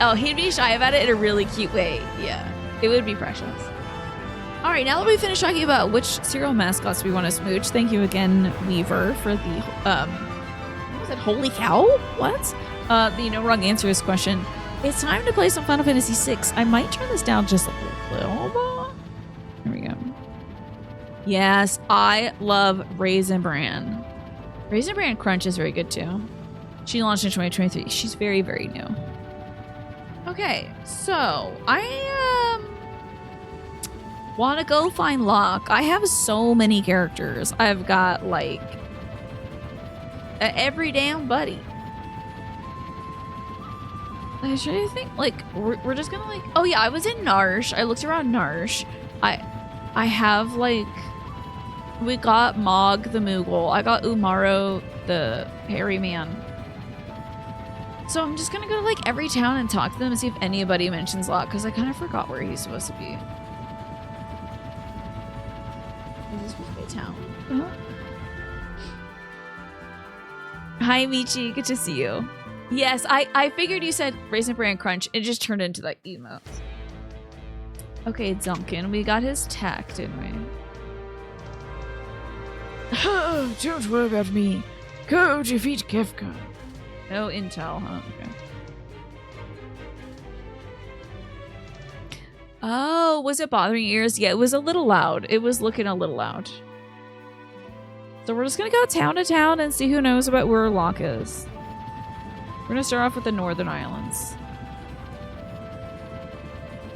Oh, he'd be shy about it in a really cute way. Yeah, it would be precious. All right, now that we finished talking about which cereal mascots we want to smooch, thank you again, Weaver, for the what was it? Holy cow? What? The no wrong answer to this question. It's time to play some Final Fantasy VI. I might turn this down just a little bit. Here we go. Yes, I love Raisin Bran. Raisin Bran Crunch is very good too. She launched in 2023. She's very, very new. Okay, so I want to go find Locke. I have so many characters. I've got like every damn buddy. I should think like we're just gonna like. Oh yeah, I was in Narsh. I looked around Narsh. I have like we got Mog the Moogle. I got Umaro the hairy man. So I'm just gonna go to like every town and talk to them and see if anybody mentions Locke because I kind of forgot where he's supposed to be. Is this supposed to be a town? Uh-huh. Hi Michi, good to see you. Yes, I figured you said Raisin Bran Crunch. It just turned into like emotes. Okay, Duncan, we got his tech, didn't we? Don't worry about me. Go defeat Kefka. No intel, huh? Okay. Oh, was it bothering your ears? Yeah, it was a little loud. It was looking a little loud. So we're just gonna go town to town and see who knows about where Locke is. We're gonna start off with the Northern Islands.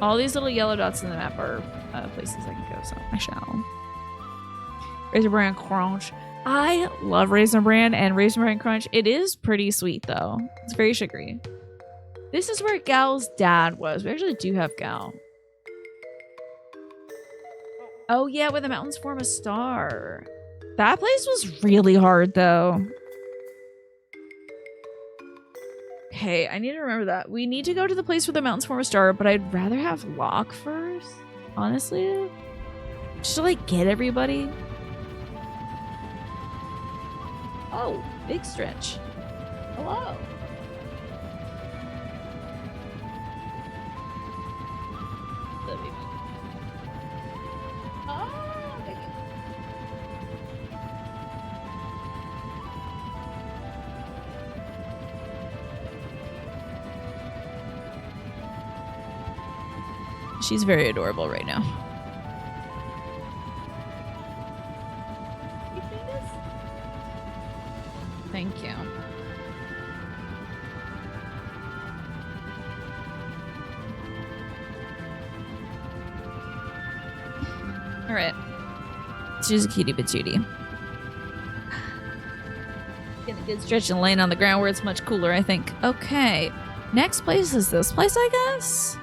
All these little yellow dots in the map are places I can go, so I shall. Raisin Bran Crunch. I love Raisin Bran and Raisin Bran Crunch. It is pretty sweet though. It's very sugary. This is where Gal's dad was. We actually do have Gal. Oh yeah, where the mountains form a star. That place was really hard though. Okay, I need to remember that. We need to go to the place where the mountains form a star, but I'd rather have Locke first, honestly. Just to like get everybody. Oh, big stretch. Hello. Oh, thank you. She's very adorable right now. Thank you. All right. She's a cutie patootie. Get a good stretch and laying on the ground where it's much cooler, I think. Okay. Next place is this place, I guess?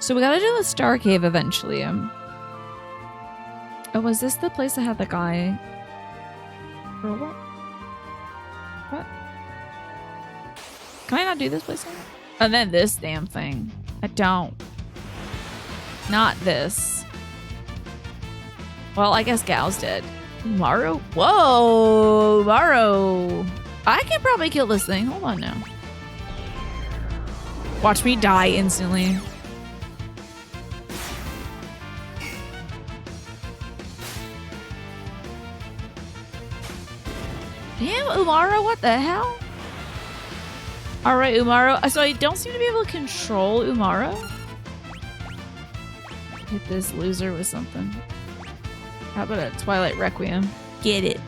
So we gotta do the Star Cave eventually. Oh, was this the place that had the guy? Or what? What? Can I not do this place anymore? And then this damn thing. I don't. Not this. Well, I guess Gal's dead. Umaro? Whoa! Umaro! I can probably kill this thing. Hold on now. Watch me die instantly. Damn, Umaro, what the hell? Alright, Umaro. So I don't seem to be able to control Umaro. Hit this loser with something. How about a Twilight Requiem? Get it.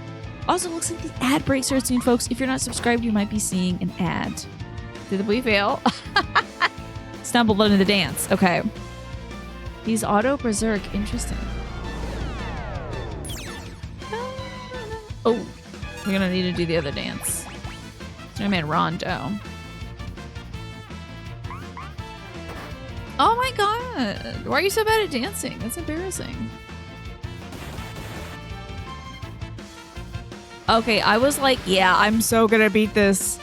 Also, looks like the ad break starts soon, folks. If you're not subscribed, you might be seeing an ad. Did we fail? Stumbled into the dance. Okay. He's auto berserk. Interesting. Oh. We're gonna need to do the other dance. Snowman Rondo. Oh my god! Why are you so bad at dancing? That's embarrassing. Okay, I was like, yeah, I'm so gonna beat this.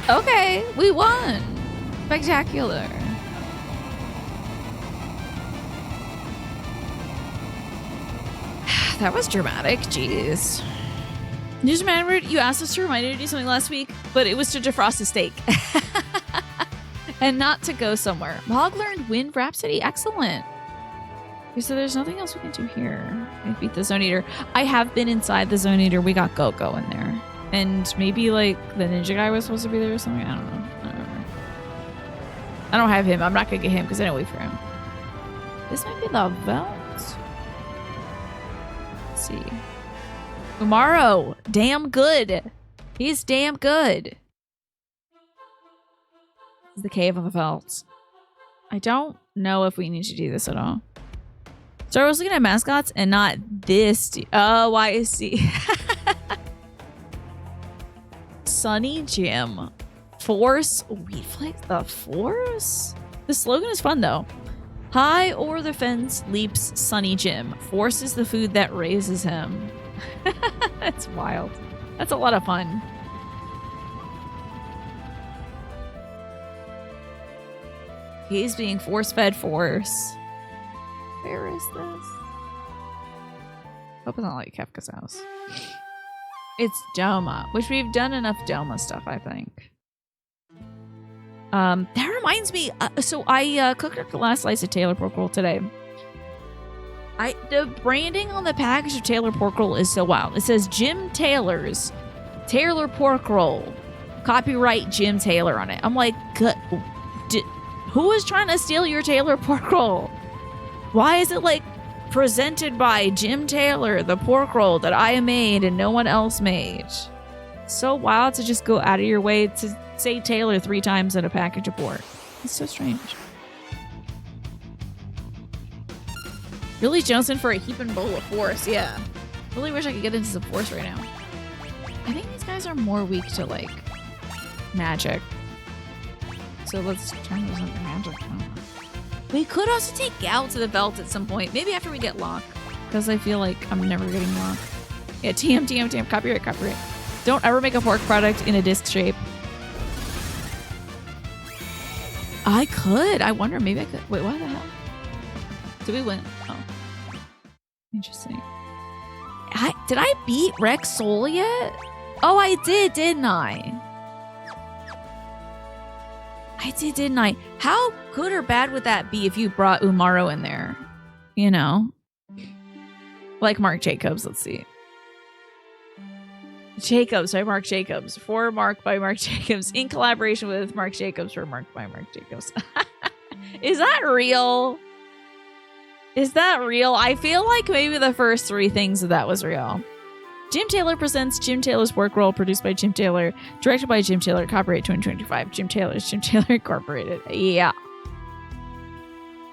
Okay, we won. Spectacular. That was dramatic. Jeez. You just remembered you asked us to remind you to do something last week, but it was to defrost a steak. And not to go somewhere. Mog learned Wind Rhapsody. Excellent. Okay, so there's nothing else we can do here. I beat the Zone Eater. I have been inside the Zone Eater. We got Go-Go in there. And maybe like the ninja guy was supposed to be there or something. I don't know. I don't remember. I don't have him. I'm not going to get him because I didn't wait for him. This might be the Velt. Let's see. Umaro. Damn good. He's damn good. This is the Cave of the Velts. I don't know if we need to do this at all. So I was looking at mascots and not this. Oh, I see. Sunny Jim. Force. Wheat flakes. The Force? The slogan is fun though. High over the fence leaps Sunny Jim. Force is the food that raises him. That's wild. That's a lot of fun. He's being force-fed Force. Where is this? Hope it's not like Kefka's house. It's Doma, which we've done enough Doma stuff, I think. That reminds me. So I cooked up the last slice of Taylor pork roll today. The branding on the package of Taylor pork roll is so wild. It says Jim Taylor's Taylor pork roll, copyright Jim Taylor on it. I'm like, who is trying to steal your Taylor pork roll? Why is it like presented by Jim Taylor, the pork roll that I made and no one else made? So wild to just go out of your way to say Taylor 3 times in a package of pork. It's so strange. Billy Johnson for a heaping bowl of Force. Yeah. Really wish I could get into some Force right now. I think these guys are more weak to like magic. So let's turn those into magic. We could also take Gal to the Velt at some point. Maybe after we get Locke. Because I feel like I'm never getting Locke. Yeah, TM. Copyright. Don't ever make a pork product in a disc shape. I could. I wonder. Maybe I could. Wait, what the hell? Did we win? Oh. Interesting. Did I beat Rex Soul yet? Oh, I did, didn't I? I did, didn't I? How good or bad would that be if you brought Umaro in there? You know? Like Mark Jacobs, let's see. Jacobs by Mark Jacobs. For Mark by Mark Jacobs. In collaboration with Mark Jacobs for Mark by Mark Jacobs. Is that real? Is that real? I feel like maybe the first 3 things of that was real. Jim Taylor presents Jim Taylor's Pork Roll, produced by Jim Taylor, directed by Jim Taylor, copyright 2025. Jim Taylor Incorporated. Yeah.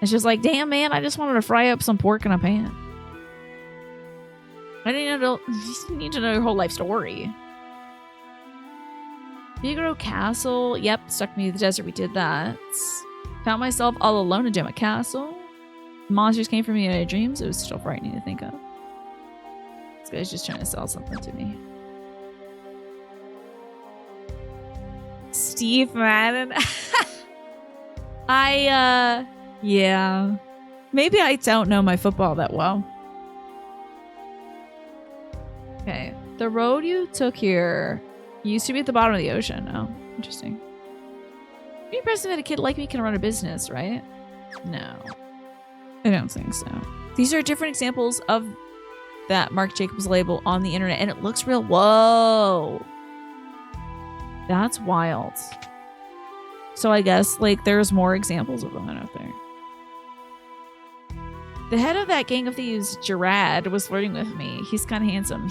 It's just like, damn, man, I just wanted to fry up some pork in a pan. I didn't know. You need to know your whole life story. Figaro Castle. Yep, stuck me in the desert. We did that. Found myself all alone in Gemma Castle. Monsters came for me in my dreams. It was still frightening to think of. This guy's just trying to sell something to me. Steve Madden. Yeah. Maybe I don't know my football that well. Okay. The road you took here used to be at the bottom of the ocean. Oh, interesting. Be impressive that a kid like me can run a business, right? No. I don't think so. These are different examples of that Mark Jacobs label on the internet, and it looks real. Whoa. That's wild. So I guess, like, there's more examples of them out there. The head of that gang of thieves, Gerard, was flirting with me. He's kind of handsome.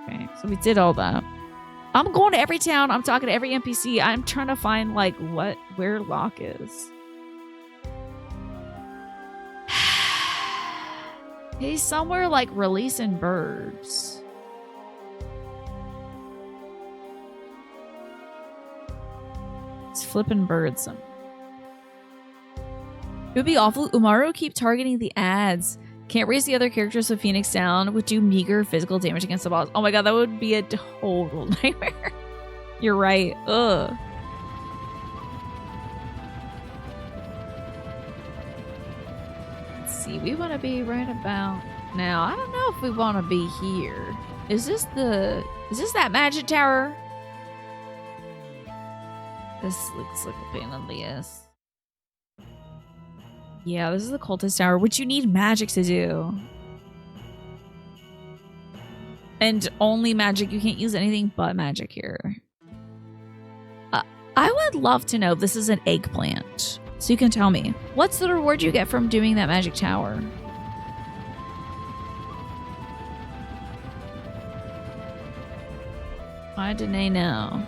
Okay, so we did all that. I'm going to every town. I'm talking to every NPC. I'm trying to find, like, where Locke is. He's somewhere, like, releasing birds. He's flipping birds. It would be awful. Umaro keep targeting the ads. Can't raise the other characters so Phoenix Down would do meager physical damage against the boss. Oh my god, that would be a total nightmare. You're right. Ugh. Let's see. We want to be right about now. I don't know if we want to be here. Is this that magic tower? This looks like a pain in the ass. Yeah, this is the cultist tower, which you need magic to do. And only magic. You can't use anything but magic here. I would love to know if this is an eggplant. So you can tell me. What's the reward you get from doing that magic tower? Why didn't I know?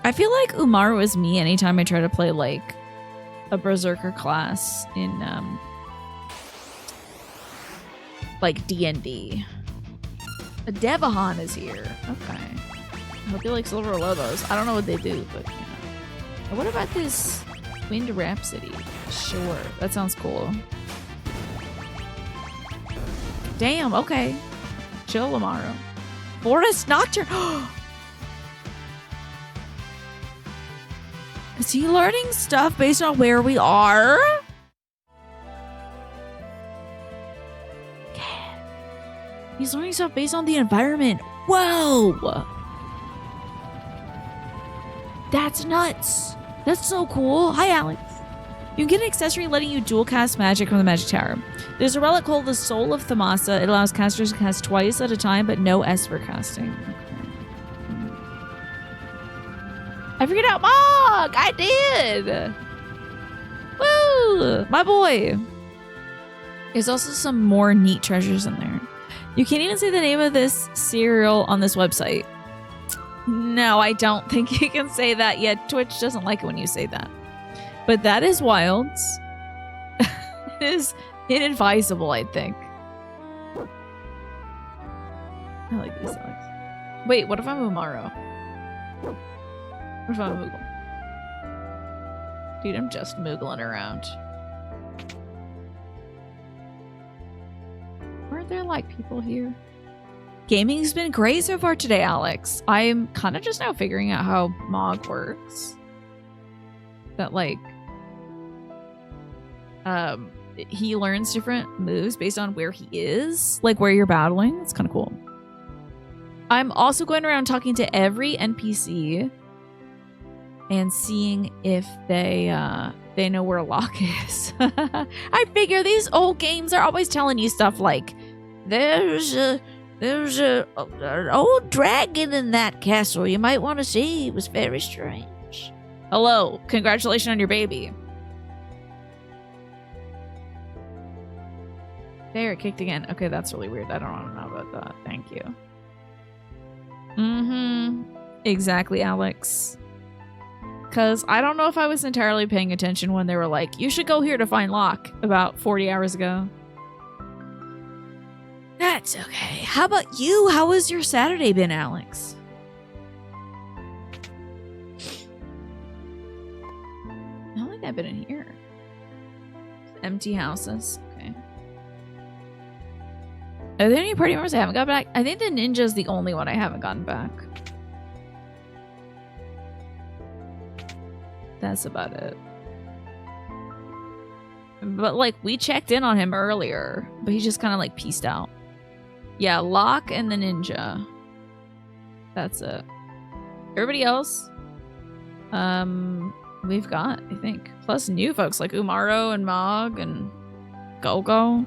I feel like Umaru is me anytime I try to play like a berserker class in like D&D. A Devahan is here. Okay. I hope you like Silver Lobos. I don't know what they do, but you know. What about this Wind Rhapsody? Sure. That sounds cool. Damn, okay. Chill, Umaru. Forest Nocturne. Is he learning stuff based on where we are? Yeah. He's learning stuff based on the environment. Whoa! That's nuts. That's so cool. Hi, Alex. You can get an accessory letting you dual cast magic from the magic tower. There's a relic called the Soul of Thamasa. It allows casters to cast twice at a time, but no Esper casting. Okay. I figured out Mog! I did! Woo! My boy! There's also some more neat treasures in there. You can't even say the name of this cereal on this website. No, I don't think you can say that yet. Twitch doesn't like it when you say that. But that is wild. It is inadvisable, I think. I like these songs. Wait, what if I'm Umaru? What if I'm Moogle? Dude, I'm just moogling around. Aren't there like people here? Gaming's been great so far today, Alex. I'm kind of just now figuring out how Mog works. That like he learns different moves based on where he is, like where you're battling. It's kind of cool. I'm also going around talking to every NPC and seeing if they know where Locke is. I figure these old games are always telling you stuff like, there's an old dragon in that castle you might want to see. It was very strange. Hello, congratulations on your baby. There, it kicked again. Okay, that's really weird. I don't want to know about that. Thank you. Exactly, Alex. Because I don't know if I was entirely paying attention when they were like, you should go here to find Locke about 40 hours ago. That's okay. How about you? How has your Saturday been, Alex? I don't think I've been in here. Empty houses. Okay. Are there any party members I haven't got back? I think the ninja's the only one I haven't gotten back. That's about it. But like we checked in on him earlier, but he just kind of like peaced out. Yeah, Locke and the ninja. That's it. Everybody else, we've got, I think. Plus new folks like Umaru and Mog and Gogo.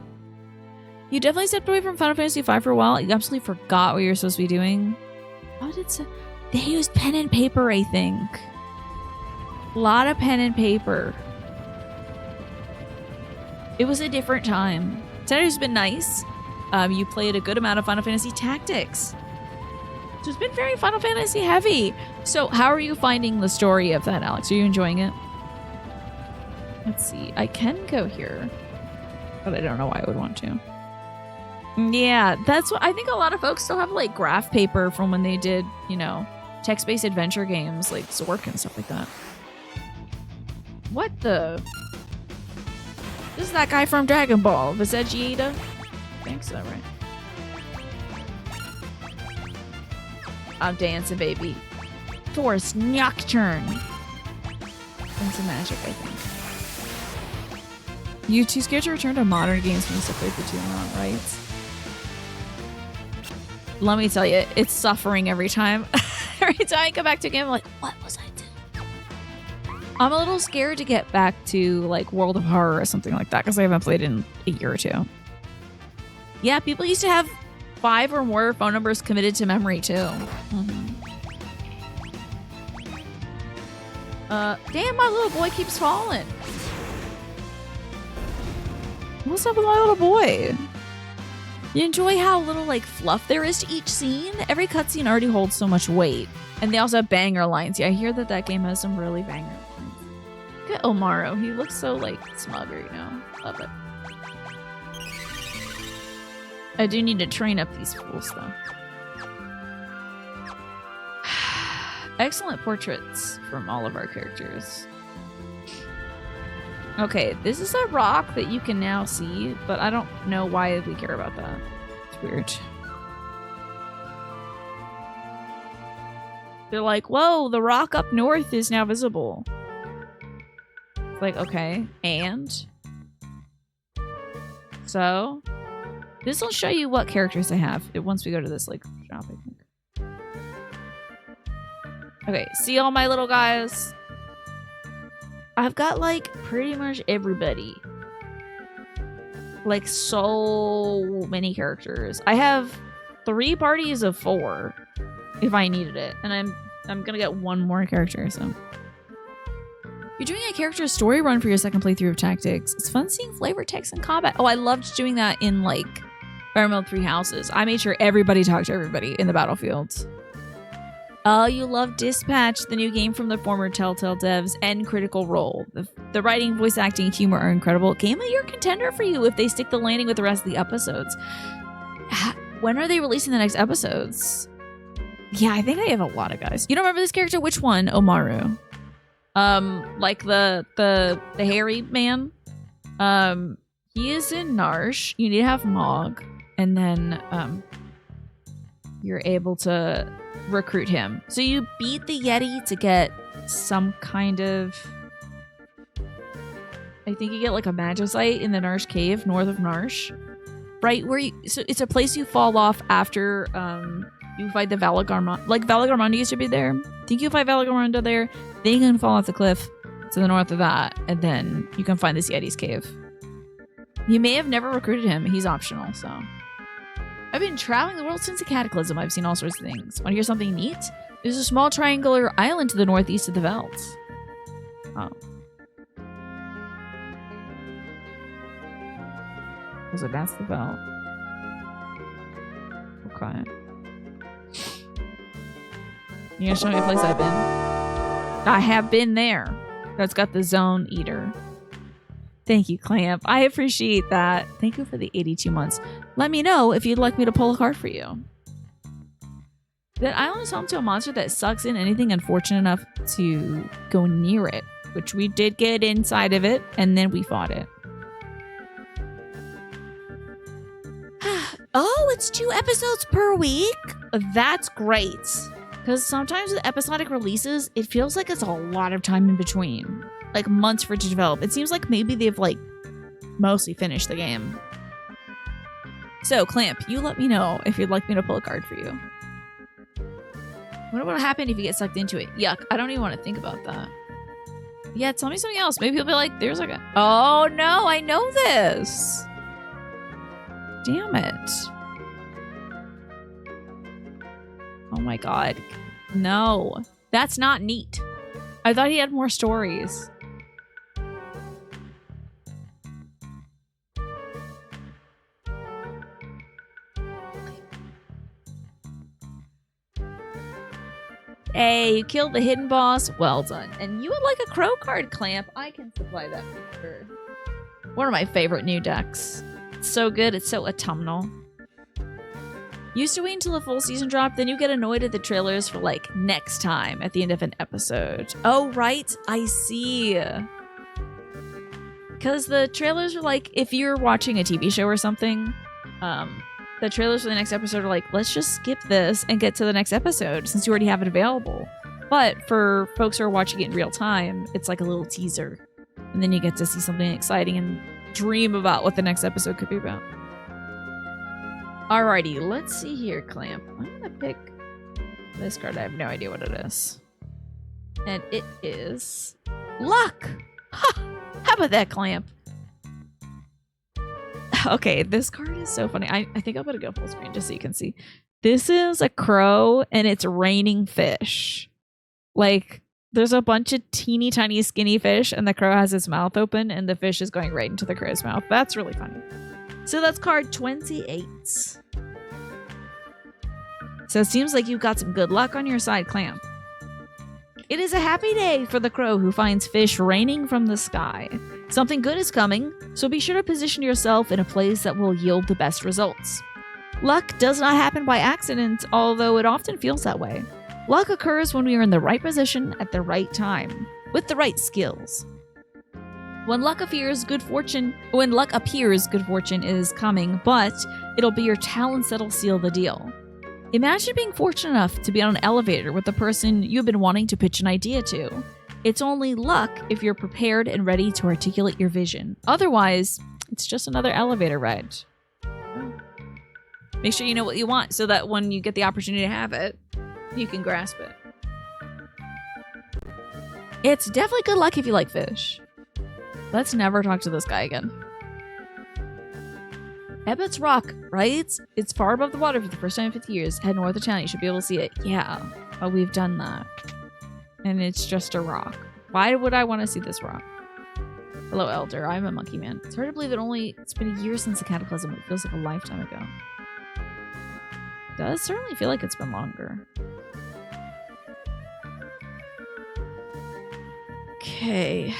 You definitely stepped away from Final Fantasy V for a while. You absolutely forgot what you were supposed to be doing. How did they used pen and paper, I think. A lot of pen and paper. It was a different time. Saturday's been nice. You played a good amount of Final Fantasy Tactics. So it's been very Final Fantasy heavy. So how are you finding the story of that, Alex? Are you enjoying it? Let's see. I can go here, but I don't know why I would want to. Yeah, that's what I think. A lot of folks still have like graph paper from when they did, you know, text-based adventure games like Zork and stuff like that. What the? This is that guy from Dragon Ball, Vegeta? I think so, right? I'm dancing, baby. Forest Nocturne. And some magic, I think. You too scared to return to modern games when you still play for 2 months, right? Let me tell you, it's suffering every time. Every time I go back to a game, I'm like, what was I doing? I'm a little scared to get back to like World of Horror or something like that because I haven't played in a year or 2. Yeah, people used to have 5 or more phone numbers committed to memory too. Mm-hmm. Damn, my little boy keeps falling. What's up with my little boy? You enjoy how little like fluff there is to each scene? Every cutscene already holds so much weight. And they also have banger lines. Yeah, I hear that game has some really banger lines. Look at Omaro. He looks so like smug right now. Love it. I do need to train up these fools though. Excellent portraits from all of our characters. Okay, this is a rock that you can now see, but I don't know why we care about that. It's weird. They're like, whoa, the rock up north is now visible. It's like, okay, and? So, this will show you what characters they have once we go to this, like, shop, I think. Okay, see all my little guys? I've got, like, pretty much everybody. Like, so many characters. I have 3 parties of 4 if I needed it. And I'm gonna get 1 more character, so. You're doing a character story run for your second playthrough of Tactics. It's fun seeing flavor text and combat. Oh, I loved doing that in, like, Fire Emblem 3 Houses. I made sure everybody talked to everybody in the battlefields. Oh, you love Dispatch, the new game from the former Telltale devs, and Critical Role. The writing, voice acting, and humor are incredible. Game of Year contender for you if they stick the landing with the rest of the episodes. When are they releasing the next episodes? Yeah, I think I have a lot of guys. You don't remember this character? Which one? Omaru. Like the hairy man. He is in Narsh. You need to have Mog, and then you're able to recruit him. So you beat the Yeti to get some kind of, I think you get like a magicite in the Narsh cave north of Narsh, right? Where you, so it's a place you fall off after you fight the Valagarmon. Like Valagarmon used to be there. I think you fight Valagarmon there, then you can fall off the cliff to the north of that, and then you can find this Yeti's cave. You may have never recruited him. He's optional, so. I've been traveling the world since the Cataclysm. I've seen all sorts of things. Want to hear something neat? There's a small triangular island to the northeast of the Veldt. Oh. So that's the Veldt. Okay. You gonna show me a place I've been? I have been there. That's got the Zone Eater. Thank you, Clamp. I appreciate that. Thank you for the 82 months. Let me know if you'd like me to pull a card for you. That island is home to a monster that sucks in anything unfortunate enough to go near it, which we did get inside of it, and then we fought it. Oh, it's 2 episodes per week? That's great. Because sometimes with episodic releases, it feels like it's a lot of time in between. Like months for it to develop. It seems like maybe they've like mostly finished the game. So, Clamp, you let me know if you'd like me to pull a card for you. What would happen if you get sucked into it? Yuck, I don't even want to think about that. Yeah, tell me something else. Maybe you'll be like, there's like a... Oh, no, I know this. Damn it. Oh my god. No. That's not neat. I thought he had more stories. Hey, you killed the hidden boss. Well done. And you would like a crow card, Clamp. I can supply that for sure. One of my favorite new decks. It's so good. It's so autumnal. Used to wait until the full season drop, then you get annoyed at the trailers for like next time at the end of an episode. Oh, right. I see. Because the trailers are like, if you're watching a TV show or something, the trailers for the next episode are like, let's just skip this and get to the next episode since you already have it available. But for folks who are watching it in real time, it's like a little teaser. And then you get to see something exciting and dream about what the next episode could be about. Alrighty, let's see here, Clamp. I'm gonna pick this card. I have no idea what it is. And it is Locke! Ha! How about that, Clamp? Okay, this card is so funny. I think I'm gonna go full screen just so you can see. This is a crow and it's raining fish. Like, there's a bunch of teeny tiny skinny fish and the crow has his mouth open and the fish is going right into the crow's mouth. That's really funny. So that's card 28. So it seems like you've got some good luck on your side, Clamp. It is a happy day for the crow who finds fish raining from the sky. Something good is coming, so be sure to position yourself in a place that will yield the best results. Luck does not happen by accident, although it often feels that way. Luck occurs when we are in the right position at the right time, with the right skills. When luck appears, good fortune is coming, but it'll be your talents that'll seal the deal. Imagine being fortunate enough to be on an elevator with the person you've been wanting to pitch an idea to. It's only luck if you're prepared and ready to articulate your vision. Otherwise, it's just another elevator ride. Make sure you know what you want so that when you get the opportunity to have it, you can grasp it. It's definitely good luck if you like fish. Let's never talk to this guy again. Ebbett's Rock, right? It's far above the water for the first time in 50 years. Head north of town, you should be able to see it. Yeah, but we've done that. And it's just a rock. Why would I want to see this rock? Hello, Elder. I'm a monkey man. It's hard to believe it's been a year since the cataclysm. It feels like a lifetime ago. It does certainly feel like it's been longer. Okay.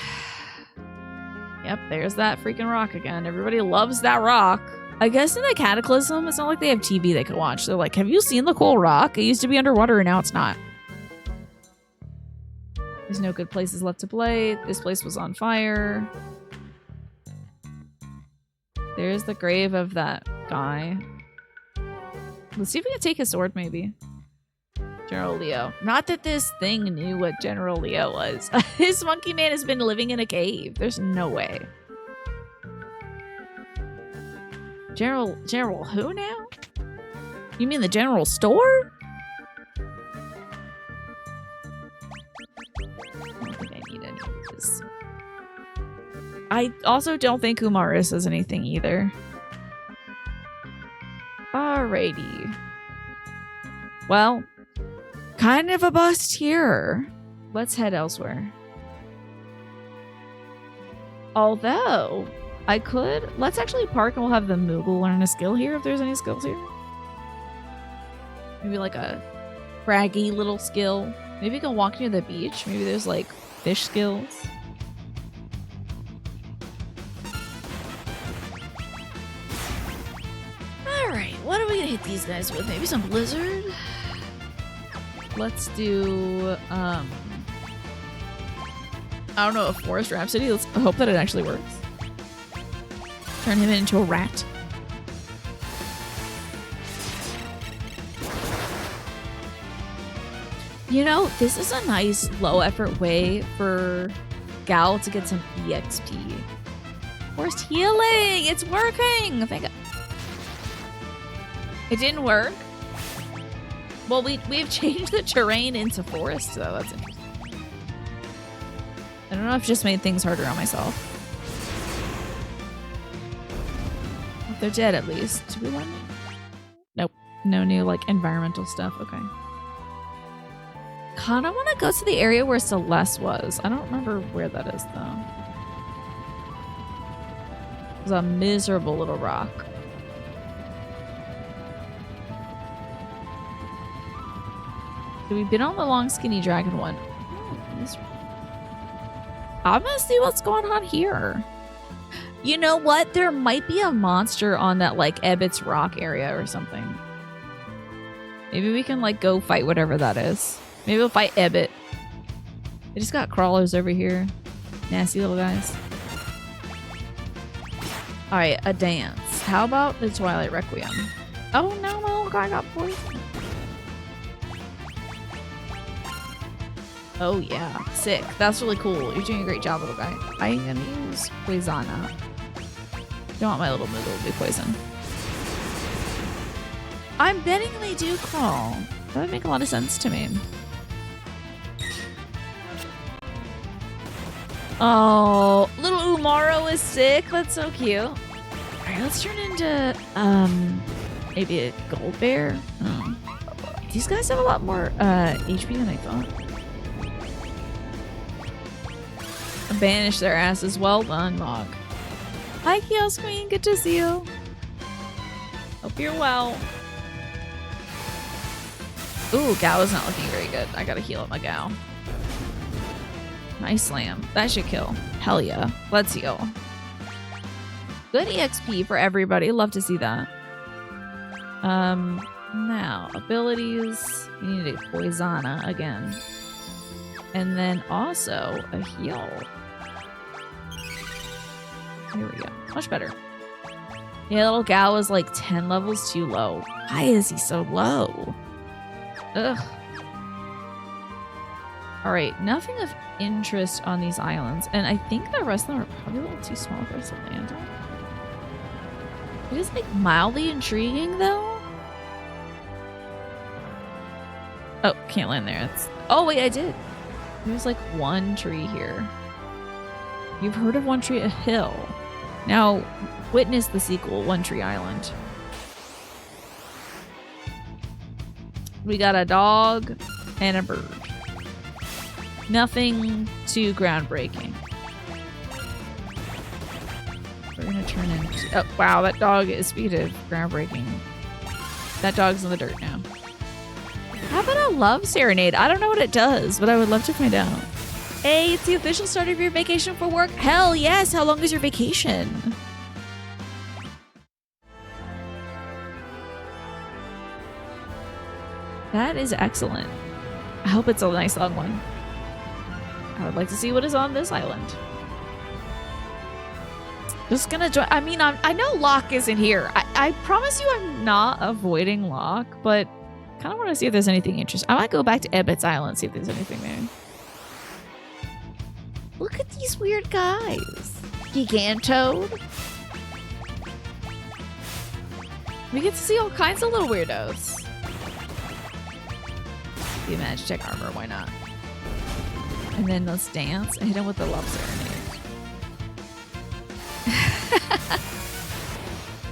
Yep, there's that freaking rock again. Everybody loves that rock. I guess in the cataclysm, it's not like they have TV they can watch. They're like, have you seen the cool rock? It used to be underwater and now it's not. There's no good places left to play. This place was on fire. There's the grave of that guy. Let's see if we can take his sword, maybe. General Leo. Not that this thing knew what General Leo was. This monkey man has been living in a cave. There's no way. General who now? You mean the general store? I don't think I need any of this. I also don't think Umaris says anything either. Alrighty. Well, kind of a bust here. Let's head elsewhere. Although, let's actually park and we'll have the Moogle learn a skill here if there's any skills here. Maybe like a braggy little skill. Maybe we can walk near the beach. Maybe there's like fish skills. Alright, what are we gonna hit these guys with? Maybe some blizzard? Let's do, I don't know, a Forest Rhapsody. Let's hope that it actually works. Turn him into a rat. You know, this is a nice low-effort way for Gal to get some EXP. Forest healing! It's working! Thank God. It didn't work? Well, we've changed the terrain into forest, though. That's interesting. I don't know if it just made things harder on myself. They're dead, at least. Do we want them? Nope. No new, like, environmental stuff. Okay. Kinda want to go to the area where Celeste was. I don't remember where that is, though. It was a miserable little rock. So we've been on the long, skinny dragon one. I'm gonna see what's going on here. You know what? There might be a monster on that, like, Ebbett's Rock area or something. Maybe we can, like, go fight whatever that is. Maybe we'll fight Ebbett. They just got crawlers over here. Nasty little guys. Alright, a dance. How about the Twilight Requiem? Oh no, my little guy got poisoned. Oh yeah, sick. That's really cool. You're doing a great job, little guy. I'm gonna use Poisana. Don't want my little noodle to be poisoned. I'm betting they do crawl. That would make a lot of sense to me. Oh, little Umaro is sick. That's so cute. All right, let's turn into maybe a gold bear. Oh. These guys have a lot more HP than I thought. Banish their asses. Well done, Locke. Hi, Chaos Queen. Good to see you. Hope you're well. Ooh, Gao is not looking very good. I gotta heal up my Gao. Nice slam. That should kill. Hell yeah. Let's heal. Good EXP for everybody. Love to see that. Now, abilities. We need a Poisana again. And then also a heal. Here we go. Much better. Yeah, little Gao is like 10 levels too low. Why is he so low? Ugh. Alright, nothing of interest on these islands. And I think the rest of them are probably a little too small for us to land on. It is like mildly intriguing though. Oh, can't land there. Oh wait, I did. There's like one tree here. You've heard of One Tree a Hill. Now, witness the sequel, One Tree Island. We got a dog and a bird. Nothing too groundbreaking. We're gonna turn into... Oh, wow, that dog is speeded. Groundbreaking. That dog's in the dirt now. How about a love serenade? I don't know what it does, but I would love to find out. Hey, it's the official start of your vacation for work. Hell yes. How long is your vacation? That is excellent. I hope it's a nice long one. I would like to see what is on this island. Just gonna join. I mean, I know Locke isn't here. I promise you I'm not avoiding Locke, but kind of want to see if there's anything interesting. I might go back to Ebbets Island, see if there's anything there. Look at these weird guys. Gigantoad. We get to see all kinds of little weirdos. The Magitech armor, why not? And then let's dance and hit him with the love serenade.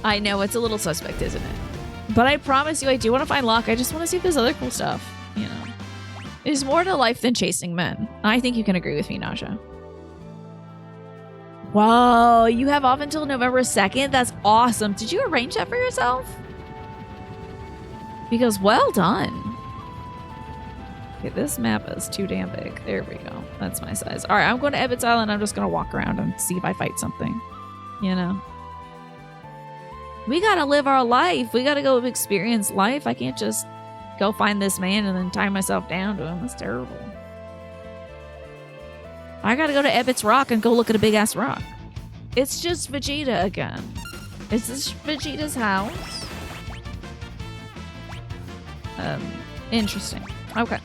I know, it's a little suspect, isn't it? But I promise you, I do want to find Locke. I just want to see if there's other cool stuff, you know. There's more to life than chasing men. I think you can agree with me, Nasha. Whoa, you have off until November 2nd? That's awesome. Did you arrange that for yourself? Because well done. Okay, this map is too damn big. There we go. That's my size. All right, I'm going to Ebbets Island. I'm just going to walk around and see if I fight something. You know? We got to live our life. We got to go experience life. I can't just go find this man and then tie myself down to him. That's terrible. I gotta go to Ebbets Rock and go look at a big-ass rock. It's just Vegeta again. Is this Vegeta's house? Interesting. Okay.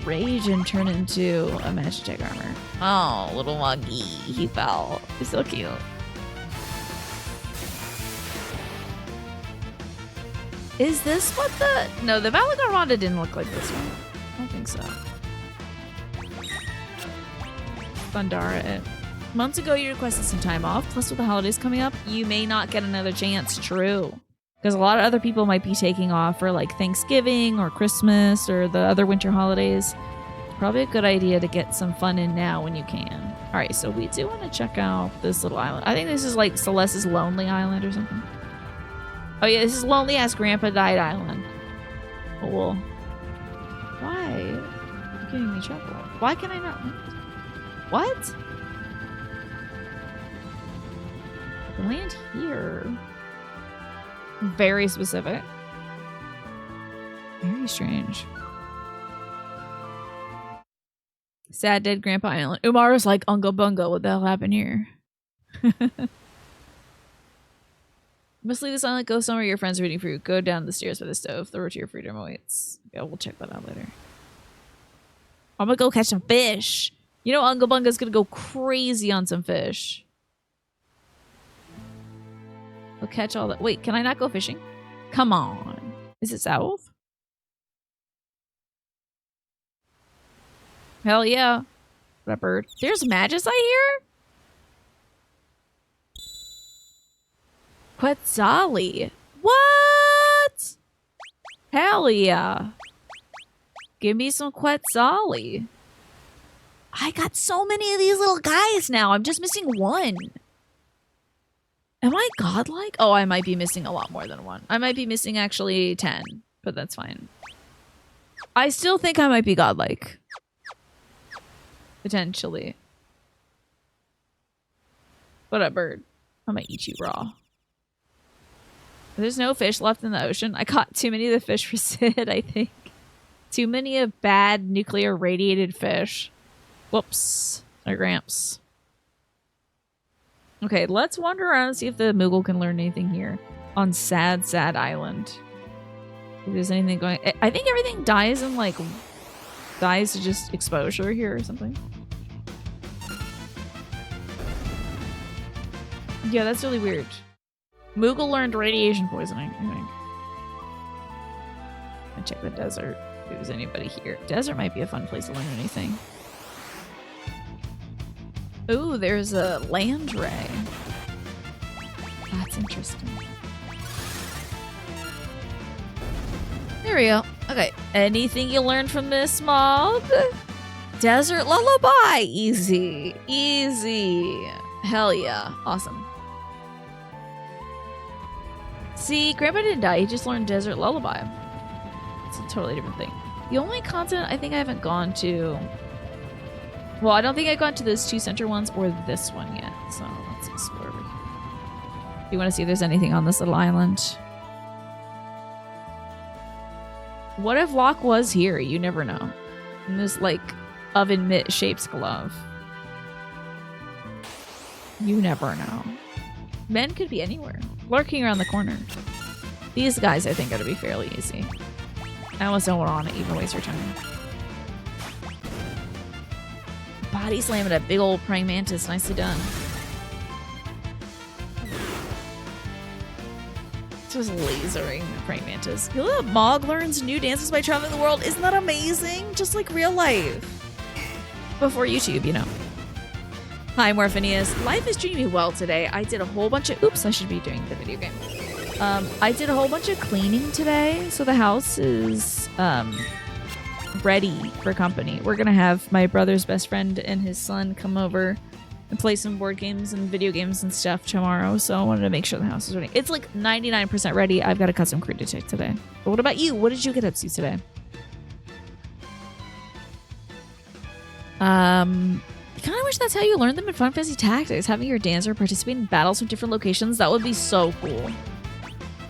Rage and turn into a Magitech armor. Oh, little monkey. He fell. He's so cute. Is this what the... No, the Valagarmanda didn't look like this one. I don't think so. Thundara it. Months ago, you requested some time off. Plus, with the holidays coming up, you may not get another chance. True. Because a lot of other people might be taking off for like Thanksgiving or Christmas or the other winter holidays. Probably a good idea to get some fun in now when you can. All right, so we do want to check out this little island. I think this is like Celeste's Lonely Island or something. Oh yeah, this is Lonely Ass Grandpa Died Island. Cool. Why? You're giving me trouble. Why can I not? What? Land here. Very specific. Very strange. Sad dead Grandpa Island. Umaru's like, Unga Bunga, what the hell happened here? Must leave this island, go somewhere your friends are waiting for you. Go down the stairs by the stove. The road to your freedom awaits. Yeah, we'll check that out later. I'm gonna go catch some fish. You know, Unga Bunga's gonna go crazy on some fish. We'll catch all that. Wait, can I not go fishing? Come on. Is it south? Hell yeah. That bird. There's Magicite here? Quetzali. What? Hell yeah. Give me some Quetzali. I got so many of these little guys now. I'm just missing one. Am I godlike? Oh, I might be missing a lot more than one. I might be missing actually 10, but that's fine. I still think I might be godlike. Potentially. What up, bird? I'm gonna eat you raw. There's no fish left in the ocean. I caught too many of the fish for Sid, I think. Too many of bad nuclear radiated fish. Whoops. Sorry, Gramps. Okay, let's wander around and see if the Moogle can learn anything here on Sad Sad Island. If there's anything going... I think everything dies in, like... dies to just exposure here or something. Yeah, that's really weird. Moogle learned radiation poisoning, I think. I check the desert. If there's anybody here. Desert might be a fun place to learn anything. Ooh, there's a land ray. That's interesting. There we go. Okay. Anything you learned from this, Mog? Desert lullaby. Easy. Easy. Hell yeah. Awesome. See, Grandpa didn't die. He just learned desert lullaby. It's a totally different thing. The only continent I think I haven't gone to... Well, I don't think I've gone to those two center ones or this one yet. So let's explore over here. You want to see if there's anything on this little island? What if Locke was here? You never know. In this, like, oven mitt shaped glove. You never know. Men could be anywhere. Lurking around the corner. These guys, I think, are going to be fairly easy. I almost don't want to even waste your time. Body slamming a big old praying mantis. Nicely done. Just lasering the praying mantis. You know that Mog learns new dances by traveling the world? Isn't that amazing? Just like real life. Before YouTube, you know. Hi, Morphinius. Life is treating me well today. I did a whole bunch of... Oops, I should be doing the video game. I did a whole bunch of cleaning today, so the house is ready for company. We're gonna have my brother's best friend and his son come over and play some board games and video games and stuff tomorrow, so I wanted to make sure the house is ready. It's like 99% ready. I've got a custom crew to take today. But what about you? What did you get up to today? I kind of wish that's how you learned them in Fun Fantasy Tactics. Having your dancer participate in battles from different locations. That would be so cool.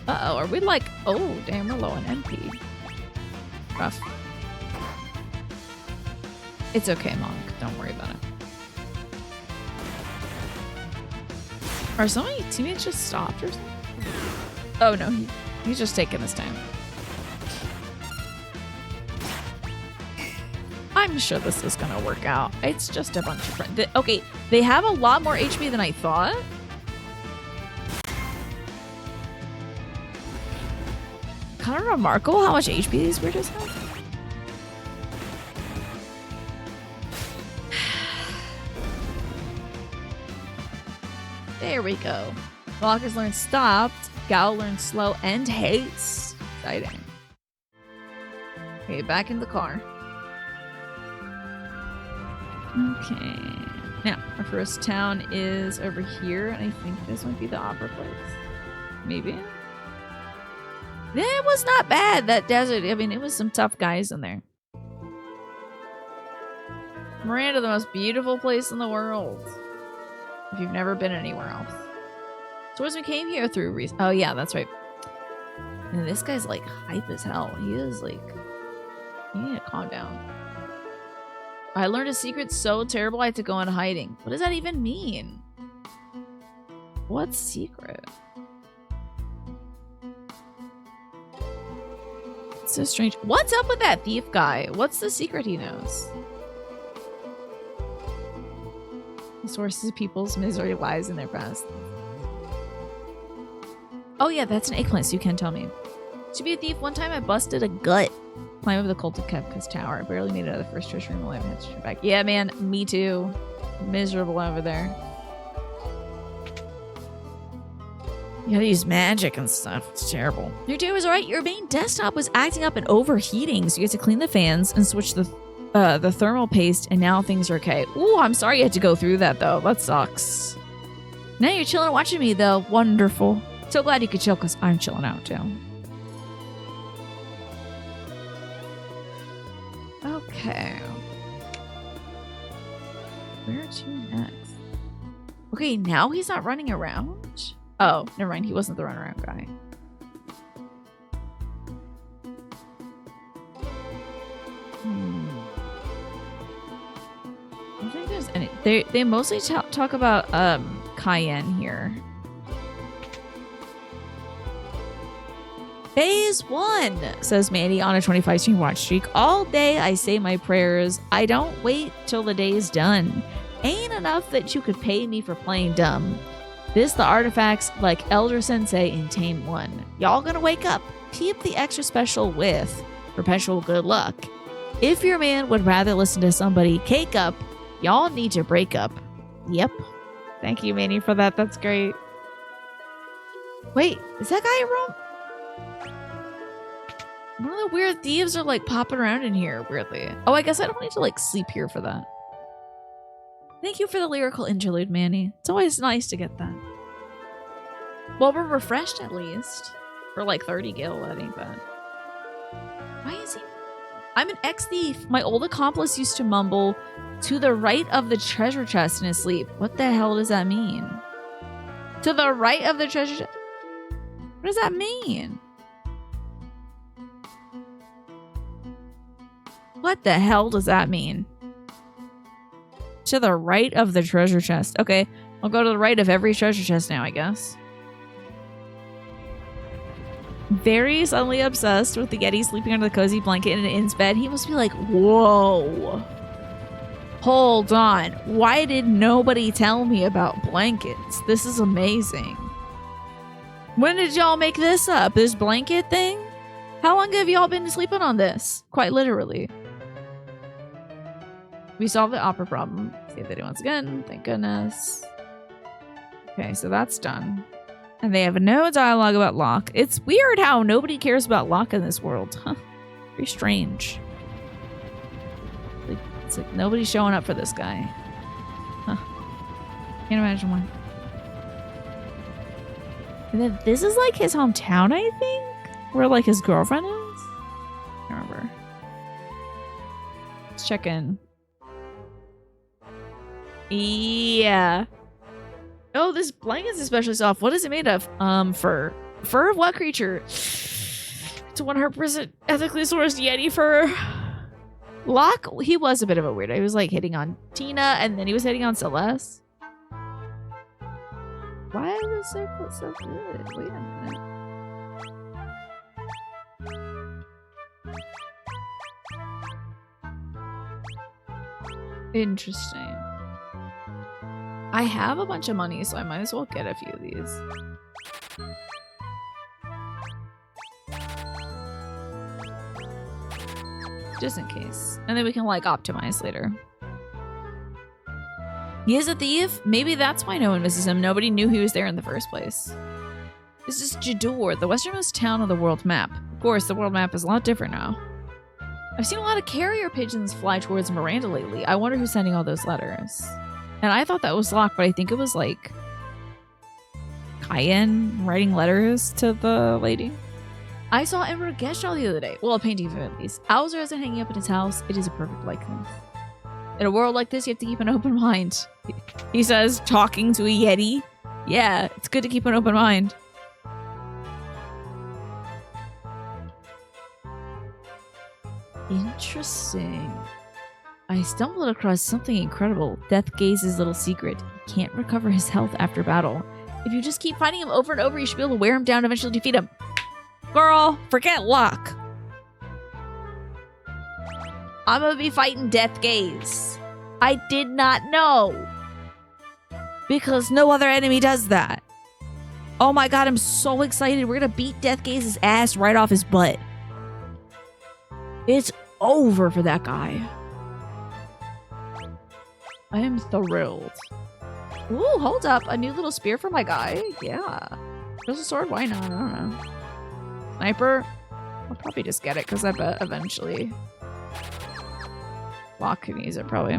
Uh-oh, are we like... Oh, damn, we're low on MP. Rough. It's okay, Monk. Don't worry about it. Are some of your teammates just stopped or something? Oh, no. He's just taking his time. I'm sure this is gonna work out. It's just a bunch of friends. Okay, they have a lot more HP than I thought. Kind of remarkable how much HP these weirdos have. There we go. Locke has learned stopped. Gal learned slow and hates. Exciting. Okay, back in the car. Okay. Now, our first town is over here, and I think this might be the opera place. Maybe. It was not bad, that desert. I mean, it was some tough guys in there. Miranda, the most beautiful place in the world. If you've never been anywhere else. Swordsman came here through oh yeah, that's right. And this guy's like hype as hell. He is like, you need to calm down. I learned a secret so terrible I had to go into hiding. What does that even mean? What secret? It's so strange. What's up with that thief guy? What's the secret he knows? The sources of people's misery lies in their past. Oh yeah, that's an eggplant, so you can tell me. To be a thief, one time I busted a gut. Climb over the cult of Kefka's tower. I barely made it out of the first treasure room alive and had to turn back. Yeah, man, me too. Miserable over there. You gotta use magic and stuff. It's terrible. Your day was alright. Your main desktop was acting up and overheating, so you had to clean the fans and switch the thermal paste, and now things are okay. Ooh, I'm sorry you had to go through that, though. That sucks. Now you're chilling watching me, though. Wonderful. So glad you could chill, because I'm chilling out, too. Okay. Where to next? Okay, now he's not running around? Oh, never mind. He wasn't the runaround guy. I don't think there's any. They mostly talk about Cayenne here. Phase 1, says Mandy on a 25-stream watch streak. All day I say my prayers. I don't wait till the day is done. Ain't enough that you could pay me for playing dumb. This the artifacts like Elder Sensei in Tame 1. Y'all gonna wake up. Keep the extra special with perpetual good luck. If your man would rather listen to somebody cake up, y'all need to break up. Yep. Thank you, Manny, for that. That's great. Wait, is that guy wrong? One of the weird thieves are like popping around in here weirdly. Oh, I guess I don't need to like sleep here for that. Thank you for the lyrical interlude, Manny. It's always nice to get that. Well, we're refreshed at least. For like 30 gil, that ain't bad. Why is he? I'm an ex-thief. My old accomplice used to mumble, to the right of the treasure chest in his sleep. What the hell does that mean? To the right of the treasure chest? What does that mean? What the hell does that mean? To the right of the treasure chest. Okay, I'll go to the right of every treasure chest now, I guess. Very suddenly obsessed with the Yeti sleeping under the cozy blanket in an inn's bed. He must be like, whoa. Hold on. Why did nobody tell me about blankets? This is amazing. When did y'all make this up? This blanket thing? How long have y'all been sleeping on this? Quite literally. We solved the opera problem. Save the video once again. Thank goodness. Okay, so that's done. And they have no dialogue about Locke. It's weird how nobody cares about Locke in this world. Huh. Very strange. It's like nobody's showing up for this guy. Huh. Can't imagine why. And then this is like his hometown, I think? Where like his girlfriend is? I can't remember. Let's check in. Yeah. Oh, this blanket's especially soft. What is it made of? Fur. Fur of what creature? It's 100% ethically sourced Yeti fur. Locke, he was a bit of a weirdo. He was like hitting on Tina, and then he was hitting on Celeste. Why is the circle so good? Wait a minute. Interesting. I have a bunch of money, so I might as well get a few of these. Just in case. And then we can, like, optimize later. He is a thief? Maybe that's why no one misses him. Nobody knew he was there in the first place. This is Jador, the westernmost town on the world map. Of course, the world map is a lot different now. I've seen a lot of carrier pigeons fly towards Miranda lately. I wonder who's sending all those letters. And I thought that was Locke, but I think it was like Cayenne writing letters to the lady. I saw Emperor Geshtal the other day. Well, a painting of him at least. Owl's isn't hanging up in his house. It is a perfect likeness. In a world like this, you have to keep an open mind. He says, talking to a Yeti. Yeah, it's good to keep an open mind. Interesting. I stumbled across something incredible. Death Gaze's little secret. He can't recover his health after battle. If you just keep fighting him over and over, you should be able to wear him down and eventually defeat him. Girl, forget Locke. I'm gonna be fighting Death Gaze. I did not know. Because no other enemy does that. Oh my god, I'm so excited. We're gonna beat Deathgaze's ass right off his butt. It's over for that guy. I am thrilled. Ooh, hold up. A new little spear for my guy? Yeah. There's a sword? Why not? I don't know. Sniper? I'll probably just get it because I bet eventually Locke can use it probably.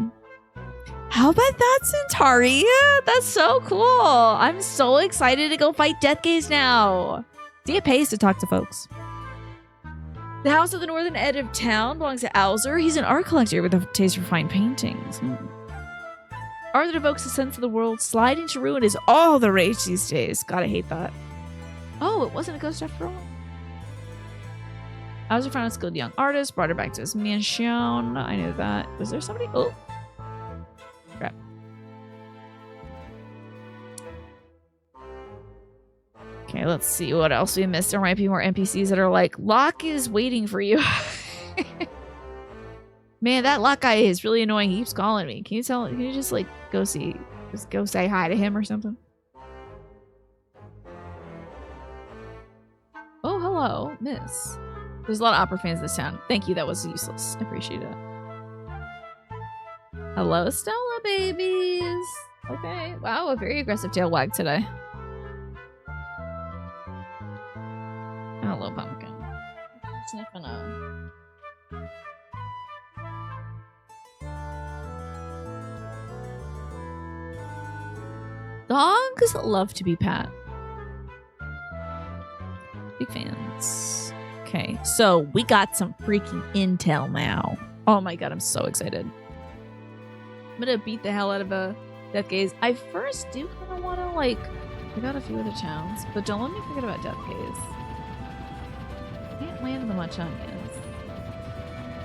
How about that, Centauri? That's so cool. I'm so excited to go fight Deathgaze now. See, it pays to talk to folks. The house at the northern edge of town belongs to Alzer. He's an art collector with a taste for fine paintings. Art that evokes a sense of the world sliding to ruin is all the rage these days. Gotta hate that. Oh, it wasn't a ghost after all. Alzer found a skilled young artist, brought her back to his mansion. I knew that. Was there somebody? Oh. Crap. Okay, let's see what else we missed. There might be more NPCs that are like, Locke is waiting for you. Man, that Locke guy is really annoying. He keeps calling me. Can you just like go say hi to him or something? Oh, hello, miss. There's a lot of opera fans in this town. Thank you, that was useless. I appreciate it. Hello, Stella babies. Okay, wow, a very aggressive tail wag today. Hello, pumpkin. Sniffing out. Dogs love to be pat. Big fans. Okay, so we got some freaking intel now. Oh my god, I'm so excited. I'm gonna beat the hell out of a Deathgaze. I first do kind of want to like check out a few other towns, but don't let me forget about Deathgaze. Can't land in the much onions.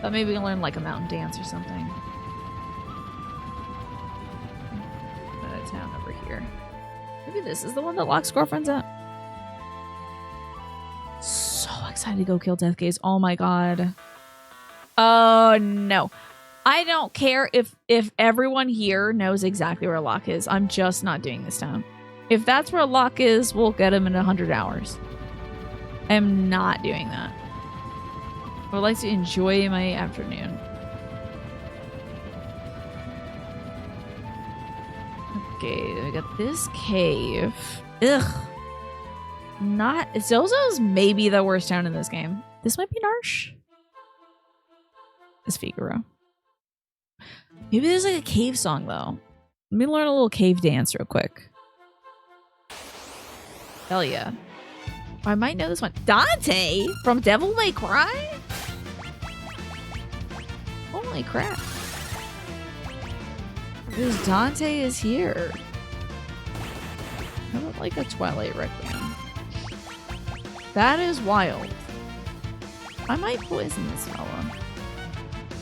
Thought maybe we can learn like a mountain dance or something. Another town over here. Maybe this is the one that Locke's girlfriend's at. So excited to go kill Deathgaze. Oh my god. Oh no. I don't care if everyone here knows exactly where Locke is. I'm just not doing this town. If that's where Locke is, we'll get him in 100 hours. I'm not doing that. I would like to enjoy my afternoon. Okay, we got this cave. Ugh. Not... Zozo's maybe the worst town in this game. This might be Narsh. This Figaro. Maybe there's like a cave song though. Let me learn a little cave dance real quick. Hell yeah. I might know this one. Dante from Devil May Cry? Holy crap. This Dante is here. I don't like a Twilight Requiem. That is wild. I might poison this fella.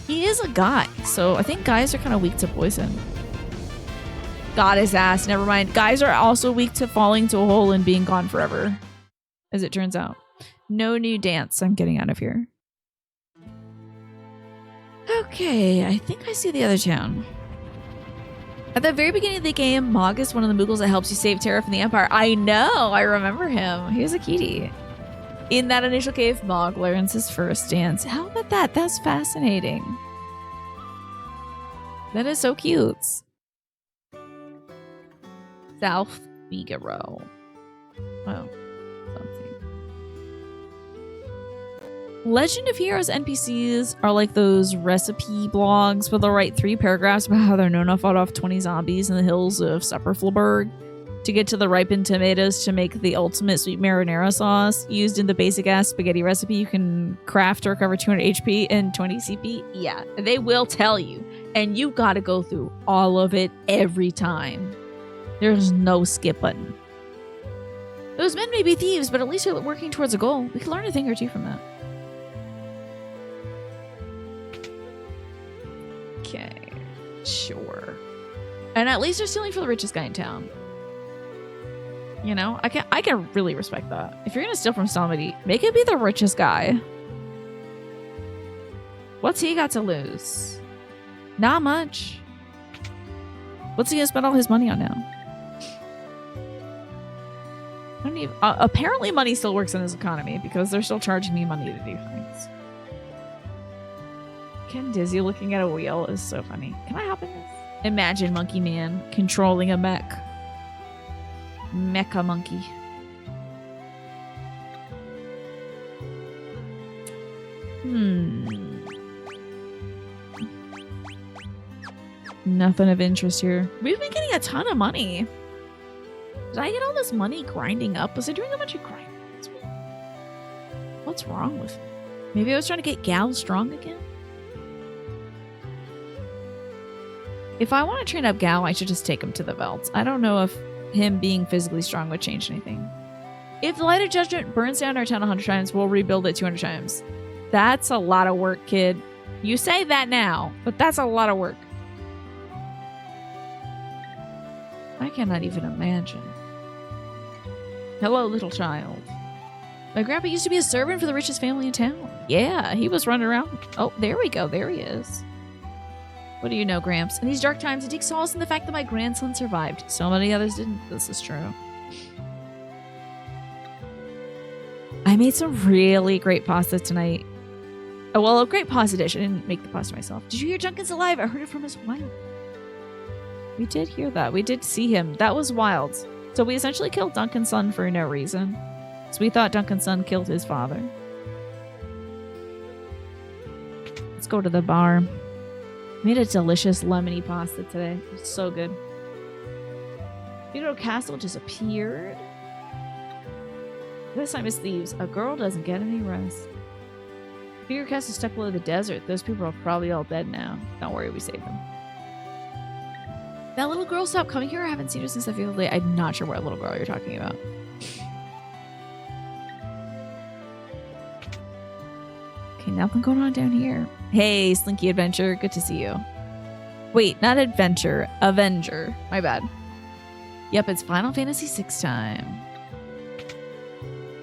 He is a guy, so I think guys are kind of weak to poison. Got his ass. Never mind. Guys are also weak to falling to a hole and being gone forever, as it turns out. No new dance. I'm getting out of here. Okay, I think I see the other town. At the very beginning of the game, Mog is one of the Moogles that helps you save Terra from the Empire. I know! I remember him. He was a cutie. In that initial cave, Mog learns his first dance. How about that? That's fascinating. That is so cute. South Figaro. Oh. Legend of Heroes NPCs are like those recipe blogs where they'll write 3 paragraphs about how they're known to fought off 20 zombies in the hills of Supperflurberg to get to the ripened tomatoes to make the ultimate sweet marinara sauce used in the basic ass spaghetti recipe you can craft to recover 200 HP and 20 CP. Yeah, they will tell you. And you gotta go through all of it every time. There's no skip button. Those men may be thieves, but at least they're working towards a goal. We can learn a thing or two from that. Okay, sure. And at least they're stealing for the richest guy in town. You know, I can really respect that. If you're gonna steal from somebody, make it be the richest guy. What's he got to lose? Not much. What's he gonna spend all his money on now? don't even. Apparently, money still works in this economy because they're still charging me money to do things. Ken Dizzy looking at a wheel is so funny. Can I hop in this? Imagine Monkey Man controlling a mech. Mecha monkey. Nothing of interest here. We've been getting a ton of money. Did I get all this money grinding up? Was I doing a bunch of grinding? What's wrong with me? Maybe I was trying to get Gal strong again? If I want to train up Gal, I should just take him to the Velds. I don't know if him being physically strong would change anything. If the Light of Judgment burns down our town 100 times, we'll rebuild it 200 times. That's a lot of work, kid. You say that now, but that's a lot of work. I cannot even imagine. Hello, little child. My grandpa used to be a servant for the richest family in town. Yeah, he was running around. Oh, there we go. There he is. What do you know, Gramps? In these dark times, I take solace in the fact that my grandson survived. So many others didn't. This is true. I made some really great pasta tonight. Oh, well, a great pasta dish. I didn't make the pasta myself. Did you hear Duncan's alive? I heard it from his wife. We did hear that. We did see him. That was wild. So we essentially killed Duncan's son for no reason. So we thought Duncan's son killed his father. Let's go to the bar. Made a delicious lemony pasta today. It was so good. Vito Castle disappeared. This time it's thieves. A girl doesn't get any rest. Vito Castle stuck below the desert. Those people are probably all dead now. Don't worry, we saved them. That little girl stopped coming here. I haven't seen her since the field day. I'm not sure what little girl you're talking about. Okay, nothing going on down here. Hey, Slinky Adventure. Good to see you. Wait, not Adventure. Avenger. My bad. Yep, it's Final Fantasy VI time.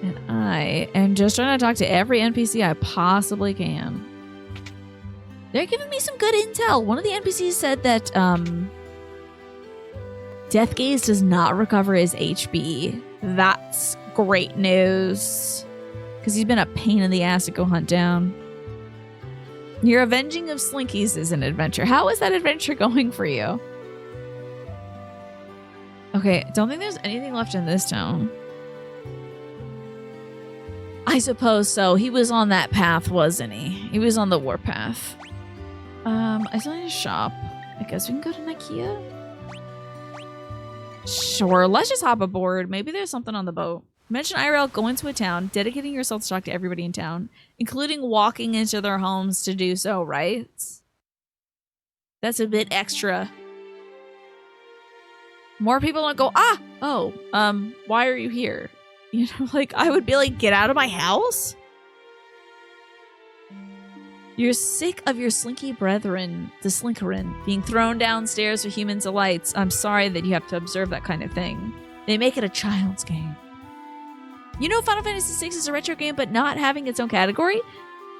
And I am just trying to talk to every NPC I possibly can. They're giving me some good intel. One of the NPCs said that, Deathgaze does not recover his HP. That's great news. Because he's been a pain in the ass to go hunt down. Your avenging of Slinkies is an adventure. How is that adventure going for you? Okay, don't think there's anything left in this town. I suppose so. He was on that path, wasn't he? He was on the warpath. I still need to shop. I guess we can go to Ikea. Sure, let's just hop aboard. Maybe there's something on the boat. Mention IRL, go into a town, dedicating yourself to talk to everybody in town, including walking into their homes to do so, right? That's a bit extra. More people don't go, why are you here? You know, like, I would be like, get out of my house? You're sick of your slinky brethren, the Slinkerin, being thrown downstairs for human delights. I'm sorry that you have to observe that kind of thing. They make it a child's game. You know Final Fantasy VI is a retro game, but not having its own category?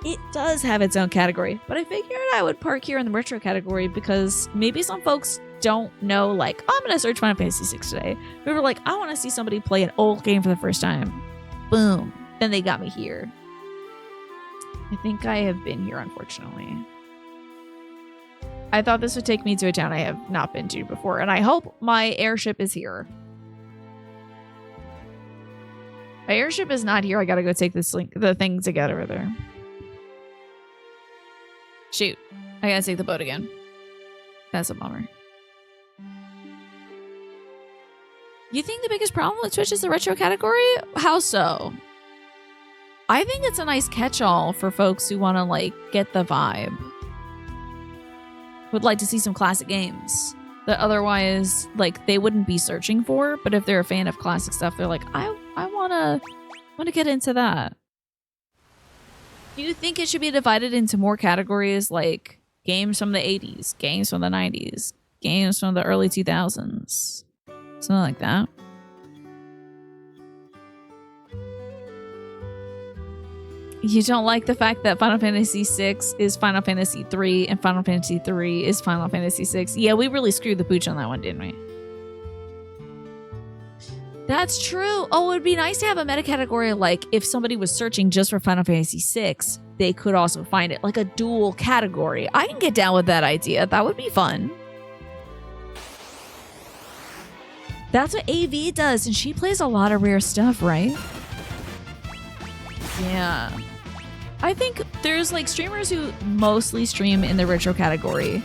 It does have its own category, but I figured I would park here in the retro category because maybe some folks don't know, like, oh, I'm going to search Final Fantasy VI today. We were like, I want to see somebody play an old game for the first time. Boom. Then they got me here. I think I have been here, unfortunately. I thought this would take me to a town I have not been to before, and I hope my airship is here. My airship is not here. I gotta go take the thing to get over there. Shoot. I gotta take the boat again. That's a bummer. You think the biggest problem with Twitch is the retro category? How so? I think it's a nice catch-all for folks who want to, like, get the vibe. Would like to see some classic games that otherwise, like, they wouldn't be searching for. But if they're a fan of classic stuff, they're like, I wanna get into that. Do you think it should be divided into more categories, like games from the 80s, games from the 90s, games from the early 2000s, something like that? You don't like the fact that Final Fantasy VI is Final Fantasy III and Final Fantasy III is Final Fantasy VI. Yeah, we really screwed the pooch on that one, didn't we? That's true. Oh, it would be nice to have a meta category like if somebody was searching just for Final Fantasy VI, they could also find it, like a dual category. I can get down with that idea. That would be fun. That's what AV does, and she plays a lot of rare stuff, right? Yeah. I think there's like streamers who mostly stream in the retro category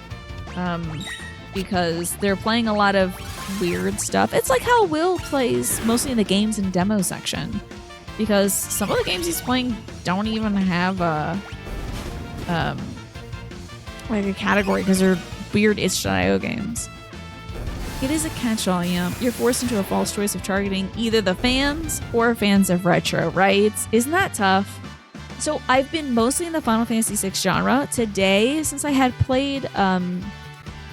because they're playing a lot of weird stuff. It's like how Will plays mostly in the games and demo section because some of the games he's playing don't even have a like a category because they're weird itch.io games. It is a catch-all, yeah. You're forced into a false choice of targeting either the fans or fans of retro, right? Isn't that tough? So I've been mostly in the Final Fantasy VI genre. Today, since I had played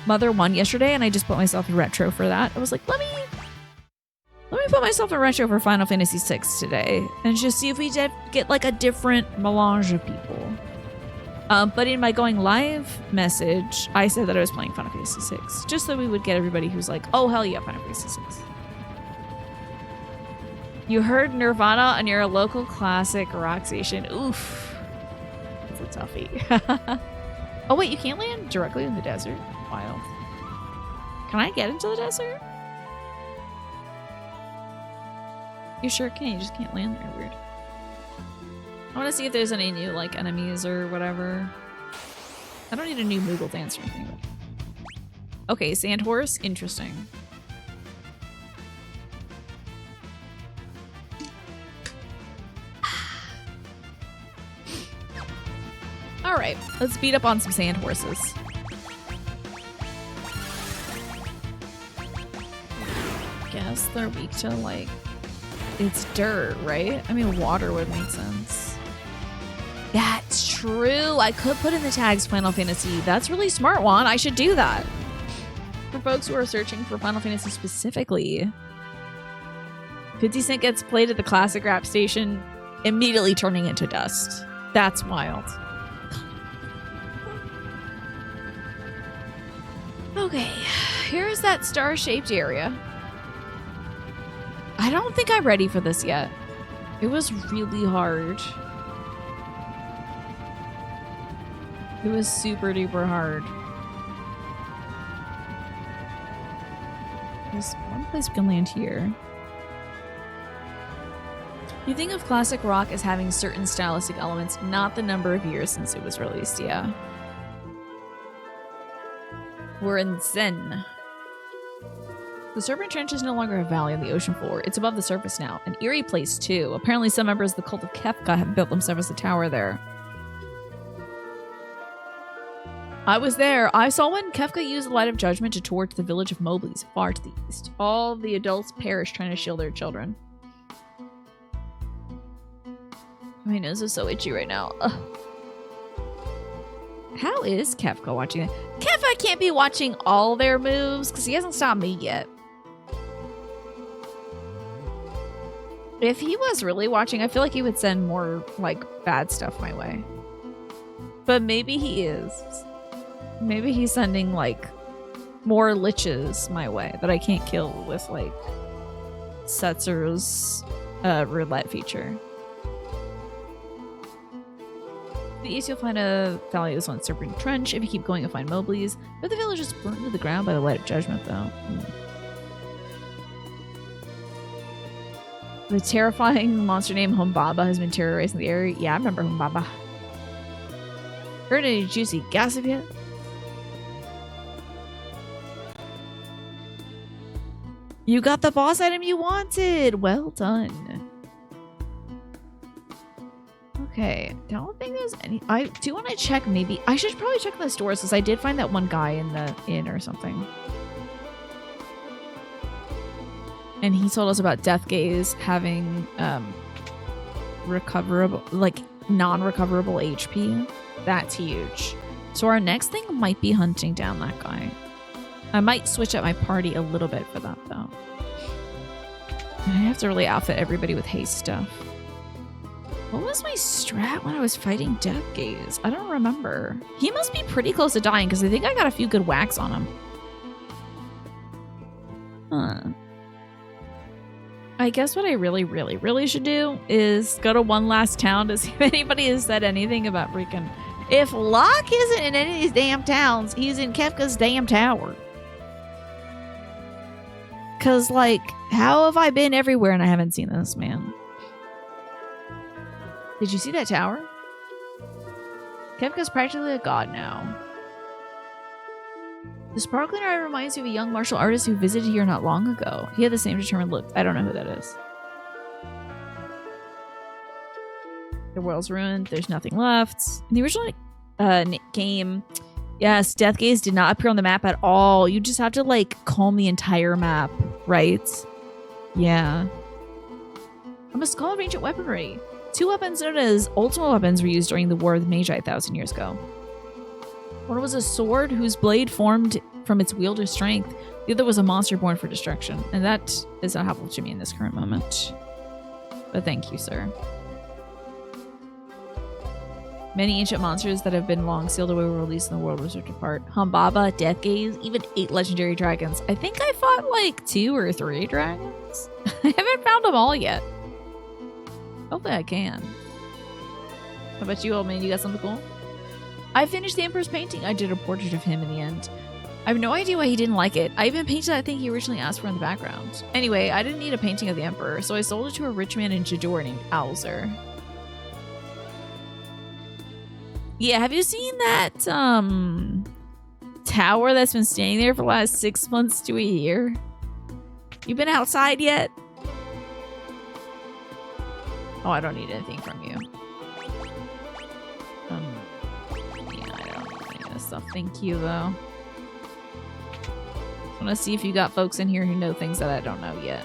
Mother 1 yesterday and I just put myself in retro for that, I was like, let me put myself in retro for Final Fantasy VI today and just see if we get like a different melange of people. But in my going live message, I said that I was playing Final Fantasy VI, just so we would get everybody who's like, oh, hell yeah, Final Fantasy VI. You heard Nirvana on your local classic rock station. Oof. That's a toughie. Oh, wait, you can't land directly in the desert? Wild. Can I get into the desert? You sure can. You just can't land there. Weird. I want to see if there's any new, like, enemies or whatever. I don't need a new Moogle dance or anything. Okay, Sandhorse. Interesting. Alright, let's beat up on some Sandhorses. Guess they're weak to, like... It's dirt, right? I mean, water would make sense. That's true. I could put in the tags Final Fantasy. That's really smart, Juan. I should do that. For folks who are searching for Final Fantasy specifically. 50 Cent gets played at the classic rap station, immediately turning into dust. That's wild. Okay, here's that star-shaped area. I don't think I'm ready for this yet. It was really hard. It was super duper hard. There's one place we can land here. You think of classic rock as having certain stylistic elements, not the number of years since it was released, yeah. We're in Zen. The Serpent Trench is no longer a valley on the ocean floor. It's above the surface now. An eerie place, too. Apparently some members of the cult of Kefka have built themselves a tower there. I was there. I saw when Kefka used the light of judgment to torch the village of Mobley's, far to the east. All the adults perished trying to shield their children. My nose is so itchy right now. Ugh. How is Kefka watching that? Kefka can't be watching all their moves because he hasn't stopped me yet. If he was really watching, I feel like he would send more, like, bad stuff my way. But maybe he is. Maybe he's sending, like, more liches my way that I can't kill with, like, Setzer's roulette feature. To the east, you'll find a valley that's on Serpent Trench. If you keep going, you'll find Mobley's. But the village is burnt to the ground by the light of judgment, though. The terrifying monster named Humbaba has been terrorizing the area. Yeah, I remember Humbaba. Heard any juicy gossip yet? You got the boss item you wanted! Well done. Okay, don't think there's any... I do want to check maybe... I should probably check the stores because I did find that one guy in the inn or something. And he told us about Death Gaze having recoverable, like non-recoverable HP. That's huge. So our next thing might be hunting down that guy. I might switch up my party a little bit for that though. And I have to really outfit everybody with haste stuff. What was my strat when I was fighting Death Gaze? I don't remember. He must be pretty close to dying because I think I got a few good whacks on him. Huh. I guess what I really, really, really should do is go to one last town to see if anybody has said anything about freaking... If Locke isn't in any of these damn towns, he's in Kefka's damn tower. Because, like, how have I been everywhere and I haven't seen this, man? Did you see that tower? Kefka's practically a god now. The sparkling eye reminds me of a young martial artist who visited here not long ago. He had the same determined look. I don't know who that is. The world's ruined. There's nothing left. In the original game, yes, Death Gaze did not appear on the map at all. You just have to, like, comb the entire map, right? Yeah. I'm a skull of ancient weaponry. 2 weapons known as ultimate weapons were used during the War of the Magi 1,000 years ago. One was a sword whose blade formed from its wielder's strength. The other was a monster born for destruction. And that is not helpful to me in this current moment. But thank you, sir. Many ancient monsters that have been long sealed away were released in the world was ripped apart. Humbaba, Death Gaze, even 8 legendary dragons. I think I fought like 2 or 3 dragons. I haven't found them all yet. Hopefully I can. How about you, old man? You got something cool? I finished the Emperor's painting. I did a portrait of him in the end. I have no idea why he didn't like it. I even painted that thing he originally asked for in the background. Anyway, I didn't need a painting of the Emperor, so I sold it to a rich man in Jador named Owlzer. Yeah, have you seen that tower that's been staying there for the last 6 months to a year? You been outside yet? Oh, I don't need anything from you. Yeah, I don't need any of this stuff. Thank you, though. I want to see if you got folks in here who know things that I don't know yet.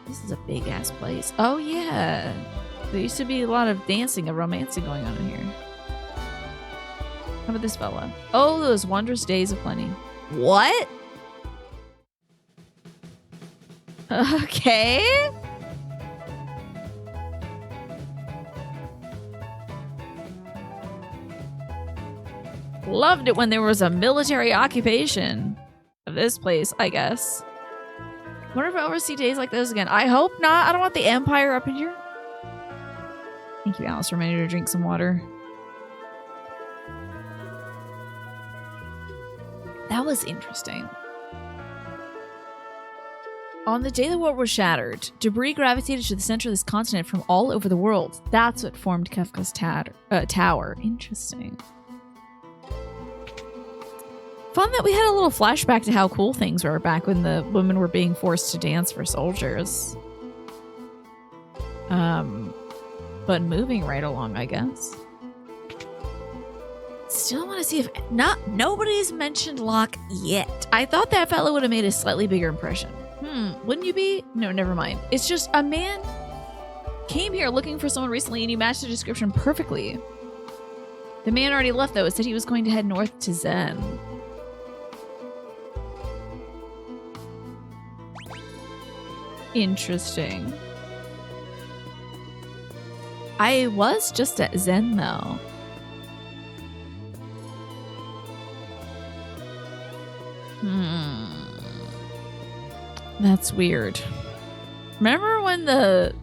This is a big-ass place. Oh, yeah. There used to be a lot of dancing and romancing going on in here. How about this fella? Oh, those wondrous days of plenty. What? Okay. Loved it when there was a military occupation of this place, I guess. Wonder if I ever see days like this again. I hope not. I don't want the Empire up in here. Thank you, Alice, for reminding me to drink some water. That was interesting. On the day the world was shattered, debris gravitated to the center of this continent from all over the world. That's what formed Kefka's tower. Interesting. Fun that we had a little flashback to how cool things were back when the women were being forced to dance for soldiers. But moving right along, I guess. Still want to see if nobody's mentioned Locke yet. I thought that fellow would have made a slightly bigger impression. Wouldn't you be? No, never mind. It's just a man came here looking for someone recently and you matched the description perfectly. The man already left though. It said he was going to head north to Zen. Interesting. I was just at Zen though. That's weird. Remember when the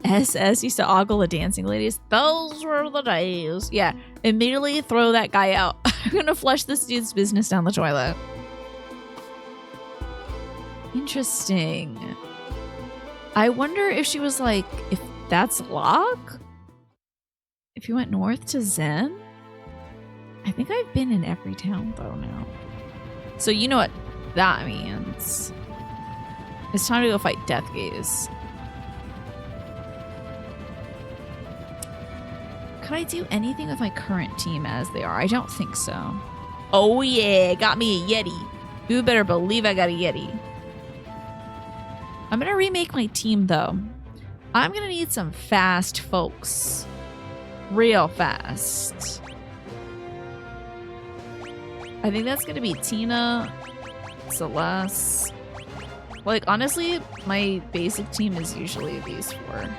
SS used to ogle the dancing ladies? Those were the days. Yeah, immediately throw that guy out. I'm gonna flush this dude's business down the toilet. Interesting. I wonder if she was like, if that's Locke? If you went north to Zen? I think I've been in every town though now. So you know what that means. It's time to go fight Death Gaze. Could I do anything with my current team as they are? I don't think so. Oh yeah, got me a Yeti. You better believe I got a Yeti. I'm gonna remake my team though. I'm gonna need some fast folks. Real fast. I think that's gonna be Tina, Celeste. Like, honestly, my basic team is usually these 4.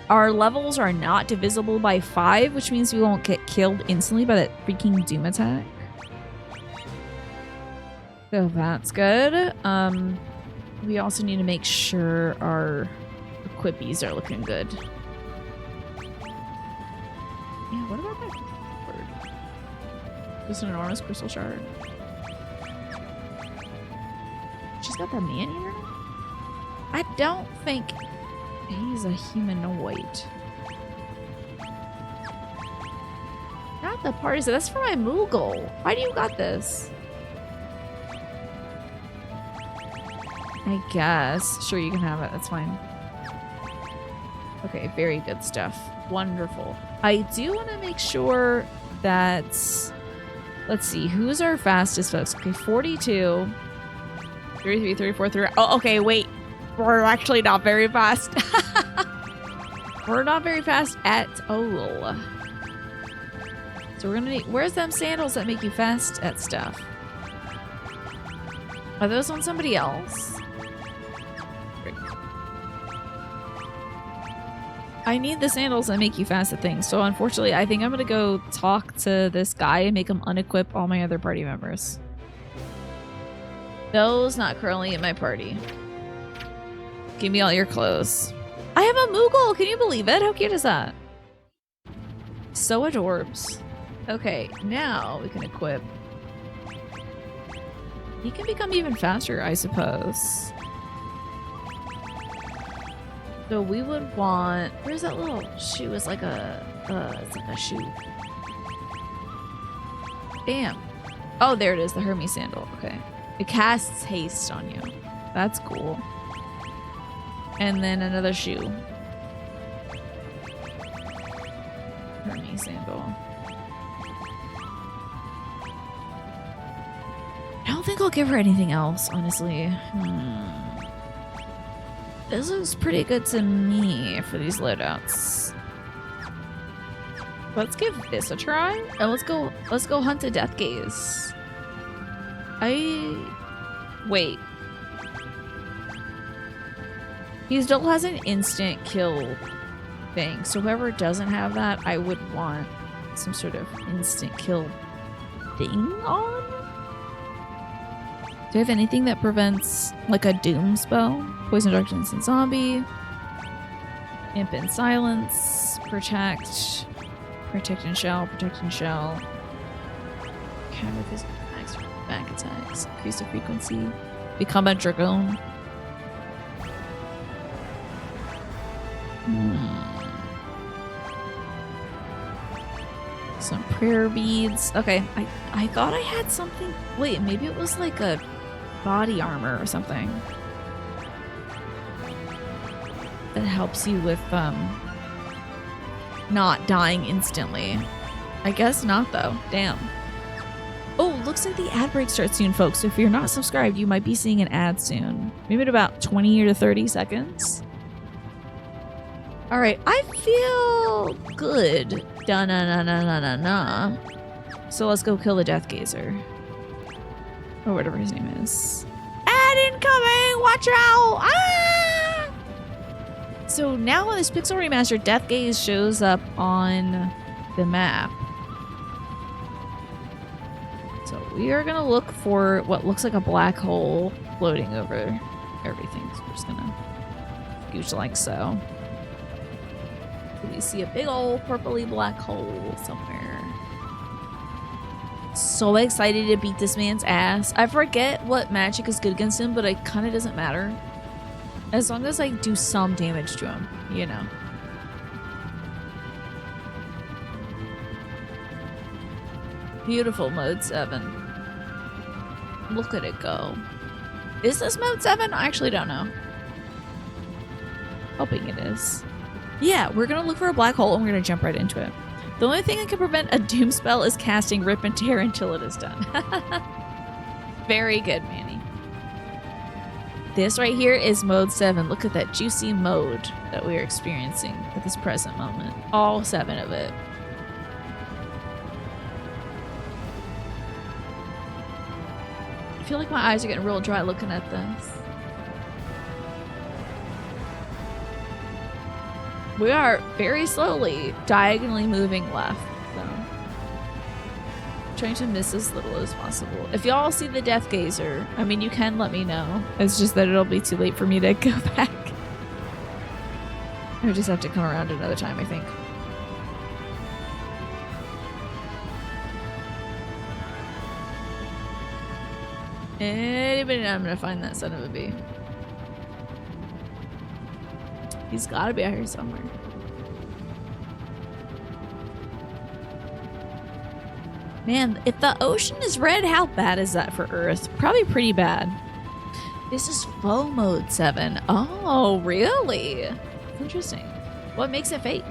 Our levels are not divisible by 5, which means we won't get killed instantly by that freaking Doom attack. So that's good. We also need to make sure our equippies are looking good. Yeah, what about that bird? Just an enormous crystal shard. She's got the man-eater? I don't think he's a humanoid. Not the party, so that's for my Moogle. Why do you got this? I guess. Sure, you can have it. That's fine. Okay, very good stuff. Wonderful. I do want to make sure that... Let's see. Who's our fastest folks? Okay, 42. 33, 34, 30. Oh, okay, wait. We're actually not very fast. We're not very fast at all. So we're gonna need... Where's them sandals that make you fast at stuff? Are those on somebody else? I need the sandals that make you fast at things. So unfortunately, I think I'm gonna go talk to this guy and make him unequip all my other party members. Those not currently in my party. Give me all your clothes. I have a Moogle! Can you believe it? How cute is that? So adorbs. Okay, now we can equip. He can become even faster, I suppose. So we would want... Where's that little shoe? It's like a... it's like a shoe. Bam. Oh, there it is. The Hermes sandal. Okay. It casts haste on you. That's cool. And then another shoe. Hermes sandal. I don't think I'll give her anything else, honestly. This looks pretty good to me for these loadouts. Let's give this a try. And let's go hunt a death gaze. Wait. He still has an instant kill thing. So whoever doesn't have that, I would want some sort of instant kill thing on. Do I have anything that prevents like a doom spell? Poison, darkness, and zombie. Imp and silence. Protect. Protect and shell. Protect and shell. Counter physical attacks. Back attacks. Increase the frequency. Become a dragoon. Some prayer beads. Okay, I thought I had something. Wait, maybe it was like a body armor or something that helps you with not dying instantly. I guess not though. Damn. Oh, looks like the ad break starts soon, folks. So if you're not subscribed, you might be seeing an ad soon. Maybe in about 20 to 30 seconds. All right, I feel good. Da-na-na-na-na-na-na. So let's go kill the Death Gazer. Or whatever his name is. Ad incoming! Watch out! Ah! So now when this Pixel Remaster, Death Gaze shows up on the map. So we are gonna look for what looks like a black hole floating over everything. So we're just gonna gooch like so. We see a big old purpley black hole somewhere. So excited to beat this man's ass. I forget what magic is good against him, but it kind of doesn't matter. As long as I do some damage to him, you know. Beautiful mode 7. Look at it go. Is this mode 7? I actually don't know. Hoping it is. Yeah, we're gonna look for a black hole and we're gonna jump right into it. The only thing that can prevent a doom spell is casting Rip and Tear until it is done. Very good, Manny. This right here is mode 7. Look at that juicy mode that we are experiencing at this present moment. All 7 of it. I feel like my eyes are getting real dry looking at this. We are very slowly diagonally moving left, so trying to miss as little as possible. If y'all see the Death Gazer, I mean, you can let me know. It's just that it'll be too late for me to go back. I just have to come around another time, I think. Anybody know I'm gonna find that son of a bee? He's gotta be out here somewhere. Man, if the ocean is red, how bad is that for Earth? Probably pretty bad. This is faux mode 7. Oh, really? Interesting. What makes it fake?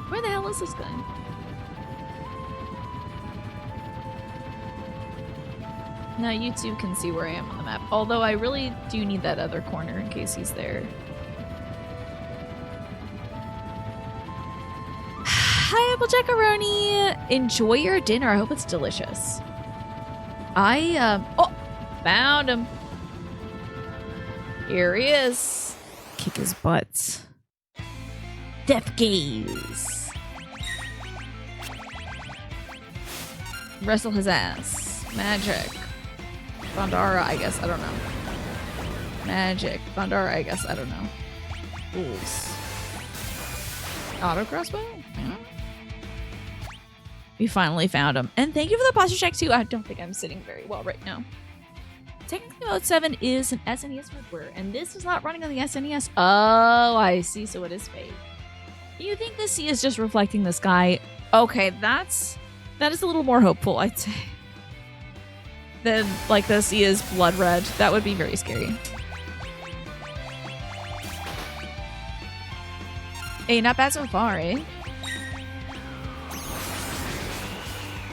Where the hell is this guy? Now YouTube can see where I am on the map. Although I really do need that other corner in case he's there. Hi, Applejack-a-roni. Enjoy your dinner. I hope it's delicious. Oh, found him. Here he is. Kick his butt. Death gaze. Wrestle his ass. Magic. Bandara, I guess. I don't know. Magic. Bandara, I guess. I don't know. Rules. Auto crossbow? Yeah. We finally found him. And thank you for the posture check too. I don't think I'm sitting very well right now. Technically Mode 7 is an SNES hardware, and this is not running on the SNES. Oh, I see. So it is fake. You think the sea is just reflecting the sky? Okay, that is a little more hopeful, I'd say. Than like the sea is blood red. That would be very scary. Hey, not bad so far, eh?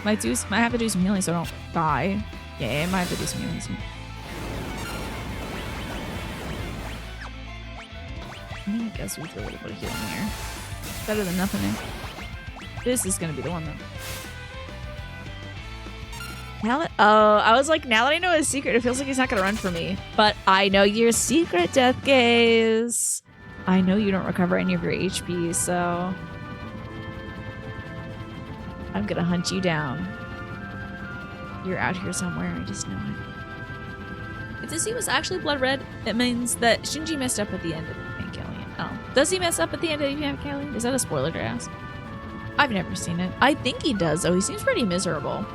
Might have to do some healing so I don't die. Yeah, I might have to do some healing soon. I guess we do a little bit of healing here. Better than nothing, eh? This is gonna be the one though. I was like, now that I know his secret, it feels like he's not gonna run for me. But I know your secret, Death Gaze. I know you don't recover any of your HP, so I'm gonna hunt you down. You're out here somewhere, I just know it. If the sea was actually blood red, it means that Shinji messed up at the end of Evangelion. Oh. Does he mess up at the end of Evangelion? Is that a spoiler to ask? I've never seen it. I think he does, though. He seems pretty miserable.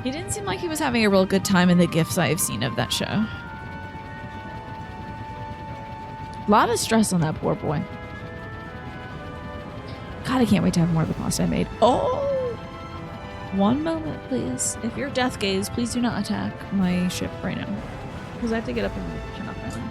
He didn't seem like he was having a real good time in the GIFs I've seen of that show. A lot of stress on that poor boy. God, I can't wait to have more of the pasta I made. Oh! One moment, please. If you're Death Gaze, please do not attack my ship right now. Because I have to get up and turn off my light.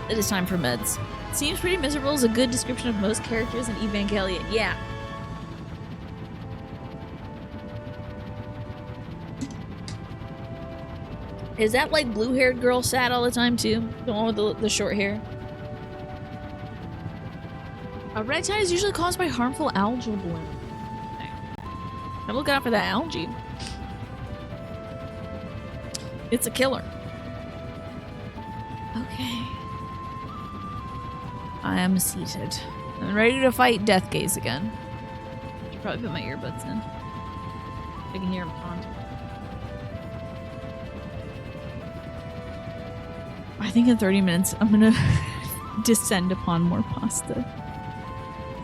It is time for meds. Seems pretty miserable is a good description of most characters in Evangelion. Yeah. Is that like blue-haired girl sad all the time too? The one with the short hair? A red tide is usually caused by harmful algal bloom. Okay. I'm looking out for that algae. It's a killer. Okay. I am seated. I'm ready to fight Death Gaze again. I should probably put my earbuds in. I can hear him taunt. I think in 30 minutes I'm gonna descend upon more pasta.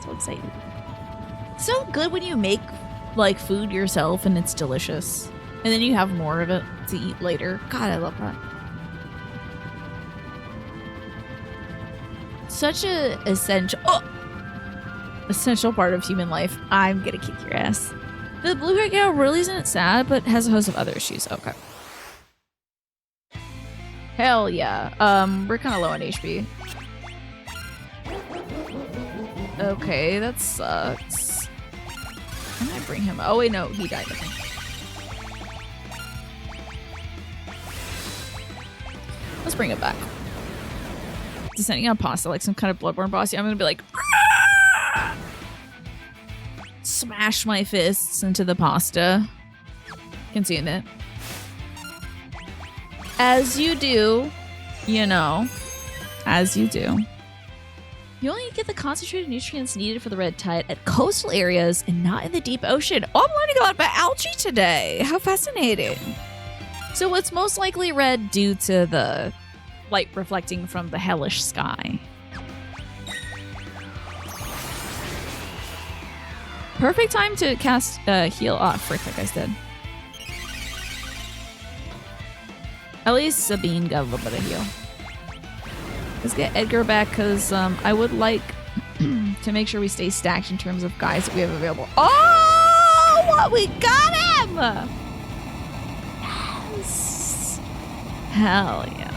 So excited. So good when you make like food yourself and it's delicious. And then you have more of it to eat later. God, I love that. Such a essential part of human life. I'm gonna kick your ass. The blue hair gal really isn't sad, but has a host of other issues. Okay. Hell yeah. We're kind of low on HP. Okay, that sucks. I might bring him. Oh wait, no, he died. I think. Let's bring him back. descending on pasta like some kind of Bloodborne boss, I'm gonna be like, smash my fists into the pasta. Can see it. As you do, you know, as you do. You only get the concentrated nutrients needed for the red tide at coastal areas and not in the deep ocean. Oh, I'm learning a lot about algae today. How fascinating. So it's most likely red due to the light reflecting from the hellish sky. Perfect time to cast heal off. Frick, like I said. At least Sabine got a little bit of heal. Let's get Edgar back because I would like to make sure we stay stacked in terms of guys that we have available. Oh, what? We got him! Yes. Hell yeah.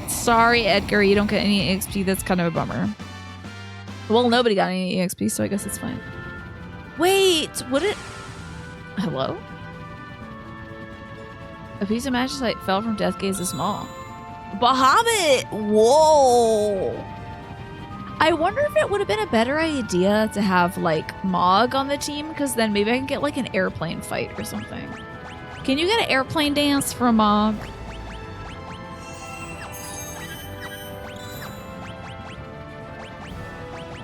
Sorry, Edgar, you don't get any XP. That's kind of a bummer. Well, nobody got any XP, so I guess it's fine. Wait, would it... Hello? A piece of magicite fell from Deathgaze's maw. Bahamut! Whoa! I wonder if it would have been a better idea to have, like, Mog on the team, because then maybe I can get, like, an airplane fight or something. Can you get an airplane dance for a Mog?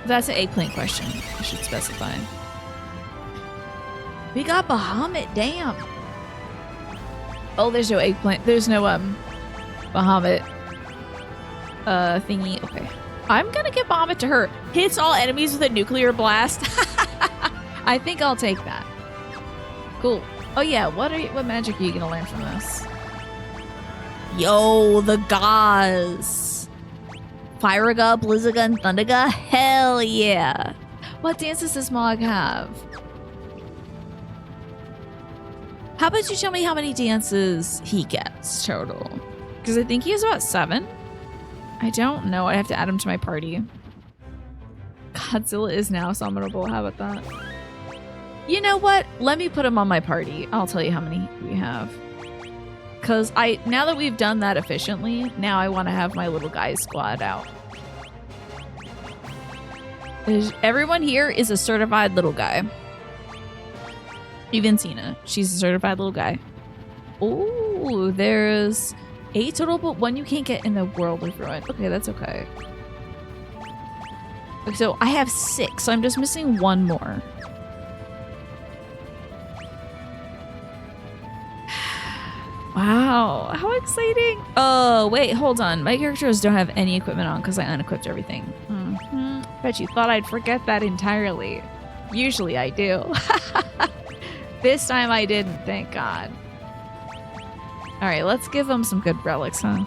That's an eggplant question. I should specify. We got Bahamut, damn. Oh, there's no eggplant. There's no, Bahamut thingy. Okay. I'm gonna get Bahamut to her. Hits all enemies with a nuclear blast. I think I'll take that. Cool. Oh yeah, what magic are you gonna learn from this? Yo, the Gauze. Firaga, Blizzaga, and Thundaga? Hell yeah. What dances does Mog have? How about you tell me how many dances he gets total? Because I think he has about 7. I don't know. I have to add him to my party. Godzilla is now summonable. How about that? You know what? Let me put him on my party. I'll tell you how many we have. Because now that we've done that efficiently, now I want to have my little guy squad out. Everyone here is a certified little guy. Even Cena. She's a certified little guy. Oh, there's 8 total, but 1 you can't get in the World of Ruin. Okay, that's okay. So I have 6, so I'm just missing 1 more. Wow, how exciting. Oh, wait, hold on. My characters don't have any equipment on because I unequipped everything. Bet you thought I'd forget that entirely. Usually I do. This time I didn't, thank God. Alright, let's give them some good relics, huh?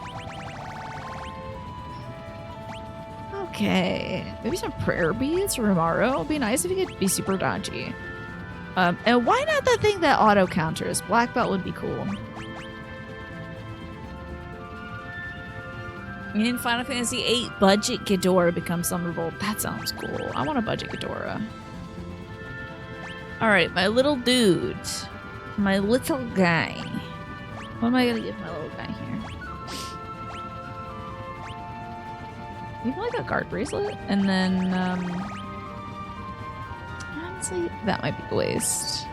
Okay. Maybe some prayer beads for Romaro. It'd be nice if he could be super dodgy. And why not the thing that auto counters? Black belt would be cool. In Final Fantasy VIII, budget Ghidorah becomes summonable. That sounds cool. I want a budget Ghidorah. Alright, my little dude. My little guy. What am I gonna give my little guy here? Maybe like a guard bracelet? And then, honestly, that might be the waste.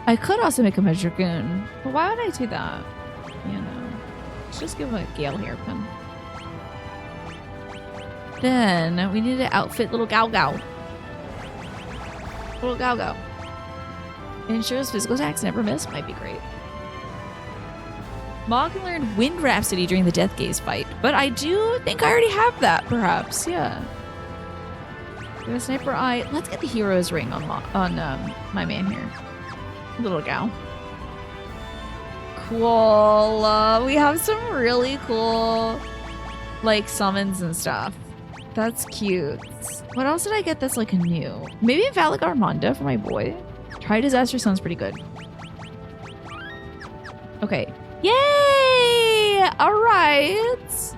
I could also make him a Dragoon, but why would I do that? You know, let's just give him a Gale hairpin. Then we need to outfit little Gao Gao. Little Gao Gao. Ensures physical attacks never miss. Might be great. Mog can learn Wind Rhapsody during the Death Gaze fight, but I do think I already have that, perhaps. Yeah. Get a sniper eye. Let's get the hero's ring on my man here. Little Gao. Cool. We have some really cool, like, summons and stuff. That's cute. What else did I get that's, like, new? Maybe Valak Armanda for my boy. Try Disaster sounds pretty good. Okay. Yay! All right.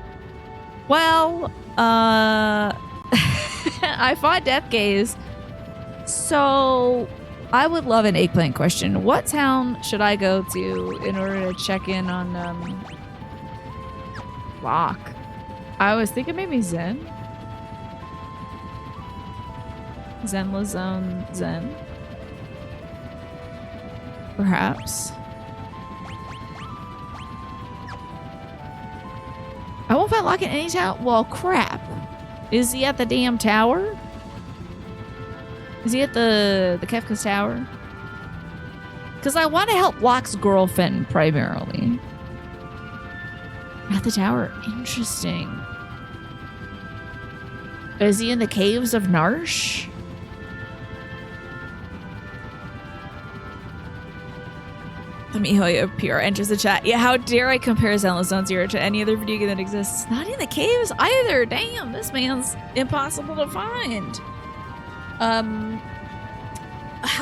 Well, I fought Death Gaze. So I would love an eggplant question. What town should I go to in order to check in on Locke? I was thinking maybe Zen. Zen Lazone Zen. Perhaps. I won't find Locke in any tower. Well, crap. Is he at the damn tower? Is he at the Kefka's tower? Because I want to help Locke's girlfriend primarily. At the tower. Interesting. Is he in the caves of Narsh? Let me heal you. PR enters the chat. Yeah, how dare I compare Zenless Zone Zero to any other video game that exists? Not in the caves either. Damn, this man's impossible to find. How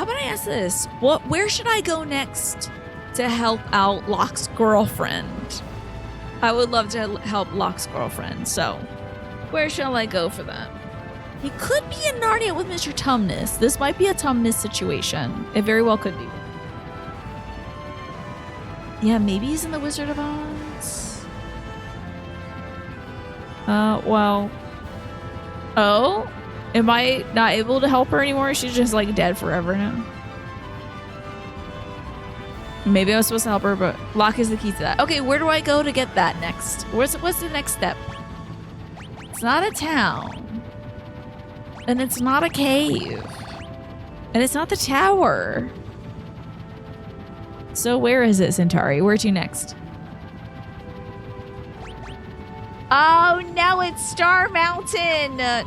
about I ask this? Where should I go next to help out Locke's girlfriend? I would love to help Locke's girlfriend, so where shall I go for that? He could be in Narnia with Mr. Tumnus. This might be a Tumnus situation. It very well could be. Yeah, maybe he's in the Wizard of Oz. Well. Oh? Am I not able to help her anymore? She's just like dead forever now. Maybe I was supposed to help her, but Locke is the key to that. Okay, where do I go to get that next? What's the next step? It's not a town. And it's not a cave. And it's not the tower. So where is it, Centauri? Where to next? Oh, no, it's Star Mountain. No,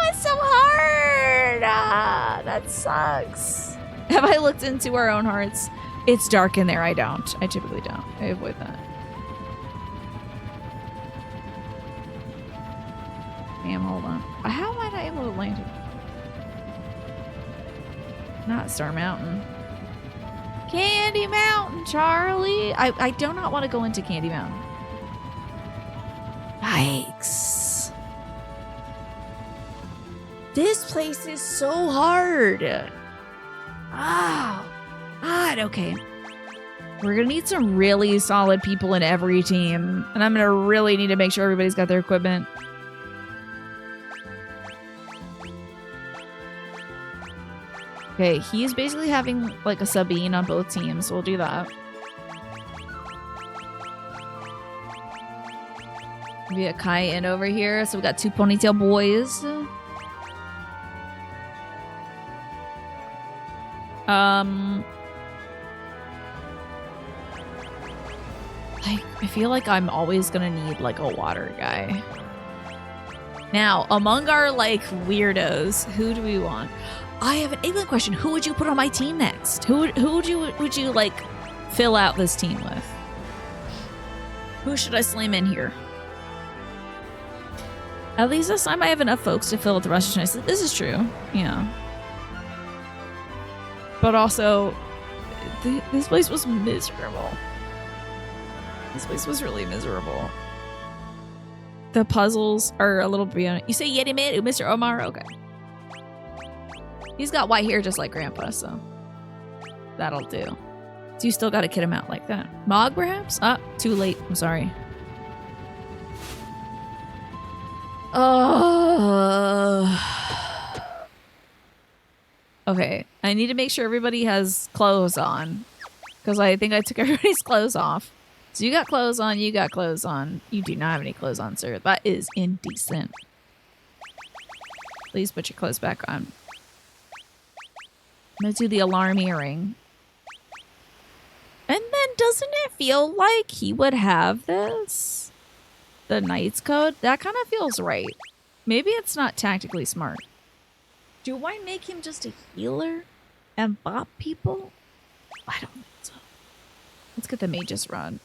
it's so hard. That sucks. Have I looked into our own hearts? It's dark in there. I don't. I typically don't. I avoid that. Damn, hold on. How am I not able to land it? Not Star Mountain. Candy Mountain, Charlie. I do not want to go into Candy Mountain. Yikes. This place is so hard. Oh, God. Okay. We're going to need some really solid people in every team. And I'm going to really need to make sure everybody's got their equipment. Okay, he's basically having like a Sabine on both teams, so we'll do that. Maybe a Kai-In over here, so we got two ponytail boys. I feel like I'm always gonna need like a water guy. Now, among our like weirdos, who do we want? I have an England question. Who would you put on my team next? Who would you like fill out this team with? Who should I slam in here? At least this time I have enough folks to fill out the roster. This is true. Yeah. But also, this place was miserable. This place was really miserable. The puzzles are a little beyond. You say Yeti Man, Mr. Omar? Okay. He's got white hair just like Grandpa, so that'll do. So you still got to kid him out like that. Mog, perhaps? Too late. I'm sorry. Okay, I need to make sure everybody has clothes on, because I think I took everybody's clothes off. So you got clothes on, you got clothes on. You do not have any clothes on, sir. That is indecent. Please put your clothes back on. I'm going to do the alarm earring. And then doesn't it feel like he would have this? The Knight's Code? That kind of feels right. Maybe it's not tactically smart. Do I make him just a healer and bop people? I don't think so. Let's get the Magus run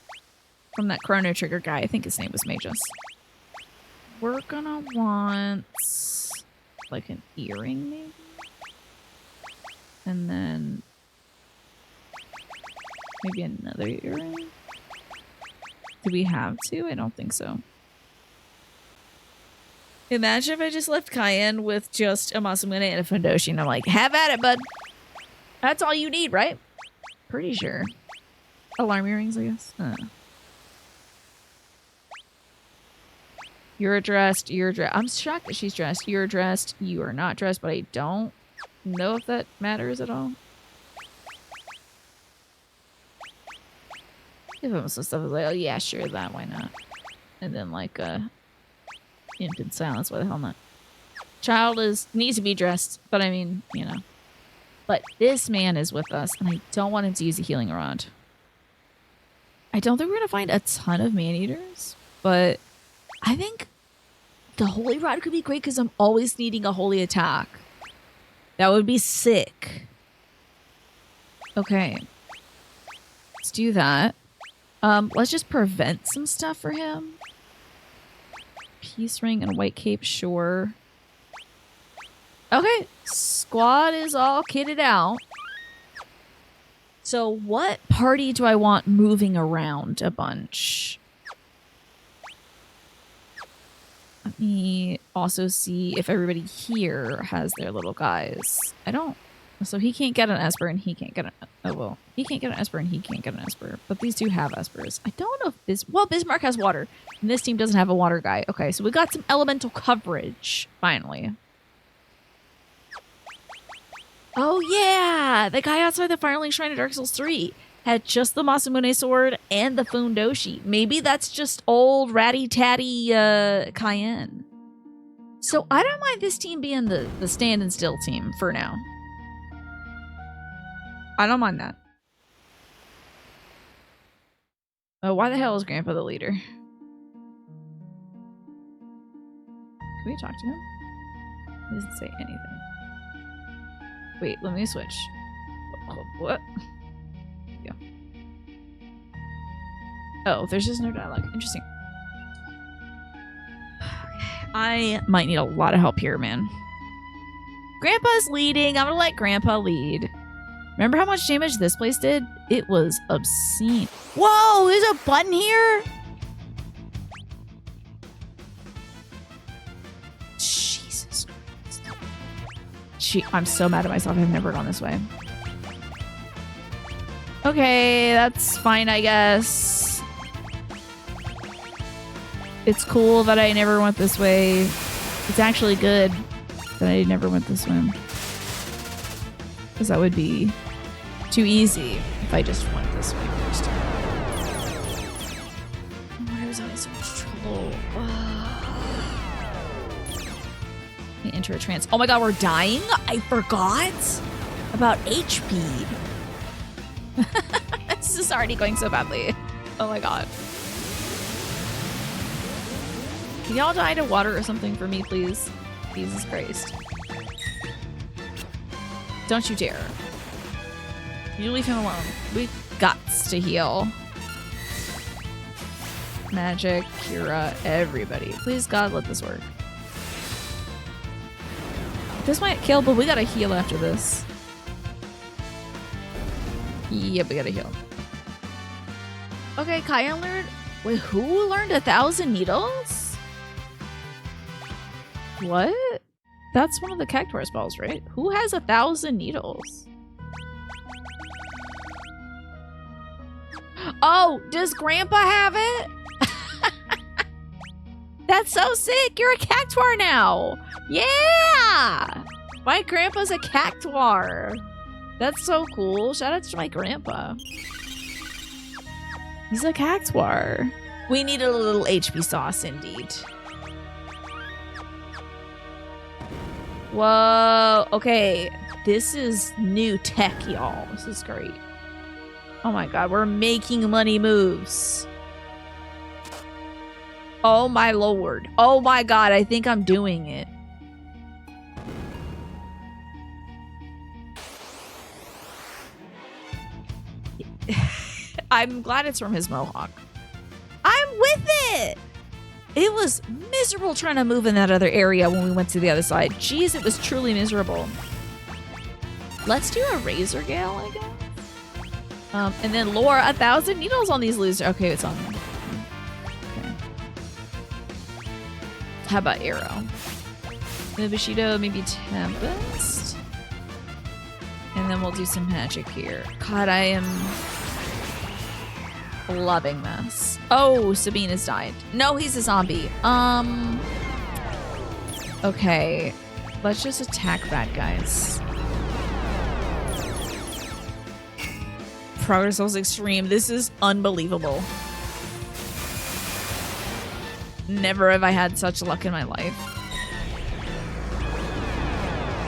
from that Chrono Trigger guy. I think his name was Magus. We're gonna want like an earring maybe? And then maybe another earring? Do we have to? I don't think so. Imagine if I just left Cayenne with just a Masamune and a Fundoshi and I'm like, have at it, bud. That's all you need, right? Pretty sure. Alarm earrings, I guess. You're dressed. You're dressed. I'm shocked that she's dressed. You're dressed. You are not dressed, but I don't know if that matters at all. Give him some stuff like, oh yeah, sure, that, why not? And then like infant silence, why the hell not? Child needs to be dressed, but I mean, you know. But this man is with us, and I don't want him to use a healing rod. I don't think we're gonna find a ton of man-eaters, but I think the holy rod could be great because I'm always needing a holy attack. That would be sick. Okay. Let's do that. Let's just prevent some stuff for him. Peace ring and white cape, sure. Okay, squad is all kitted out. So what party do I want moving around a bunch? Let me also see if everybody here has their little guys. I don't. So he can't get an Esper and he can't get an... Oh, well. He can't get an Esper and he can't get an Esper. But these two have Espers. I don't know if well, Bismarck has water. And this team doesn't have a water guy. Okay, so we got some elemental coverage. Finally. Oh, yeah! The guy outside the Firelink Shrine of Dark Souls 3 had just the Masamune sword and the Fundoshi. Maybe that's just old ratty-tatty Cayenne. So I don't mind this team being the stand and still team for now. I don't mind that. Oh, why the hell is Grandpa the leader? Can we talk to him? He doesn't say anything. Wait, let me switch. What? Yeah. Oh, there's just no dialogue. Interesting. I might need a lot of help here, man. Grandpa's leading. I'm gonna let Grandpa lead. Remember how much damage this place did? It was obscene. Whoa, there's a button here? Jesus Christ. I'm so mad at myself. I've never gone this way. Okay, that's fine, I guess. It's cool that I never went this way. It's actually good that I never went this way. Because that would be too easy if I just went this way first. Why was I in so much trouble? Let me enter a trance. Oh my god, we're dying? I forgot about HP. This is already going so badly. Oh my god. Can y'all die to water or something for me, please? Jesus Christ. Don't you dare. You leave him alone. We've got to heal. Magic, Kira, everybody. Please, God, let this work. This might kill, but we gotta heal after this. Yep, we gotta heal. Okay, Kaya learned... Wait, who learned 1,000 needles? What? That's one of the Cactuar spells, right? Who has 1,000 needles? Oh, does Grandpa have it? That's so sick! You're a Cactuar now! Yeah! My grandpa's a Cactuar. That's so cool. Shout out to my grandpa. He's a Cactuar. We need a little HP sauce, indeed. Whoa. Okay. This is new tech, y'all. This is great. Oh my god, we're making money moves. Oh my lord. Oh my god, I think I'm doing it. I'm glad it's from his mohawk. I'm with it! It was miserable trying to move in that other area when we went to the other side. Jeez, it was truly miserable. Let's do a Razor Gale, I guess. And then lore 1,000 needles on these losers. Okay, it's on there. Okay. How about arrow? Maybe Bushido, maybe Tempest. And then we'll do some magic here. God, I am... Loving this. Oh, Sabine has died. No, he's a zombie. Okay. Let's just attack bad guys. Progress levels extreme. This is unbelievable. Never have I had such luck in my life.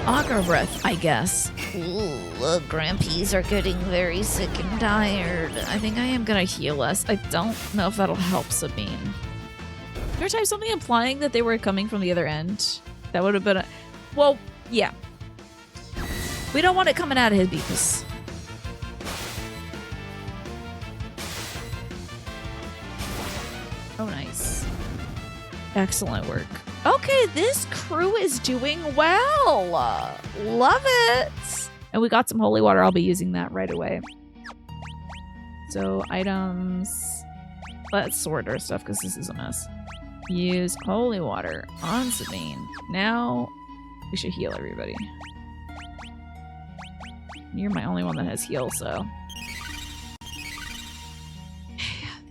Auger breath, I guess. Ooh, the Grampies are getting very sick and tired. I think I am gonna heal us. I don't know if that'll help Sabine. Every time something implying that they were coming from the other end. That would have been a... Well, yeah. We don't want it coming out of his beaks. Oh, nice. Excellent work. Okay, this crew is doing well. Love it. And we got some holy water. I'll be using that right away. So, items. Let's sort our stuff because this is a mess. Use holy water on Sabine. Now, we should heal everybody. You're my only one that has heal, so.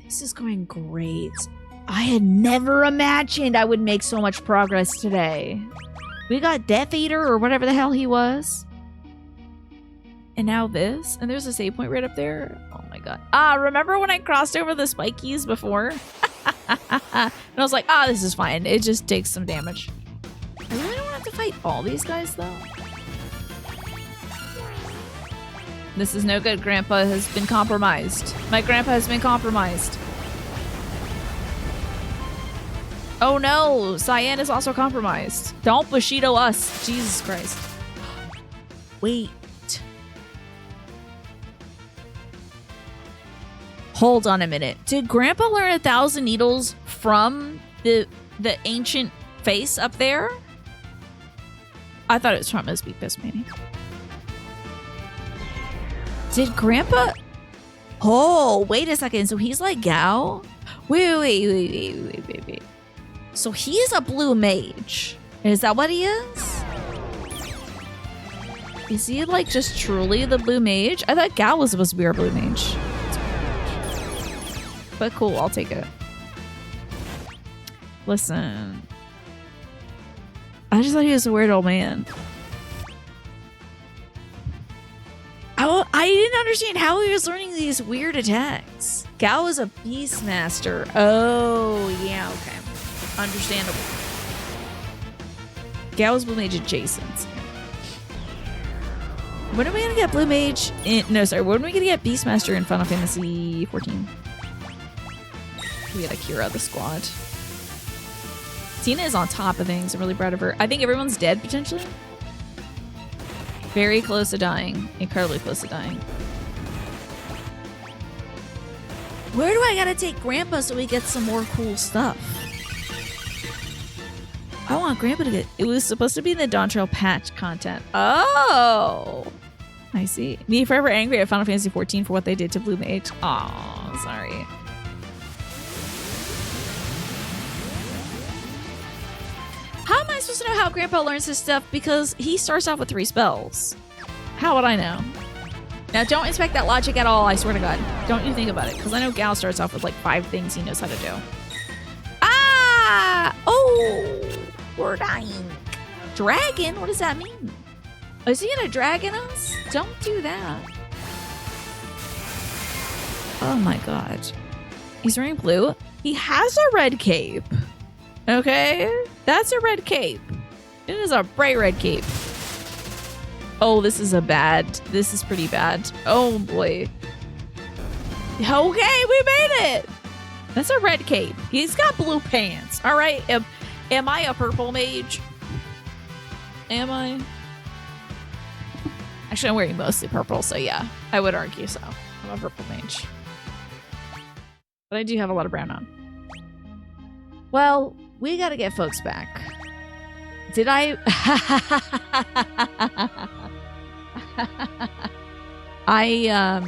This is going great. I had never imagined I would make so much progress today. We got Death Eater or whatever the hell he was. And now this. And there's a save point right up there. Oh my god. Remember when I crossed over the spikies before? And I was like, this is fine. It just takes some damage. I really don't have to fight all these guys though. This is no good. Grandpa has been compromised. My grandpa has been compromised. Oh no, Cyan is also compromised. Don't Bushido us. Jesus Christ. Wait. Hold on a minute. Did Grandpa learn 1,000 needles from the ancient face up there? I thought it was from his Beepus Mania. Did Grandpa... Oh, wait a second. So he's like Gao? Wait. So he's a blue mage. Is that what he is? Is he like just truly the blue mage? I thought Gao was supposed to be our blue mage. But cool, I'll take it. Listen. I just thought he was a weird old man. I didn't understand how he was learning these weird attacks. Gao is a Beastmaster. Oh, yeah, okay. Understandable. Gao's Blue Mage adjacent. When are we gonna get Blue Mage in... No, sorry. When are we gonna get Beastmaster in Final Fantasy 14? We got Akira, the squad. Tina is on top of things. I'm really proud of her. I think everyone's dead, potentially. Very close to dying. Incredibly close to dying. Where do I gotta take Grandpa so we get some more cool stuff? I want Grandpa to get... It was supposed to be the Dawn Trail patch content. Oh! I see. Me forever angry at Final Fantasy 14 for what they did to Blue Mage. Aw, sorry. How am I supposed to know how Grandpa learns his stuff? Because he starts off with 3 spells. How would I know? Now, don't expect that logic at all, I swear to God. Don't you think about it. Because I know Gao starts off with like 5 things he knows how to do. Ah! Oh! We're dying. Dragon? What does that mean? Is he gonna dragon us? Don't do that. Oh my god. He's wearing blue. He has a red cape. Okay? That's a red cape. It is a bright red cape. Oh, this is this is pretty bad. Oh boy. Okay, we made it. That's a red cape. He's got blue pants. All right. Am I a purple mage? Am I? Actually, I'm wearing mostly purple, so yeah, I would argue so. I'm a purple mage. But I do have a lot of brown on. Well, we gotta get folks back. Did I? I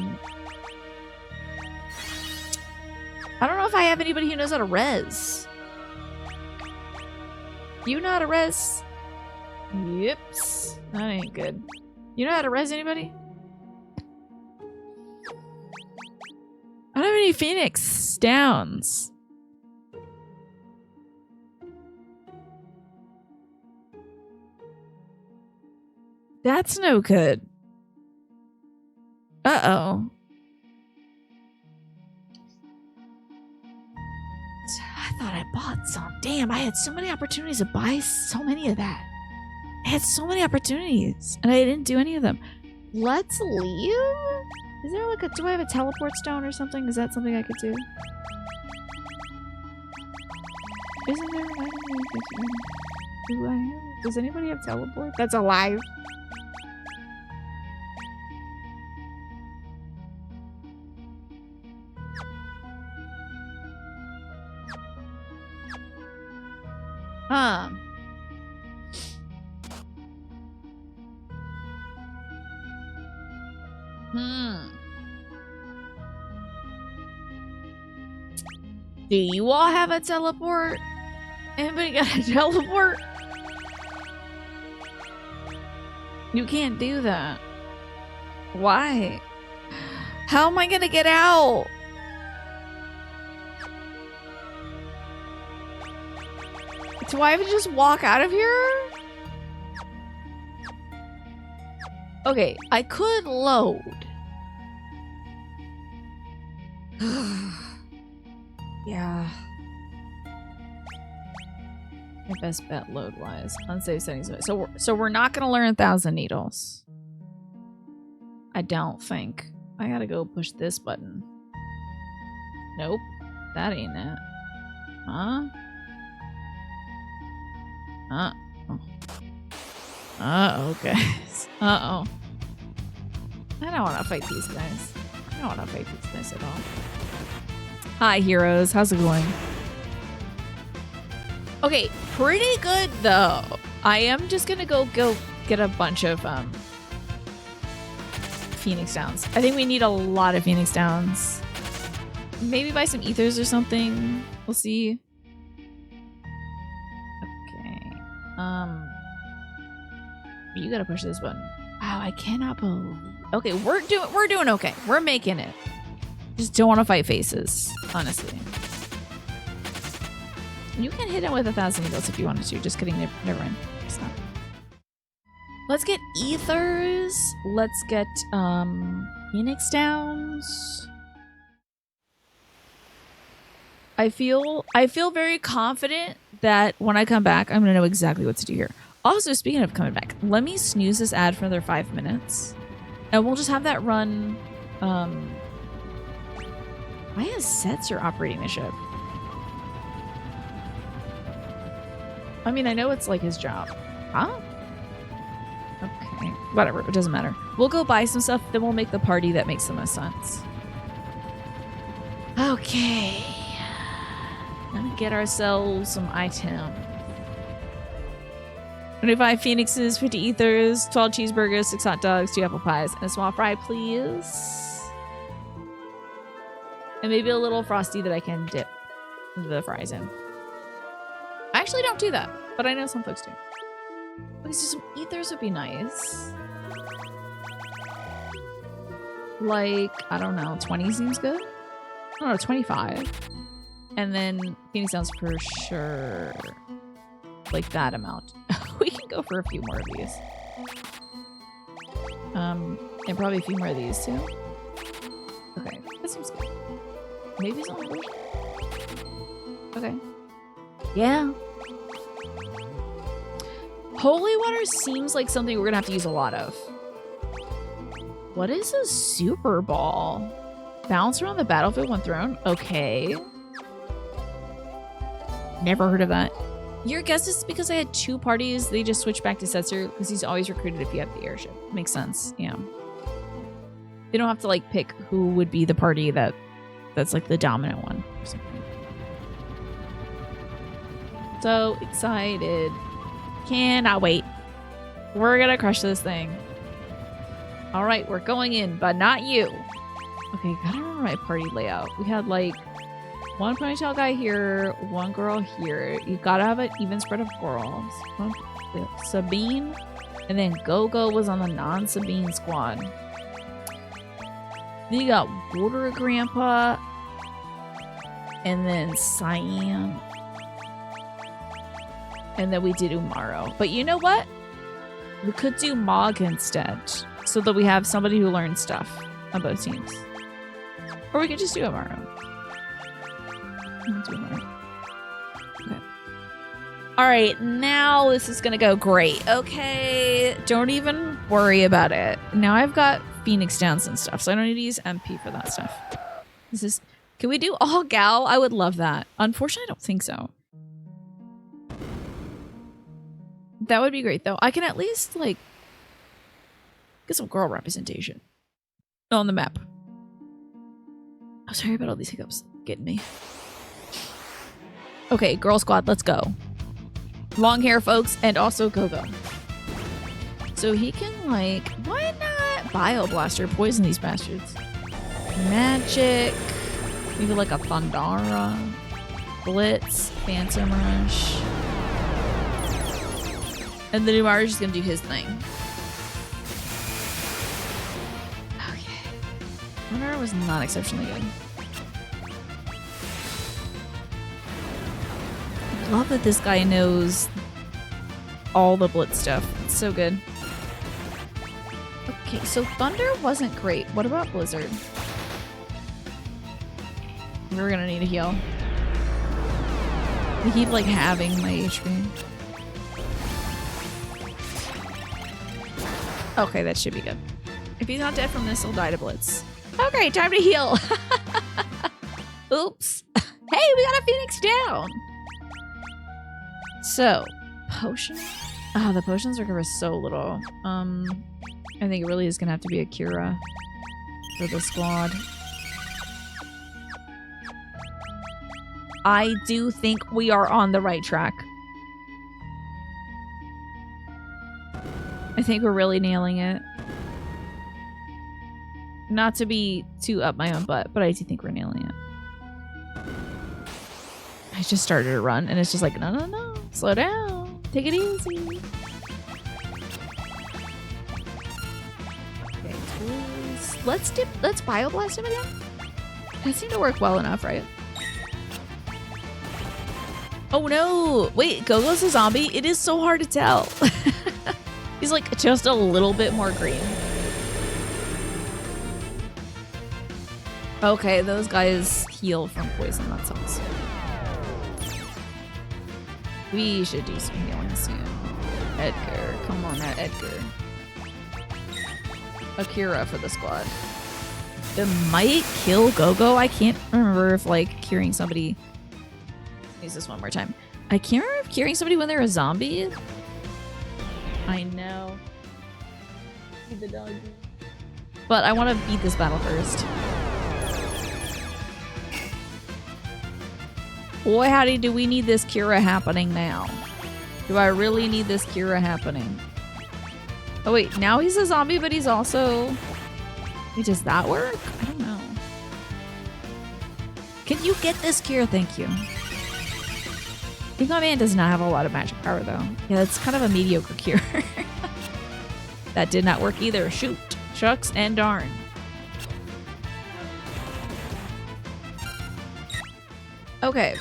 don't know if I have anybody who knows how to res. You know how to res? Yips. That ain't good. You know how to res anybody? I don't have many Phoenix Downs. That's no good. Uh-oh. I thought I bought some. Damn, I had so many opportunities to buy so many of that. I had so many opportunities, and I didn't do any of them. Let's leave? Is there like a... Do I have a teleport stone or something? Is that something I could do? Isn't there... Do I have... Does anybody have teleport? That's alive. Huh. Do you all have a teleport? Anybody got a teleport? You can't do that. Why? How am I gonna get out? Do I have to just walk out of here? Okay, I could load. Yeah. My best bet load-wise. Unsafe settings. So we're not gonna learn 1,000 needles. I don't think. I gotta go push this button. Nope. That ain't it. Huh? Uh-oh, guys. Uh-oh. I don't want to fight these guys. I don't want to fight these guys at all. Hi, heroes. How's it going? Okay, pretty good, though. I am just gonna go get a bunch of Phoenix Downs. I think we need a lot of Phoenix Downs. Maybe buy some ethers or something. We'll see. You gotta push this button. Wow, I cannot believe. Okay, we're doing okay. We're making it. Just don't want to fight faces, honestly. You can hit him with 1,000 needles if you wanted to. Just kidding. Never mind. It's not. Let's get ethers. Let's get Phoenix Downs. I feel very confident that when I come back, I'm gonna know exactly what to do here. Also, speaking of coming back, let me snooze this ad for another 5 minutes. And we'll just have that run. Why is Setzer operating the ship? I mean, I know it's like his job. Huh? Okay. Whatever. It doesn't matter. We'll go buy some stuff, then we'll make the party that makes the most sense. Okay. Let's get ourselves some items. 25 phoenixes, 50 ethers, 12 cheeseburgers, 6 hot dogs, 2 apple pies, and a small fry, please. And maybe a little frosty that I can dip the fries in. I actually don't do that, but I know some folks do. Okay, so some ethers would be nice. Like, I don't know, 20 seems good? I don't know, 25. And then Phoenix sounds for sure. Like that amount. We can go for a few more of these. And probably a few more of these too. Okay, that seems good. Maybe some of those. Okay. Yeah. Holy water seems like something we're gonna have to use a lot of. What is a super ball? Bounce around the battlefield when thrown? Okay. Never heard of that. Your guess is because I had 2 parties, they just switched back to Setzer because he's always recruited if you have the airship. Makes sense, yeah. They don't have to like pick who would be the party that's like the dominant one or something. So excited. Cannot wait. We're gonna crush this thing. All right, we're going in, but not you. Okay, gotta remember my party layout. We had like 1 ponytail guy here, 1 girl here. You gotta have an even spread of girls. Sabine, and then Go-Go was on the non-Sabine squad. Then you got Water Grandpa, And then Cyan. And then we did Umaro. But you know what? We could do Mog instead. So that we have somebody who learns stuff on both teams. Or we could just do Umaro. Do Umaro. Okay. Alright, now this is gonna go great. Okay, don't even worry about it. Now I've got Phoenix Downs and stuff, so I don't need to use MP for that stuff. This is... Can we do all gal? I would love that. Unfortunately, I don't think so. That would be great, though. I can at least, like, get some girl representation on the map. I'm sorry about all these hiccups getting me. Okay, girl squad, let's go. Long hair, folks, and also go-go. So he can, like, why not Bio Blaster poison these bastards? Magic. Maybe like a Thundara. Blitz. Phantom Rush. And then Umaru's just gonna do his thing. Okay. Thundara was not exceptionally good. I love that this guy knows all the Blitz stuff. It's so good. Okay, so Thunder wasn't great. What about Blizzard? We're gonna need a heal. I keep like having my HP. Okay, that should be good. If he's not dead from this, he'll die to Blitz. Okay, time to heal. Oops. Hey, we got a Phoenix down. So, potion. Oh, the potions recover so little. I think it really is gonna have to be a Kira for the squad. I do think we are on the right track. I think we're really nailing it. Not to be too up my own butt, but I do think we're nailing it. I just started to run and it's just like, no, no, no. Slow down. Take it easy. Okay, tools. Let's Bioblast him again. That seemed to work well enough, right? Oh no! Wait, Gogo's a zombie? It is so hard to tell. He's like just a little bit more green. Okay, those guys heal from poison. That sucks. We should do some healing soon. Edgar. Come on now, Edgar. Akira for the squad. It might kill Gogo. I can't remember if like curing somebody... Use this one more time. I can't remember if curing somebody when they're a zombie. I know. The dog. But I want to beat this battle first. Boy, howdy, do we need this Kira happening now? Do I really need this Kira happening? Oh wait, now he's a zombie, but he's also... Wait, does that work? I don't know. Can you get this Kira? Thank you. I think my man does not have a lot of magic power, though. Yeah, that's kind of a mediocre cure. That did not work either. Shoot. Shucks and darn. Okay.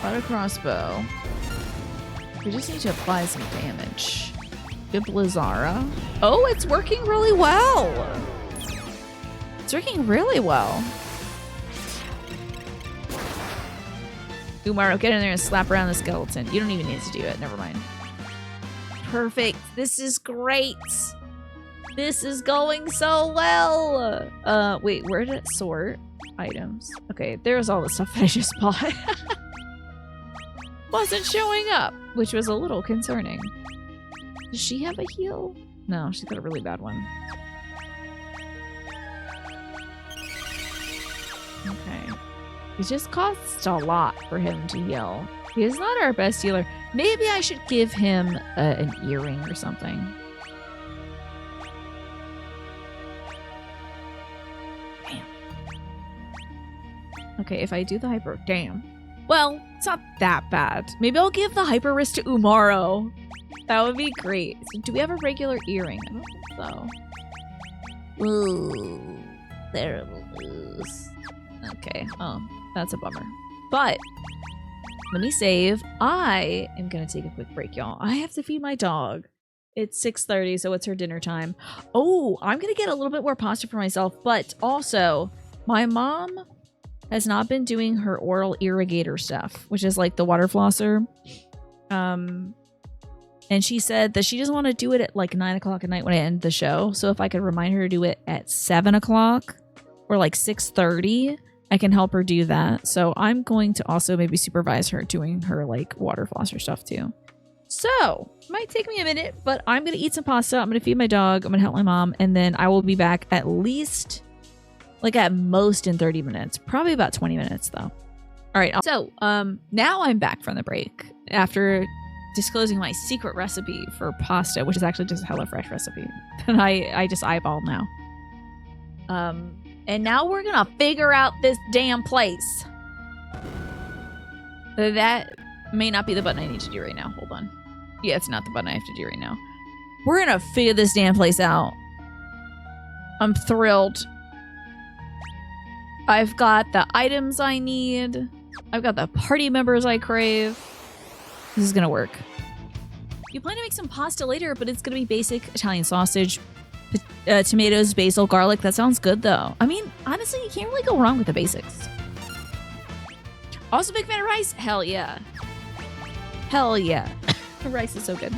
Auto crossbow. We just need to apply some damage. Good Blizzara. Oh, it's working really well. It's working really well. Umaro, get in there and slap around the skeleton. You don't even need to do it. Never mind. Perfect. This is great. This is going so well. Wait, where did it sort? Items. Okay, there's all the stuff that I just bought. Wasn't showing up, which was a little concerning. Does she have a heal? No, she's got a really bad one. Okay. It just costs a lot for him to heal. He is not our best healer. Maybe I should give him an earring or something. Damn. Okay, if I do the hyper... Damn. Well, it's not that bad. Maybe I'll give the hyper wrist to Umaro. That would be great. So do we have a regular earring? I don't think so. Ooh. There it is. Okay. Oh, that's a bummer. But let me save. I am going to take a quick break, y'all. I have to feed my dog. It's 6:30, so it's her dinner time. Oh, I'm going to get a little bit more pasta for myself. But also, my mom has not been doing her oral irrigator stuff, which is like the water flosser. And she said that she doesn't want to do it at like 9 o'clock at night when I end the show. So if I could remind her to do it at 7 o'clock or like 6:30, I can help her do that. So I'm going to also maybe supervise her doing her like water flosser stuff too. So might take me a minute, but I'm going to eat some pasta. I'm going to feed my dog. I'm going to help my mom. And then I will be back at least like at most in 30 minutes, probably about 20 minutes though. All right. So now I'm back from the break after disclosing my secret recipe for pasta, which is actually just a HelloFresh recipe that I just eyeballed now. And now we're gonna figure out this damn place. That may not be the button I need to do right now. Hold on. Yeah, it's not the button I have to do right now. We're gonna figure this damn place out. I'm thrilled. I've got the items I need. I've got the party members I crave. This is gonna work. You plan to make some pasta later, but it's gonna be basic Italian sausage, tomatoes, basil, garlic. That sounds good though. I mean, honestly, you can't really go wrong with the basics. Also, big fan of rice? Hell yeah. Hell yeah. Rice is so good.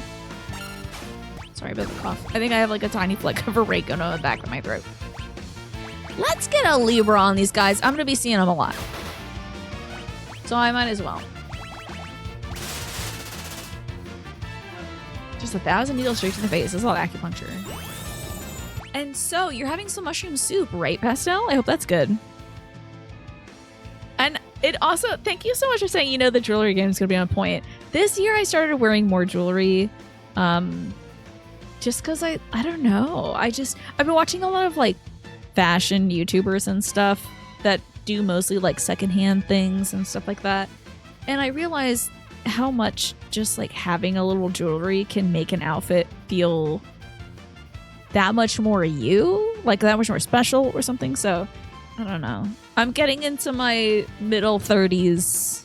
Sorry about the cough. I think I have like a tiny fleck of oregano in the back of my throat. Let's get a Libra on these guys. I'm gonna be seeing them a lot, so I might as well. Just 1,000 needles straight to the face. That's a lot of acupuncture. And so you're having some mushroom soup, right, Pastel? I hope that's good. And it also, thank you so much for saying, you know, the jewelry game is going to be on point. This year I started wearing more jewelry. Just because I don't know. I've been watching a lot of like fashion YouTubers and stuff that do mostly like secondhand things and stuff like that. And I realized how much just like having a little jewelry can make an outfit feel that much more you, like that much more special or something. So I don't know. I'm getting into my middle 30s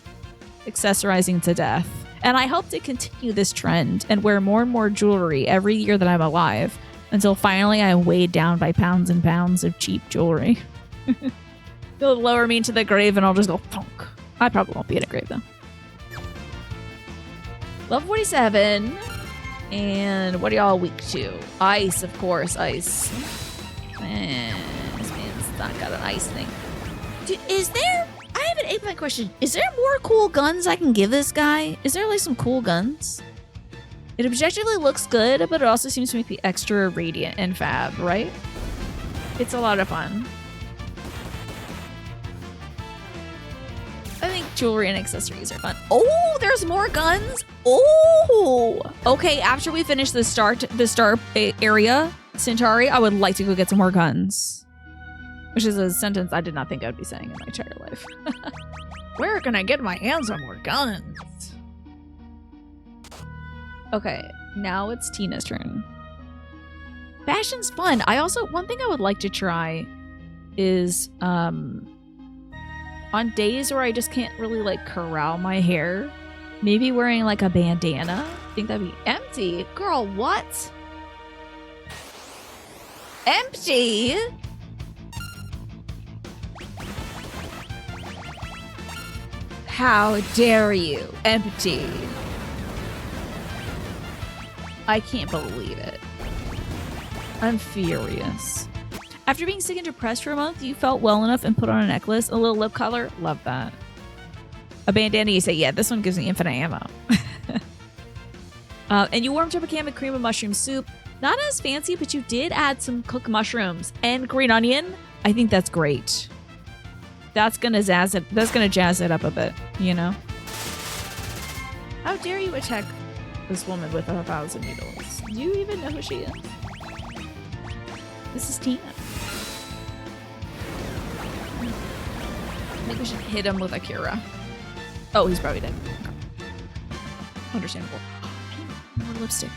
accessorizing to death. And I hope to continue this trend and wear more and more jewelry every year that I'm alive until finally I'm weighed down by pounds and pounds of cheap jewelry. They'll lower me into the grave and I'll just go thunk. I probably won't be in a grave though. Level 47. And what are y'all weak to? Ice, of course. Ice. Man, this man's not got an ice thing. Dude, I have an 8-point question. Is there more cool guns I can give this guy? Is there like some cool guns? It objectively looks good, but it also seems to make me extra radiant and fab, right? It's a lot of fun. I think jewelry and accessories are fun. Oh, there's more guns. Oh, okay. After we finish the star area, Centauri, I would like to go get some more guns. Which is a sentence I did not think I'd be saying in my entire life. Where can I get my hands on more guns? Okay, now it's Tina's turn. Fashion's fun. One thing I would like to try is, on days where I just can't really like corral my hair, maybe wearing like a bandana. I think that'd be empty. Girl, what? Empty? How dare you? Empty. I can't believe it. I'm furious. After being sick and depressed for a month, you felt well enough and put on a necklace, a little lip color. Love that. A bandana, you say, yeah, this one gives me infinite ammo. And you warmed up a can of cream and mushroom soup. Not as fancy, but you did add some cooked mushrooms and green onion. I think that's great. That's gonna jazz it up a bit, you know? How dare you attack this woman with 1,000 needles? Do you even know who she is? This is Tina. I think we should hit him with a Kira. Oh, he's probably dead. Okay. Understandable. More lipstick.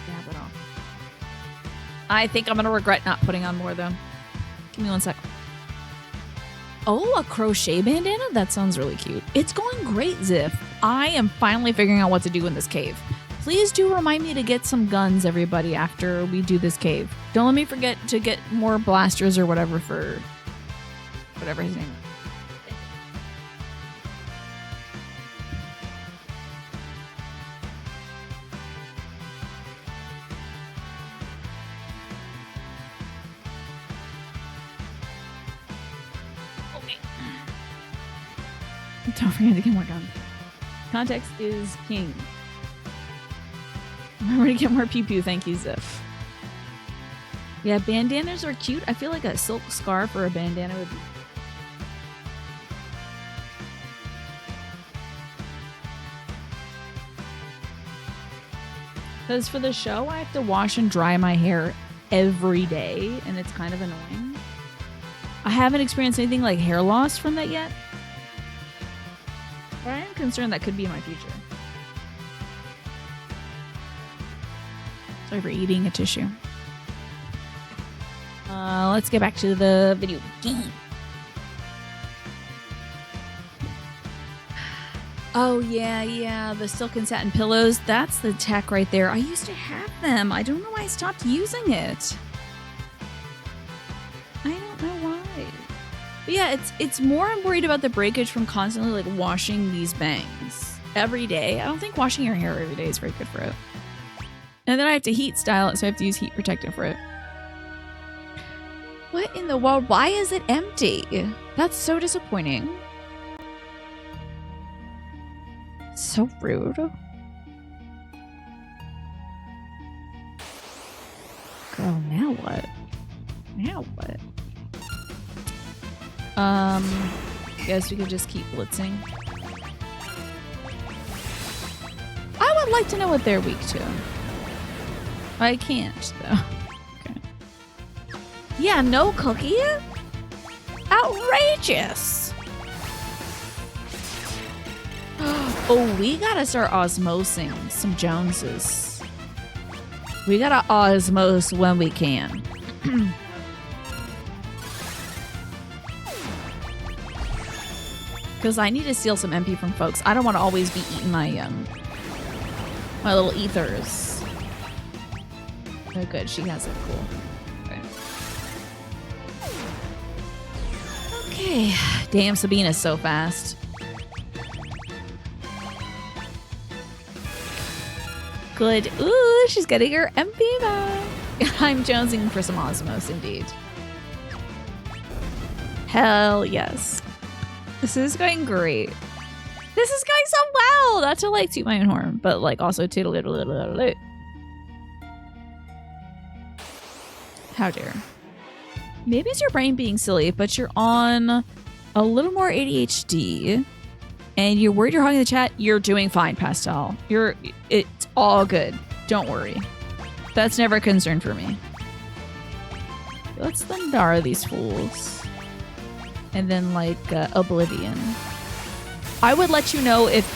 Dab it off. I think I'm gonna regret not putting on more though. Give me 1 sec. Oh, a crochet bandana? That sounds really cute. It's going great, Ziff. I am finally figuring out what to do in this cave. Please do remind me to get some guns, everybody, after we do this cave. Don't let me forget to get more blasters or whatever for whatever his name is. Don't forget to get more guns. Context is king. Remember to get more pew-pew. Thank you, Ziff. Yeah, bandanas are cute. I feel like a silk scarf or a bandana would be... Because for the show, I have to wash and dry my hair every day, and it's kind of annoying. I haven't experienced anything like hair loss from that yet. But I am concerned that could be in my future. Sorry for eating a tissue. Let's get back to the video game. Oh, yeah, the silk and satin pillows. That's the tech right there. I used to have them. I don't know why I stopped using it. I don't know why. But yeah, it's more I'm worried about the breakage from constantly like washing these bangs every day. I don't think washing your hair every day is very good for it. And then I have to heat style it, so I have to use heat protectant for it. What in the world? Why is it empty? That's so disappointing. So rude. Girl, now what? Now what? Guess we could just keep blitzing. I would like to know what they're weak to. I can't, though. Okay. Yeah, no cookie? Outrageous! Oh, we gotta start osmosing some Joneses. We gotta osmose when we can. Because I need to steal some MP from folks. I don't want to always be eating my my little ethers. Oh, good. She has it. Cool. Okay. Damn, Sabine is so fast. Good. Ooh, she's getting her MP back. I'm jonesing for some osmos, indeed. Hell yes. This is going great. This is going so well. Not to like toot my own horn, but like also toot. How dare. Maybe it's your brain being silly, but you're on a little more ADHD and you're worried you're hogging the chat. You're doing fine, Pastel. It's all good. Don't worry. That's never a concern for me. Let's Thundara these fools. And then like Oblivion. I would let you know if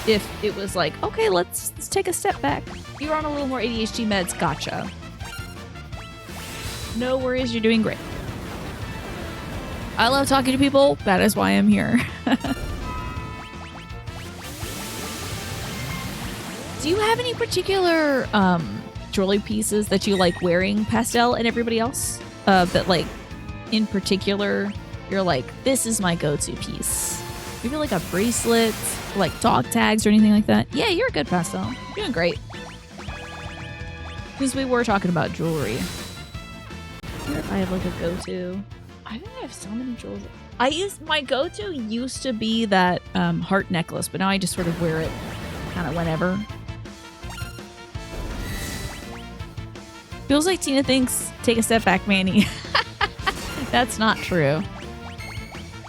it was like, okay, let's take a step back. You're on a little more ADHD meds. Gotcha. No worries. You're doing great. I love talking to people. That is why I'm here. Do you have any particular jewelry pieces that you like wearing, Pastel, and everybody else? That like, in particular, you're like, this is my go-to piece. Maybe like a bracelet, like dog tags or anything like that. Yeah, you're a good Pastel. You're doing great. Because we were talking about jewelry. I wonder if I have like a go-to. I think I have so many jewels. My go-to used to be that heart necklace, but now I just sort of wear it kind of whenever. Feels like Tina thinks, take a step back, Manny. That's not true.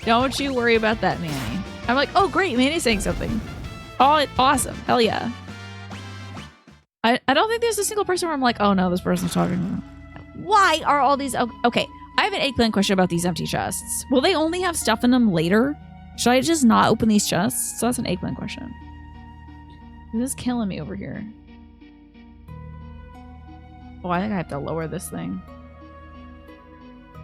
Don't you worry about that, Manny. I'm like, oh, great, Manny's saying something. Oh, awesome. Hell yeah. I don't think there's a single person where I'm like, oh no, this person's talking. Why are all these... Okay, I have an eggplant question about these empty chests. Will they only have stuff in them later? Should I just not open these chests? So that's an eggplant question. This is killing me over here. Oh, I think I have to lower this thing.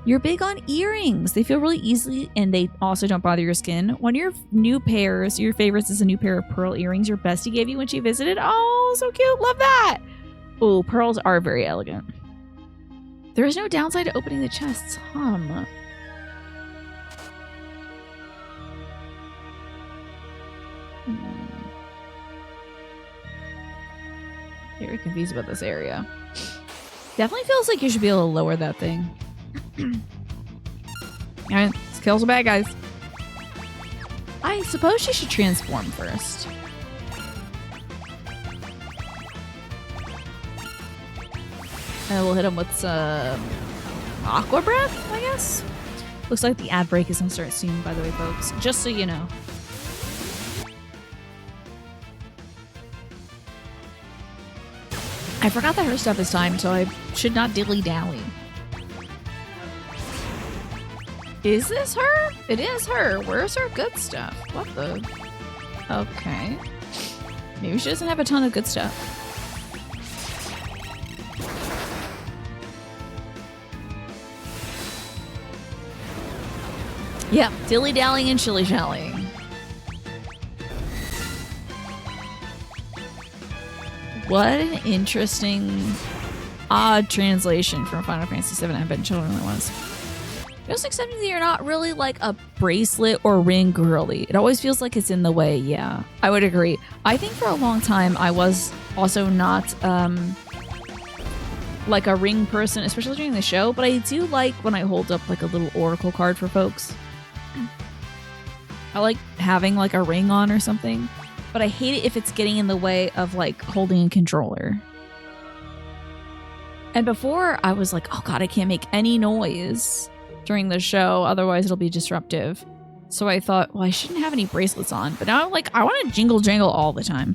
You're big on earrings. They feel really easy and they also don't bother your skin. One of your new pairs, your favorites is a new pair of pearl earrings your bestie gave you when she visited. Oh, so cute. Love that. Oh, pearls are very elegant. There is no downside to opening the chests. Very confused about this area. Definitely feels like you should be able to lower that thing. Alright, let's kill some bad guys. I suppose she should transform first. And we'll hit him with some aqua breath, I guess. Looks like the ad break is gonna start soon, by the way, folks. Just so you know. I forgot that her stuff is timed, so I should not dilly-dally. Is this her? It is her. Where's her good stuff? What the? Okay. Maybe she doesn't have a ton of good stuff. Yeah, dilly-dallying and shilly-shallying. What an interesting, odd translation from Final Fantasy VII. I bet children only was. Just accepting that you're not really like a bracelet or ring girly. It always feels like it's in the way. Yeah, I would agree. I think for a long time I was also not like a ring person, especially during the show. But I do like when I hold up like a little oracle card for folks. I like having like a ring on or something. But I hate it if it's getting in the way of like holding a controller. And before I was like, oh god, I can't make any noise during the show, otherwise it'll be disruptive. So I thought, well, I shouldn't have any bracelets on. But now I'm like, I want to jingle jangle all the time.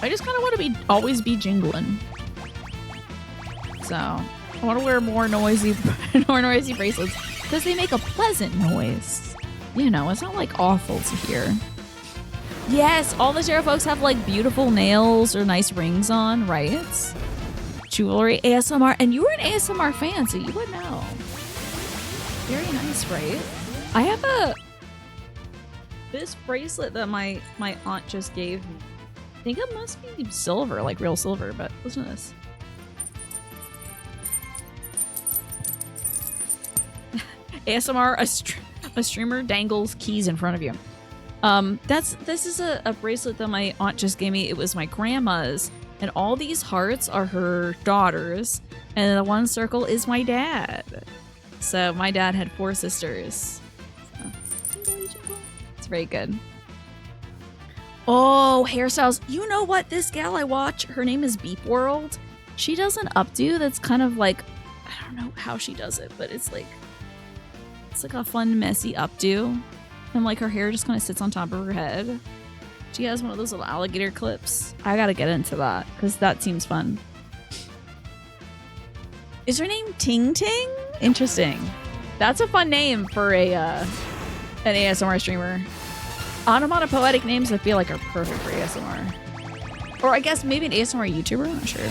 I just kind of want to always be jingling. So I want to wear more noisy bracelets because they make a pleasant noise. You know, it's not like awful to hear. Yes, all the Terra folks have like beautiful nails or nice rings on, right? Jewelry, ASMR, and you were an ASMR fan, so you would know. Very nice, right? I have this bracelet that my aunt just gave me. I think it must be silver, like real silver, but listen to this. ASMR, a streamer dangles keys in front of you. This is a bracelet that my aunt just gave me. It was my grandma's, and all these hearts are her daughters, and the one circle is my dad. So my dad had 4 sisters. So, it's very good. Oh, hairstyles. You know what? This gal I watch, her name is Beep World. She does an updo that's kind of like, I don't know how she does it, but it's like a fun, messy updo. And like her hair just kind of sits on top of her head. She has one of those little alligator clips. I gotta get into that because that seems fun. Is her name Ting Ting? Interesting. That's a fun name for an ASMR streamer. Onomatopoetic names I feel like are perfect for ASMR. Or I guess maybe an ASMR YouTuber? I'm not sure.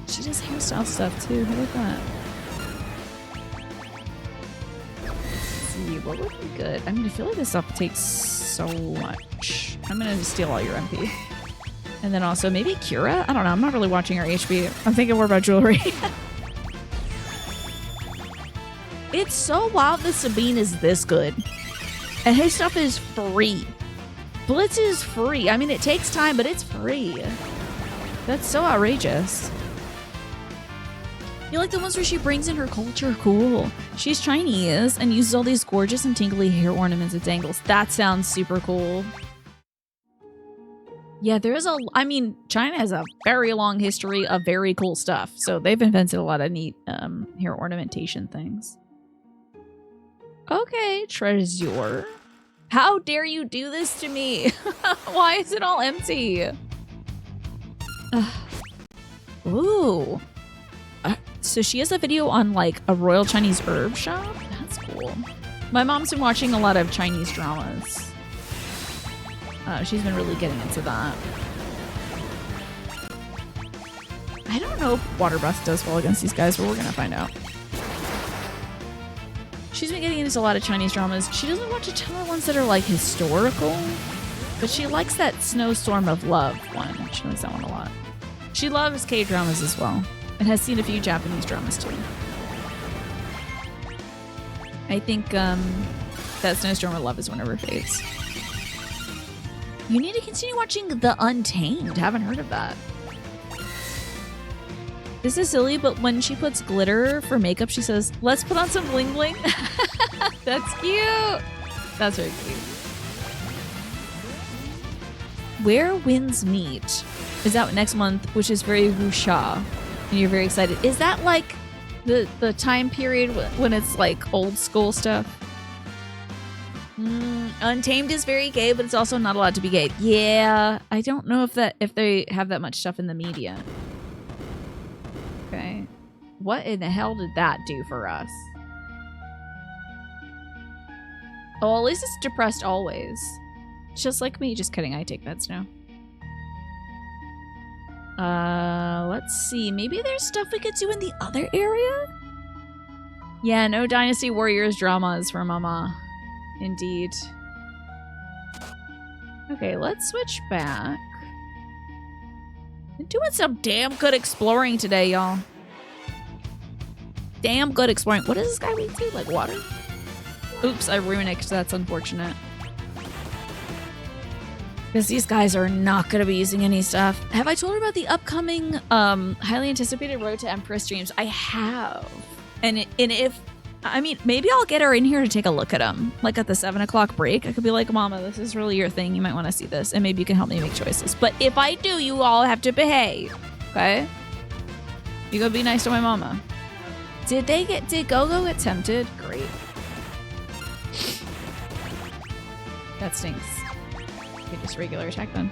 She does hairstyle stuff too. How about that? What would be good? I mean, I feel like this stuff takes so much. I'm gonna steal all your MP. And then also maybe Kira? I don't know. I'm not really watching her HP. I'm thinking more about jewelry. It's so wild that Sabine is this good. And his stuff is free. Blitz is free. I mean, it takes time, but it's free. That's so outrageous. You like the ones where she brings in her culture? Cool. She's Chinese and uses all these gorgeous and tingly hair ornaments and dangles. That sounds super cool. Yeah, I mean, China has a very long history of very cool stuff. So they've invented a lot of neat hair ornamentation things. Okay, Treasure. How dare you do this to me? Why is it all empty? Ooh. So she has a video on like a Royal Chinese herb shop? That's cool. My mom's been watching a lot of Chinese dramas. She's been really getting into that. I don't know if water breath does well against these guys, but we're gonna find out. She's been getting into a lot of Chinese dramas. She doesn't watch a ton of ones that are like historical, but she likes that Snowstorm of Love one. She likes that one a lot. She loves K-dramas as well and has seen a few Japanese dramas too. I think that Snowstorm of Love is one of her faves. You need to continue watching The Untamed. Haven't heard of that. This is silly, but when she puts glitter for makeup, she says, "Let's put on some bling bling." That's cute. That's very cute. Where Winds Meet is out next month, which is very wuxia, and you're very excited. Is that like the time period when it's like old school stuff? Untamed is very gay, but it's also not allowed to be gay. Yeah, I don't know if they have that much stuff in the media. Okay. What in the hell did that do for us? Oh, at least it's depressed always. Just like me. Just kidding. I take meds now. Let's see. Maybe there's stuff we could do in the other area? Yeah, no Dynasty Warriors dramas for Mama. Indeed. Okay, let's switch back. Been doing some damn good exploring today, y'all. Damn good exploring. What does this guy read to? Like water? Oops, I ruined it because that's unfortunate. Because these guys are not going to be using any stuff. Have I told her about the upcoming highly anticipated Road to Empress streams? I have. And if... I mean, maybe I'll get her in here to take a look at them. Like at the 7 o'clock break. I could be like, Mama, this is really your thing. You might want to see this. And maybe you can help me make choices. But if I do, you all have to behave. Okay? You go be nice to my mama. Did Gogo get tempted? Great. That stinks. Okay, just regular attack then.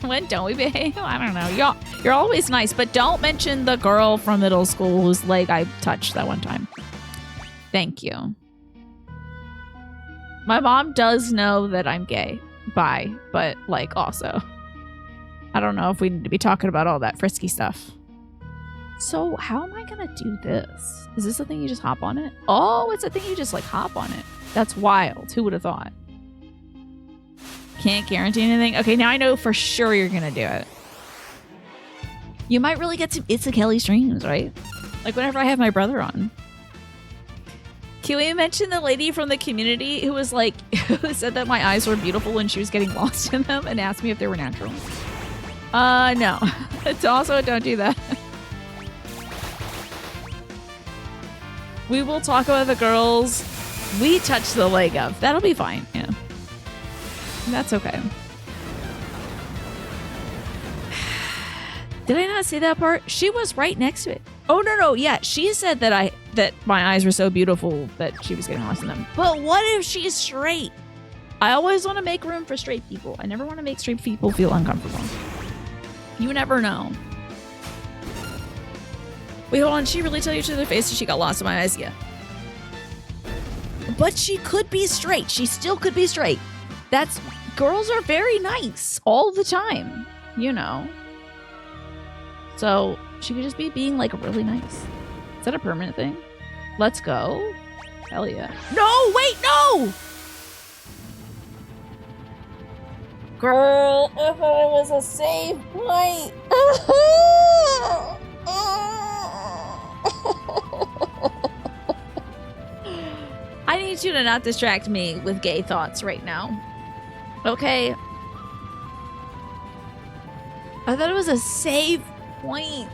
When don't we behave? I don't know. Y'all, you're always nice, but don't mention the girl from middle school whose leg I touched that one time. Thank you. My mom does know that I'm gay. Bi, but like also. I don't know if we need to be talking about all that frisky stuff. So how am I gonna do this? Is this a thing you just hop on it? Oh, it's a thing you just like hop on it. That's wild. Who would have thought? Can't guarantee anything. Okay, now I know for sure you're gonna do it. You might really get some It's a Kelly streams, right? Like whenever I have my brother on. Can we mention the lady from the community who was like, who said that my eyes were beautiful when she was getting lost in them and asked me if they were natural? No. It's also, don't do that. We will talk about the girls we touched the leg of. That'll be fine, yeah. That's okay. Did I not say that part? She was right next to it. Oh, no. Yeah, she said that my eyes were so beautiful that she was getting lost in them. But what if she's straight? I always want to make room for straight people. I never want to make straight people feel uncomfortable. You never know. Wait, hold on. Did she really tell you to their face that she got lost in my eyes? Yeah. But she could be straight. She still could be straight. Girls are very nice all the time, you know. So she could just be being like really nice. Is that a permanent thing? Let's go. Hell yeah. No, wait, no! Girl, if it was a safe point. I need you to not distract me with gay thoughts right now. Okay. I thought it was a save point.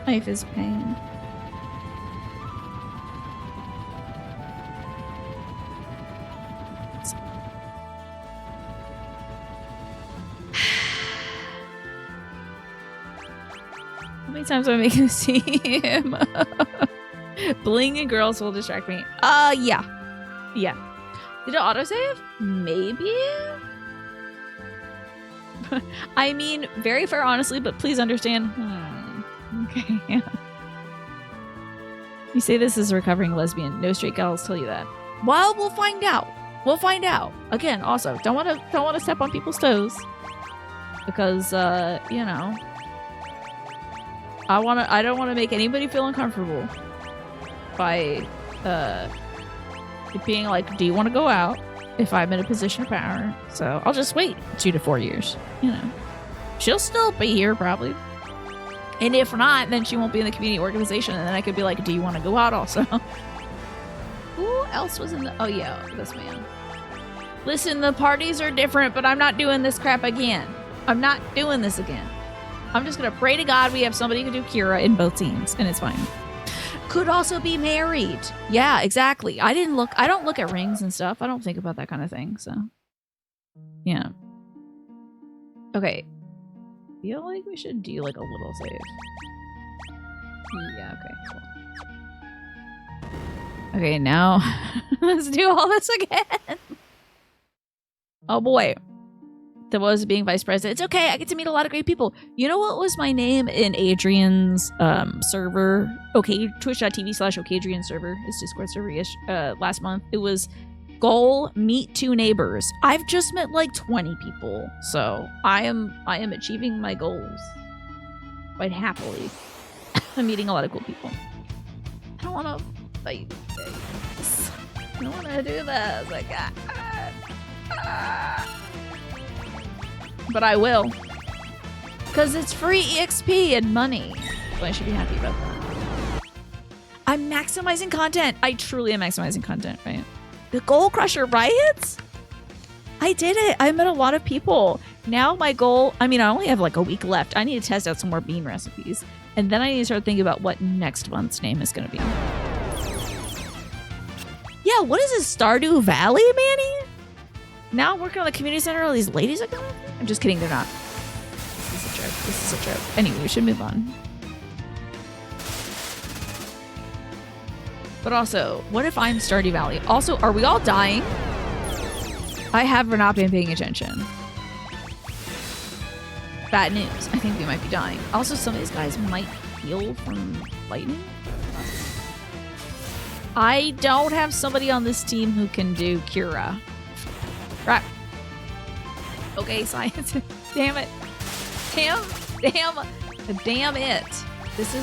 Life is pain. How many times am I making see him? Bling and girls will distract me. Yeah. Did it autosave? Maybe? I mean, very fair, honestly, but please understand. Okay. You say this is a recovering lesbian. No straight gals tell you that. Well, we'll find out. We'll find out. Again, also, don't want to step on people's toes. because you know, I don't want to make anybody feel uncomfortable by it being like, do you want to go out if I'm in a position of power? So I'll just wait 2 to 4 years. You know, she'll still be here probably. And if not, then she won't be in the community organization. And then I could be like, do you want to go out also? Who else was in the... Oh, yeah, this man. Listen, the parties are different, but I'm not doing this crap again. I'm not doing this again. I'm just going to pray to God we have somebody who can do Kira in both teams, and it's fine. Could also be married. Yeah, exactly. I don't look at rings and stuff. I don't think about that kind of thing, so. Yeah. Okay. Feel like we should do like a little save. Yeah, okay, cool. Okay, now let's do all this again. Oh boy. That was being vice president. It's okay, I get to meet a lot of great people. You know what was my name in Adrian's server? Okay, twitch.tv/okadrian server, his Discord server-ish, last month. It was goal, meet 2 neighbors. I've just met like 20 people, so I am achieving my goals quite happily. I'm meeting a lot of cool people. I don't want to fight this. I don't want to do this. Like, but I will, because it's free EXP and money, so I should be happy about that. I'm maximizing content. I truly am maximizing content, right? The Goal Crusher riots? I did it. I met a lot of people. Now my goal, I mean, I only have like a week left. I need to test out some more bean recipes. And then I need to start thinking about what next month's name is going to be. Yeah, what is this, Stardew Valley, Manny? Now I'm working on the community center. All these ladies are coming? I'm just kidding, they're not. This is a joke. This is a joke. Anyway, we should move on. But also, what if I'm Stardew Valley? Also, are we all dying? I have not been paying attention. Bad news. I think we might be dying. Also, some of these guys might heal from lightning. I don't have somebody on this team who can do Cura. Right. Okay, science. Damn it. Damn it. This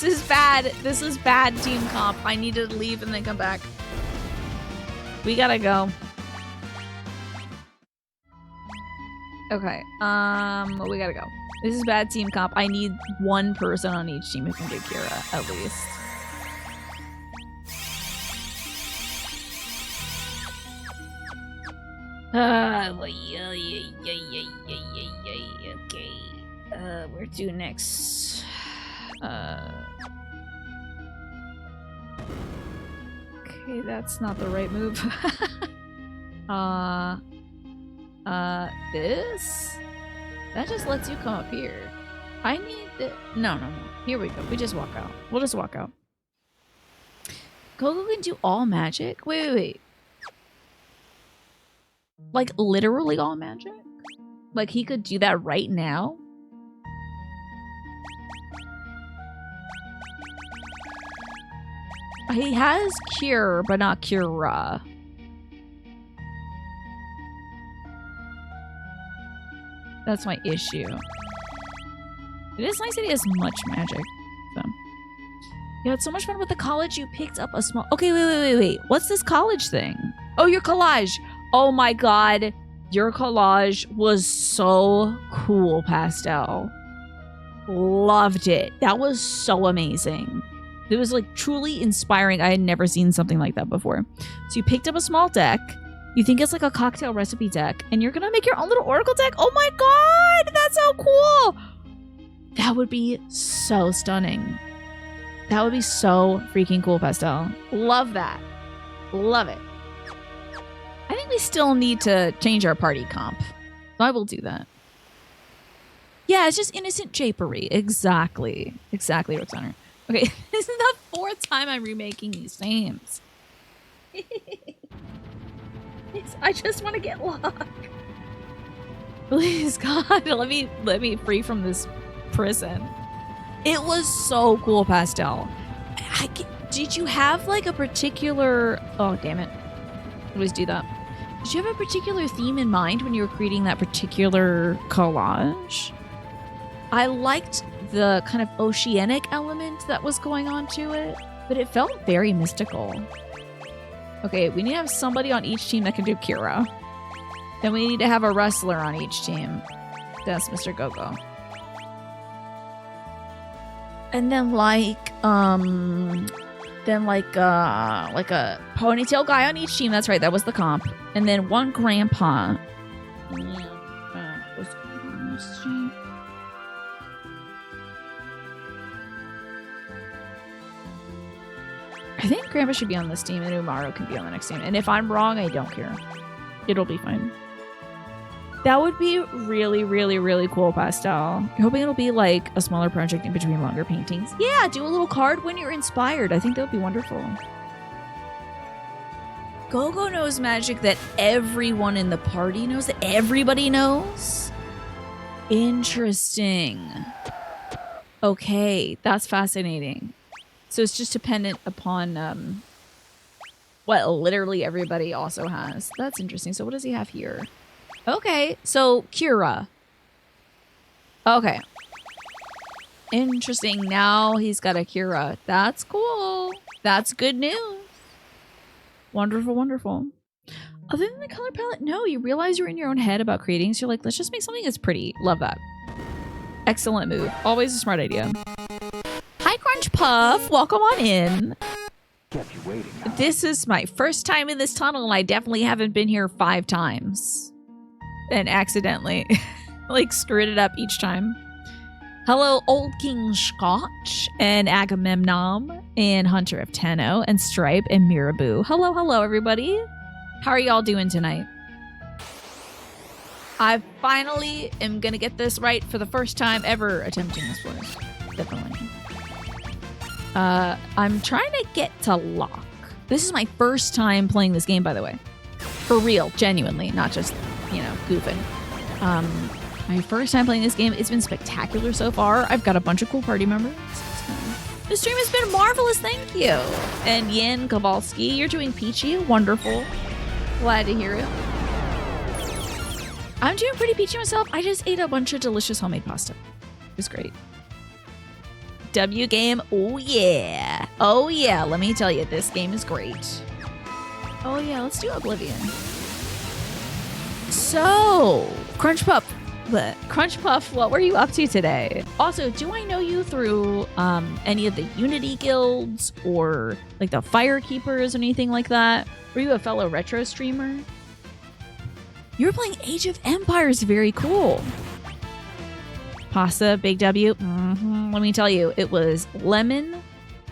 is bad. This is bad team comp. I need to leave and then come back. We gotta go. Okay. We gotta go. This is bad team comp. I need one person on each team who can do Kira, at least. Okay. Where to next? Okay, that's not the right move. This? That just lets you come up here. I need the... No. Here we go. We just walk out. We'll just walk out. Gogo can do all magic? Wait. Like, literally all magic? Like, he could do that right now? He has Cure, but not Cura. That's my issue. It is nice that he has much magic. So. You had so much fun with the college, you picked up a small... Okay, wait. What's this college thing? Oh, your collage. Oh my god. Your collage was so cool, Pastel. Loved it. That was so amazing. It was like truly inspiring. I had never seen something like that before. So you picked up a small deck. You think it's like a cocktail recipe deck. And you're going to make your own little oracle deck? Oh my god. That's so cool. That would be so stunning. That would be so freaking cool, Pastel. Love that. Love it. I think we still need to change our party comp. So I will do that. Yeah, it's just innocent japery. Exactly. Exactly, Roxana. Okay, this is the 4th time I'm remaking these names. I just want to get Locke. Please, God, let me free from this prison. It was so cool, Pastel. Did you have like a particular... Oh, damn it. Always do that. Did you have a particular theme in mind when you were creating that particular collage? I liked the kind of oceanic element that was going on to it, but it felt very mystical. Okay, we need to have somebody on each team that can do Kira. Then we need to have a wrestler on each team. That's Mr. Go-Go. And then like a ponytail guy on each team. That's right, that was the comp. And then one grandpa. I think grandpa should be on this team and Umaru can be on the next team. And if I'm wrong, I don't care. It'll be fine. That would be really, really, really cool, Pastel. You're hoping it'll be like a smaller project in between longer paintings. Yeah, do a little card when you're inspired. I think that would be wonderful. Go-Go knows magic that everyone in the party knows, that everybody knows. Interesting. Okay, that's fascinating. So it's just dependent upon what literally everybody also has. That's interesting. So what does he have here? Okay, so Kira. Okay. Interesting. Now he's got a Kira. That's cool. That's good news. Wonderful, wonderful. Other than the color palette, no, you realize you're in your own head about creating, so you're like, let's just make something that's pretty. Love that. Excellent move. Always a smart idea. Hi, Crunch Puff. Welcome on in. Kept you waiting. This is my first time in this tunnel, and I definitely haven't been here 5 times. And accidentally, like, screwed it up each time. Hello, Old King Scotch, and Agamemnon, and Hunter of Tenno, and Stripe, and Mirabu. Hello, hello, everybody. How are y'all doing tonight? I finally am gonna get this right for the first time ever attempting this one. Definitely. I'm trying to get to Locke. This is my first time playing this game, by the way. For real, genuinely, not just, you know, goofing. My first time playing this game. It's been spectacular so far. I've got a bunch of cool party members. The stream has been marvelous, thank you. And Yen Kowalski, you're doing peachy. Wonderful. Glad to hear it. I'm doing pretty peachy myself. I just ate a bunch of delicious homemade pasta. It was great. W game. Oh, yeah. Oh, yeah. Let me tell you, this game is great. Oh, yeah. Let's do Oblivion. So, Crunch Puff, what were you up to today? Also, do I know you through any of the Unity guilds or like the Firekeepers or anything like that? Were you a fellow retro streamer? You were playing Age of Empires. Very cool. Pasta, Big W. Let me tell you, it was lemon.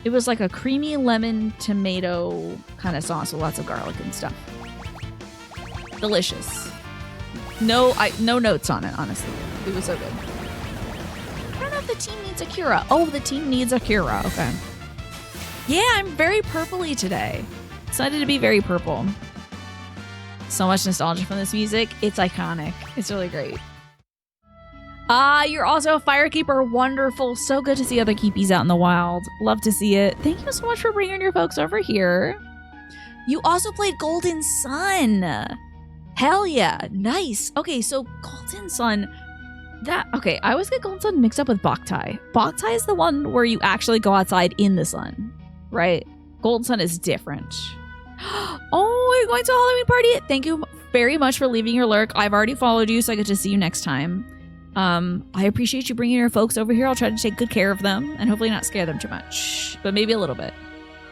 It was like a creamy lemon tomato kind of sauce with lots of garlic and stuff. Delicious. No notes on it, honestly. It was so good. I don't know if the team needs a Kira. Oh, the team needs a Kira. Okay. Yeah, I'm very purpley today. Excited to be very purple. So much nostalgia from this music. It's iconic. It's really great. You're also a Firekeeper. Wonderful. So good to see other keepies out in the wild. Love to see it. Thank you so much for bringing your folks over here. You also played Golden Sun. Hell yeah. Nice. Okay, so Golden Sun. Okay, I always get Golden Sun mixed up with Boktai. Boktai is the one where you actually go outside in the sun, right? Golden Sun is different. Oh, you're going to a Halloween party? Thank you very much for leaving your lurk. I've already followed you, so I get to see you next time. I appreciate you bringing your folks over here. I'll try to take good care of them and hopefully not scare them too much, but maybe a little bit.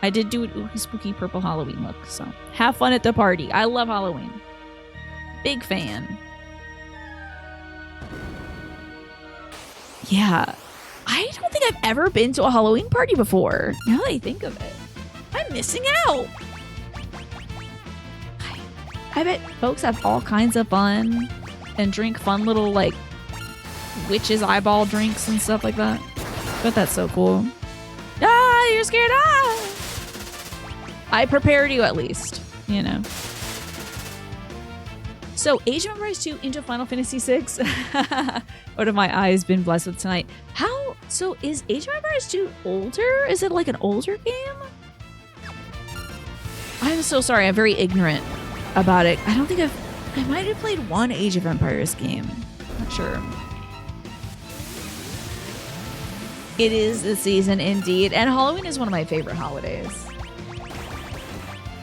I did do a spooky purple Halloween look, so have fun at the party. I love Halloween. Big fan. Yeah. I don't think I've ever been to a Halloween party before. Now that I think of it. I'm missing out. I bet folks have all kinds of fun and drink fun little, like, witch's eyeball drinks and stuff like that. But that's so cool. Ah, you're scared. Ah! I prepared you at least, you know. So, Age of Empires 2 into Final Fantasy 6. What have my eyes been blessed with tonight? So is Age of Empires 2 older? Is it like an older game? I'm so sorry. I'm very ignorant about it. I don't think I might have played one Age of Empires game. Not sure. It is the season indeed. And Halloween is one of my favorite holidays.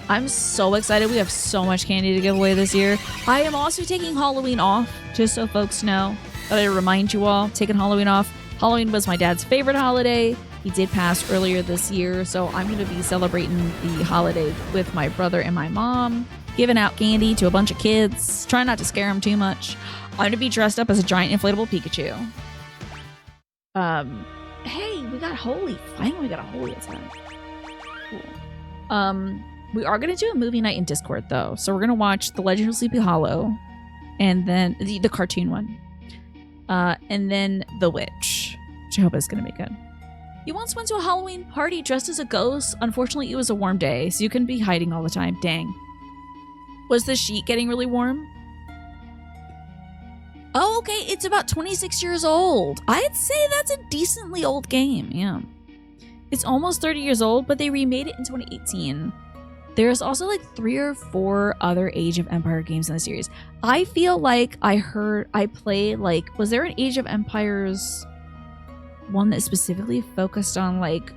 I'm so excited. We have so much candy to give away this year. I am also taking Halloween off, just so folks know. But I remind you all, taking Halloween off. Halloween was my dad's favorite holiday. He did pass earlier this year, so I'm going to be celebrating the holiday with my brother and my mom, giving out candy to a bunch of kids, trying not to scare them too much. I'm going to be dressed up as a giant inflatable Pikachu. Hey, we got Holy. Finally, we got a Holy attack. Cool. We are going to do a movie night in Discord, though. So we're going to watch The Legend of Sleepy Hollow, and then the cartoon one, and then The Witch, which I hope is going to be good. You once went to a Halloween party dressed as a ghost. Unfortunately, it was a warm day, so you couldn't be hiding all the time. Dang. Was the sheet getting really warm? Oh, okay. It's about 26 years old. I'd say that's a decently old game. Yeah. It's almost 30 years old, but they remade it in 2018. There's also like 3 or 4 other Age of Empire games in the series. I feel like I played like, was there an Age of Empires one that specifically focused on like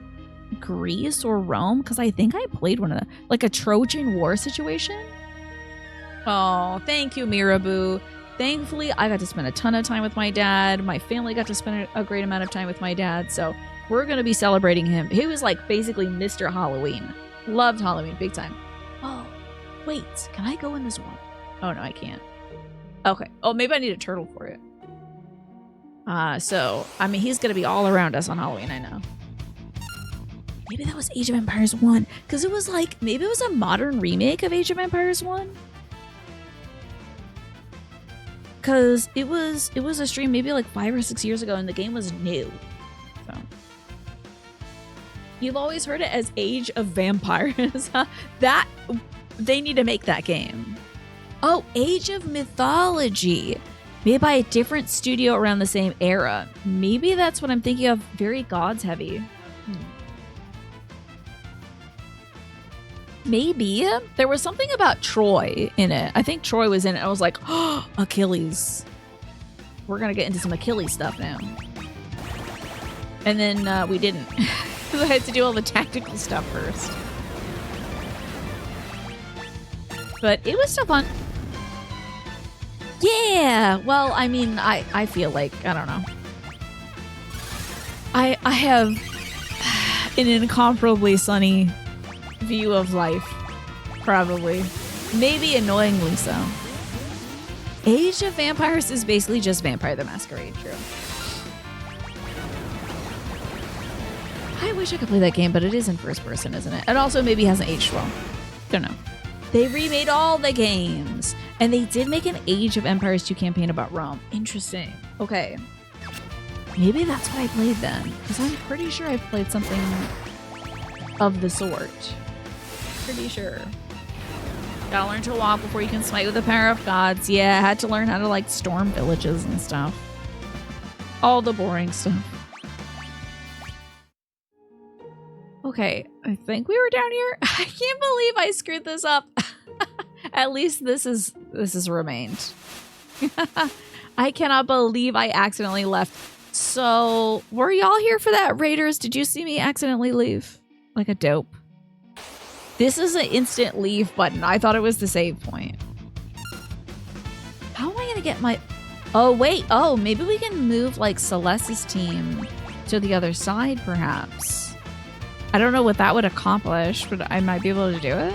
Greece or Rome? Because I think I played one of them, like a Trojan War situation. Oh, thank you, Mirabu. Thankfully, I got to spend a ton of time with my dad. My family got to spend a great amount of time with my dad. So we're going to be celebrating him. He was like basically Mr. Halloween. Loved Halloween big time. Oh, wait. Can I go in this one? Oh, no, I can't. Okay. Oh, maybe I need a turtle for it. So, I mean, he's going to be all around us on Halloween, I know. Maybe that was Age of Empires 1. Because it was like, maybe it was a modern remake of Age of Empires 1. Because it was a stream maybe like 5 or 6 years ago and the game was new. So. You've always heard it as Age of Vampires. That, they need to make that game. Oh, Age of Mythology. Made by a different studio around the same era. Maybe that's what I'm thinking of. Very gods heavy. Maybe. There was something about Troy in it. I think Troy was in it. I was like, oh, Achilles. We're going to get into some Achilles stuff now. And then we didn't. Because I had to do all the tactical stuff first. But it was still fun. Yeah, well, I mean, I feel like, I don't know. I have an incomparably sunny view of life, probably. Maybe annoyingly so. Age of Vampires is basically just Vampire the Masquerade, true. I wish I could play that game, but it is in first person, isn't it? It also maybe hasn't aged well. Don't know. They remade all the games. And they did make an Age of Empires 2 campaign about Rome. Interesting. Okay. Maybe that's what I played then. Because I'm pretty sure I played something of the sort. Pretty sure. Gotta learn to walk before you can smite with the power of gods. Yeah, I had to learn how to like storm villages and stuff. All the boring stuff. Okay, I think we were down here. I can't believe I screwed this up. At least this is remained. I cannot believe I accidentally left. So, were y'all here for that, Raiders? Did you see me accidentally leave? Like a dope. This is an instant leave button. I thought it was the save point. How am I going to get my... Oh, wait. Oh, maybe we can move, like, Celeste's team to the other side, perhaps. I don't know what that would accomplish, but I might be able to do it.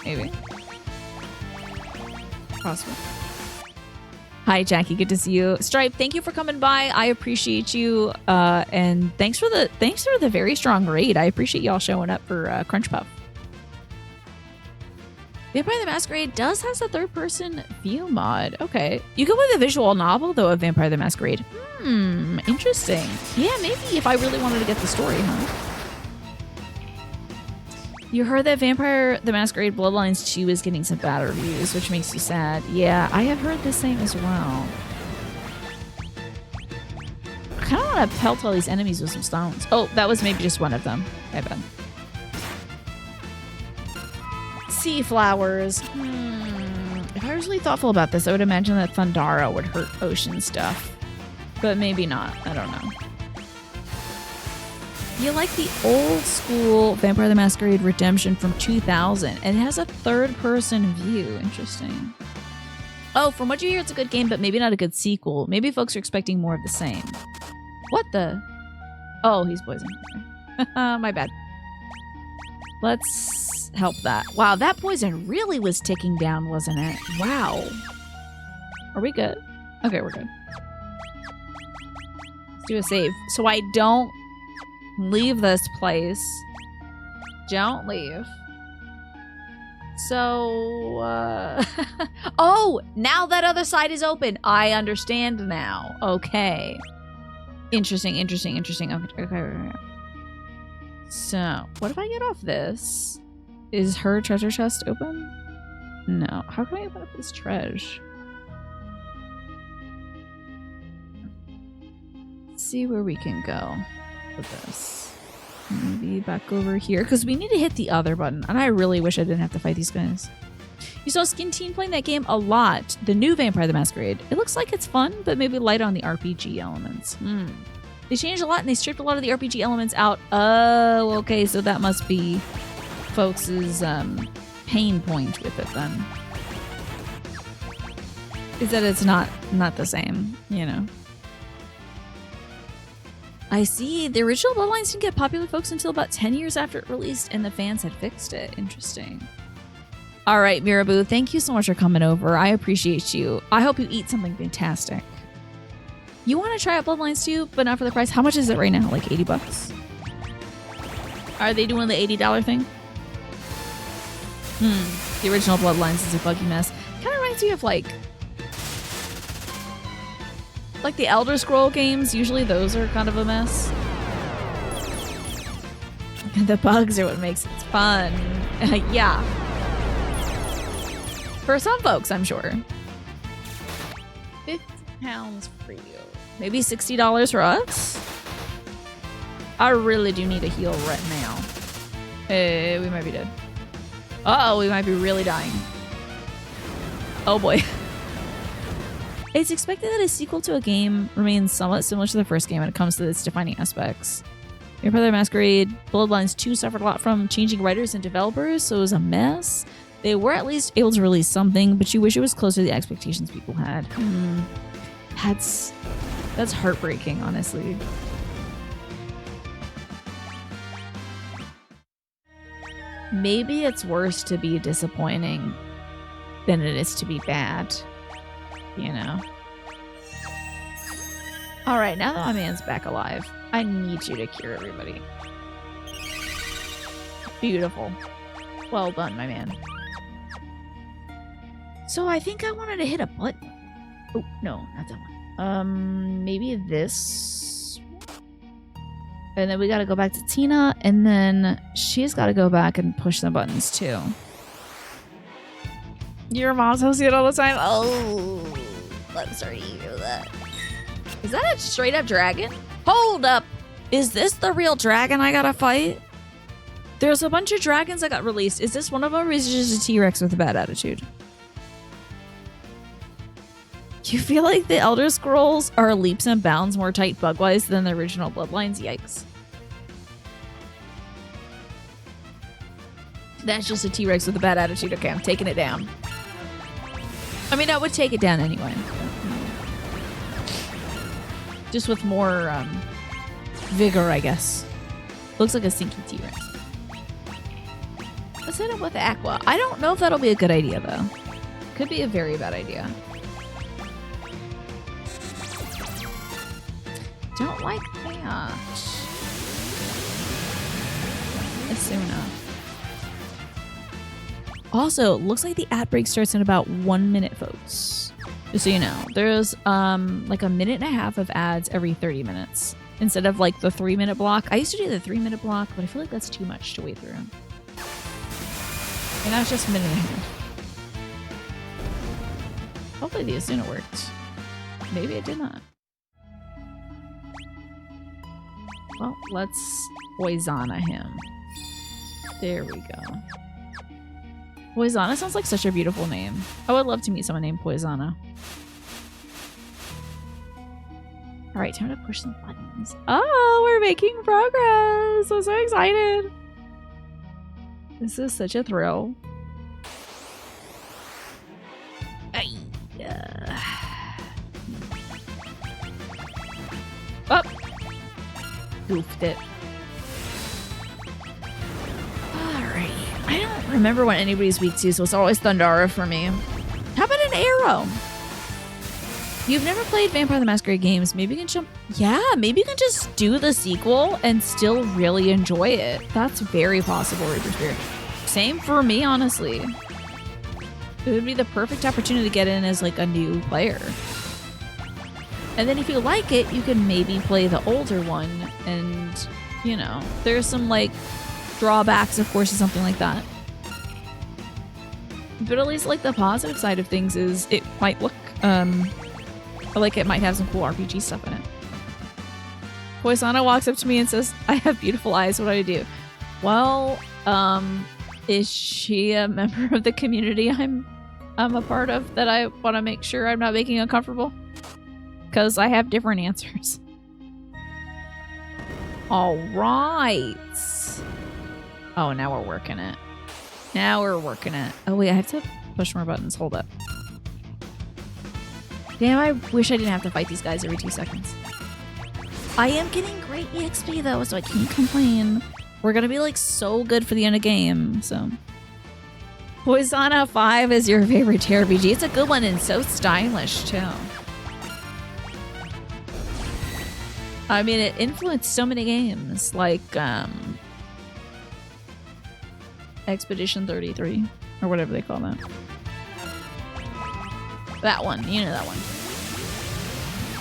Maybe. Possible. Hi, Jackie. Good to see you. Stripe, thank you for coming by. I appreciate you. And thanks for the very strong raid. I appreciate y'all showing up for Crunch Puff. Vampire the Masquerade does have a third-person view mod. Okay. You can play the visual novel, though, of Vampire the Masquerade. Interesting. Yeah, maybe if I really wanted to get the story, huh? You heard that Vampire the Masquerade Bloodlines 2 is getting some bad reviews, which makes you sad. Yeah, I have heard the same as well. I kind of want to pelt all these enemies with some stones. Oh, that was maybe just one of them. My bad. sea flowers. If I was really thoughtful about this, I would imagine that Thundara would hurt ocean stuff. But maybe not. I don't know. You like the old school Vampire the Masquerade Redemption from 2000. And it has a third-person view. Interesting. Oh, from what you hear, it's a good game, but maybe not a good sequel. Maybe folks are expecting more of the same. What the? Oh, he's poisoned. Okay. My bad. Let's help that. Wow, that poison really was ticking down, wasn't it? Wow. Are we good? Okay, we're good. Let's do a save. So I don't leave this place. Don't leave. So, oh, now that other side is open. I understand now. Okay. Interesting. Okay. So, what if I get off this? Is her treasure chest open? No. How can I open up this treasure? Let's see where we can go with this. Maybe back over here, because we need to hit the other button, and I really wish I didn't have to fight these guys. You saw Skin Teen playing that game a lot. The new Vampire the Masquerade. It looks like it's fun, but maybe light on the RPG elements. They changed a lot, and they stripped a lot of the RPG elements out. Oh, okay, so that must be folks' pain point with it then. Is that it's not the same, you know. I see. The original Bloodlines didn't get popular, folks, until about 10 years after it released, and the fans had fixed it. Interesting. All right, Mirabu, thank you so much for coming over. I appreciate you. I hope you eat something fantastic. You want to try out Bloodlines too, but not for the price? How much is it right now? Like 80 bucks? Are they doing the $80 thing? The original Bloodlines is a buggy mess. Kind of reminds me of like the Elder Scroll games. Usually those are kind of a mess. The bugs are what makes it fun. Yeah. For some folks, I'm sure. £50 for you. Maybe $60 for us? I really do need a heal right now. Hey, we might be dead. Uh-oh, we might be really dying. Oh boy. It's expected that a sequel to a game remains somewhat similar to the first game when it comes to its defining aspects. Vampire the Masquerade Bloodlines 2 suffered a lot from changing writers and developers, so it was a mess. They were at least able to release something, but you wish it was closer to the expectations people had. That's heartbreaking, honestly. Maybe it's worse to be disappointing than it is to be bad. You know? Alright, now that my man's back alive, I need you to cure everybody. Beautiful. Well done, my man. So I think I wanted to hit a button. Oh, no, not that one. Maybe this. And then we gotta go back to Tina, and then she's gotta go back and push the buttons too. Your mom's hosting it all the time? Oh, I'm sorry to hear that. Is that a straight up dragon? Hold up! Is this the real dragon I gotta fight? There's a bunch of dragons that got released. Is this one of them, or is it just a T-Rex with a bad attitude? You feel like the Elder Scrolls are leaps and bounds more tight bug-wise than the original Bloodlines? Yikes. That's just a T-Rex with a bad attitude. Okay, I'm taking it down. I mean, I would take it down anyway. Just with more vigor, I guess. Looks like a sinky T-Rex. Let's hit him with Aqua. I don't know if that'll be a good idea, though. Could be a very bad idea. Don't like that. Asuna. Also, looks like the ad break starts in about 1 minute, folks. Just so you know. There's like a minute and a half of ads every 30 minutes. Instead of like the 3-minute block. I used to do the 3-minute block, but I feel like that's too much to wait through. And now it's just a minute and a half. Hopefully the Asuna worked. Maybe it did not. Well, let's Poisona him. There we go. Poisana sounds like such a beautiful name. I would love to meet someone named Poisana. All right, time to push some buttons. Oh, we're making progress. I'm so excited. This is such a thrill. Oh! Goofed it. Alrighty. I don't remember what anybody's weak to, so it's always Thundara for me. How about an arrow? You've never played Vampire the Masquerade games. Maybe you can jump... Yeah, maybe you can just do the sequel and still really enjoy it. That's very possible, Reaper Spirit. Same for me, honestly. It would be the perfect opportunity to get in as like a new player. And then if you like it, you can maybe play the older one. And, you know, there's some like drawbacks, of course, or something like that. But at least like the positive side of things is it might look... like it might have some cool RPG stuff in it. Poisana walks up to me and says, I have beautiful eyes. What do I do? Well, is she a member of the community I'm a part of that I want to make sure I'm not making uncomfortable? Because I have different answers. All right. Oh, now we're working it. Now we're working it. Oh, wait, I have to push more buttons. Hold up. Damn, I wish I didn't have to fight these guys every 2 seconds. I am getting great EXP though, so I can't complain. We're gonna be like so good for the end of game, so. Poisana 5 is your favorite JRPG. It's a good one and so stylish too. I mean, it influenced so many games, like Expedition 33, or whatever they call that. That one, you know that one.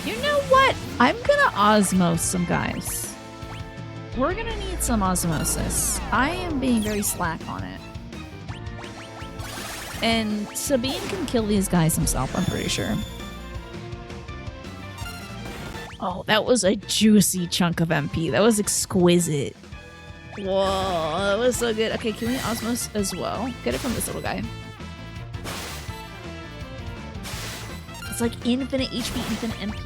You know what? I'm gonna osmose some guys. We're gonna need some osmosis. I am being very slack on it. And Sabine can kill these guys himself, I'm pretty sure. Oh, that was a juicy chunk of MP. That was exquisite. Whoa, that was so good. Okay, can we osmose as well? Get it from this little guy. It's like infinite HP, infinite MP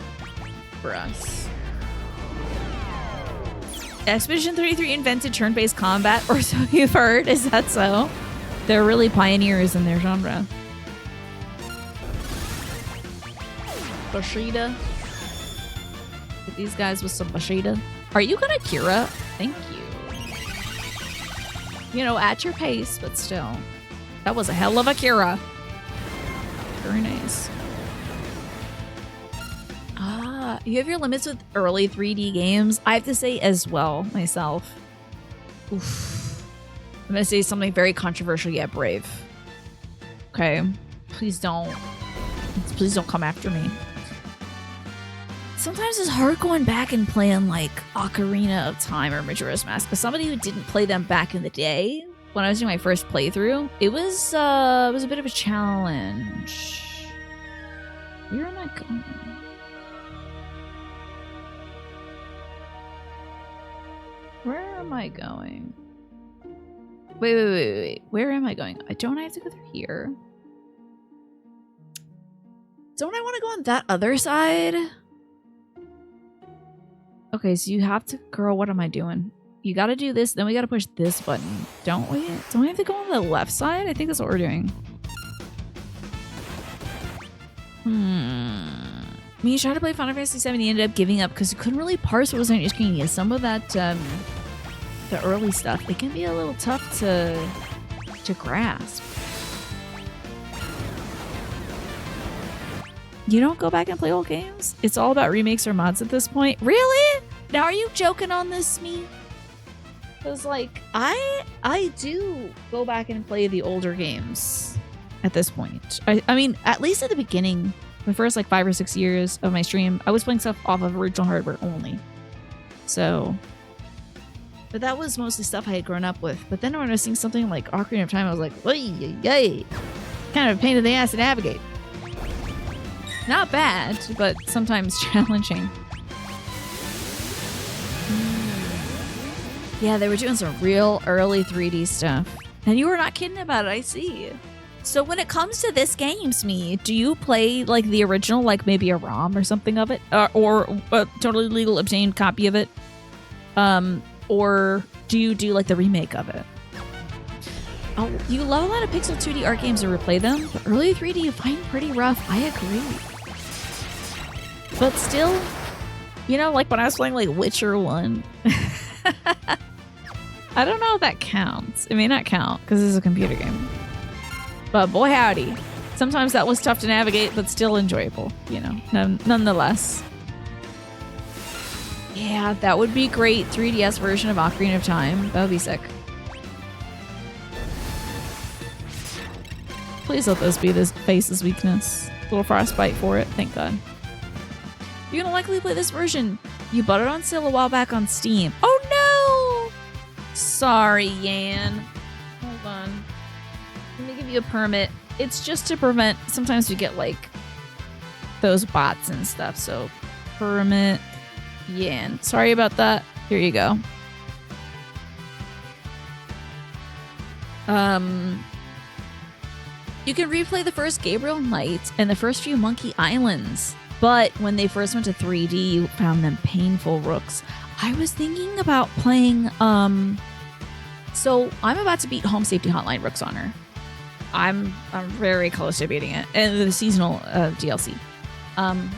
for us. Expedition 33 invented turn-based combat, or so you've heard. Is that so? They're really pioneers in their genre. Bashida. Hit these guys with some Bashida. Are you gonna Kira? Thank you. You know, at your pace, but still. That was a hell of a Kira. Very nice. You have your limits with early 3D games. I have to say as well, myself. Oof. I'm going to say something very controversial yet brave. Okay. Please don't come after me. Sometimes it's hard going back and playing like Ocarina of Time or Majora's Mask. As somebody who didn't play them back in the day, when I was doing my first playthrough, it was a bit of a challenge. Where am I going? Where am I going? Wait. Where am I going? Don't I have to go through here? Don't I want to go on that other side? Okay, so you have to... Girl, what am I doing? You gotta do this, then we gotta push this button. Don't we? Don't we have to go on the left side? I think that's what we're doing. When you tried to play Final Fantasy VII, you ended up giving up because you couldn't really parse what was on your screen. Yeah, some of that, the early stuff, it can be a little tough to grasp. You don't go back and play old games? It's all about remakes or mods at this point? Really? Now are you joking on this, me? Because, like, I do go back and play the older games at this point. I mean, at least at the beginning, the first, like, 5 or 6 years of my stream, I was playing stuff off of original hardware only. So... But that was mostly stuff I had grown up with. But then when I was seeing something like Ocarina of Time, I was like, yay! Kind of a pain in the ass to navigate. Not bad, but sometimes challenging. Yeah, they were doing some real early 3D stuff. And you were not kidding about it, I see. So when it comes to this game, Smee, do you play like the original, like maybe a ROM or something of it? Or a totally legal obtained copy of it? Or do you do like the remake of it? Oh, you love a lot of Pixel 2D art games and replay them, but early 3D you find pretty rough. I agree. But still, you know, like when I was playing like Witcher 1. I don't know if that counts. It may not count because it's a computer game. But boy howdy, sometimes that was tough to navigate, but still enjoyable, you know, nonetheless. Yeah, that would be great. 3DS version of Ocarina of Time. That would be sick. Please let this be this face's weakness. A little frostbite for it, thank God. You're gonna likely play this version. You bought it on sale a while back on Steam. Oh no! Sorry, Yan. Hold on. Let me give you a permit. It's just to prevent, sometimes we get like those bots and stuff. So permit Yan. Sorry about that. Here you go. You can replay the first Gabriel Knight and the first few Monkey Islands. But when they first went to 3D, you found them painful rooks. I was thinking about playing, so I'm about to beat Home Safety Hotline Rook's Honor. I'm very close to beating it. And the seasonal DLC. I'm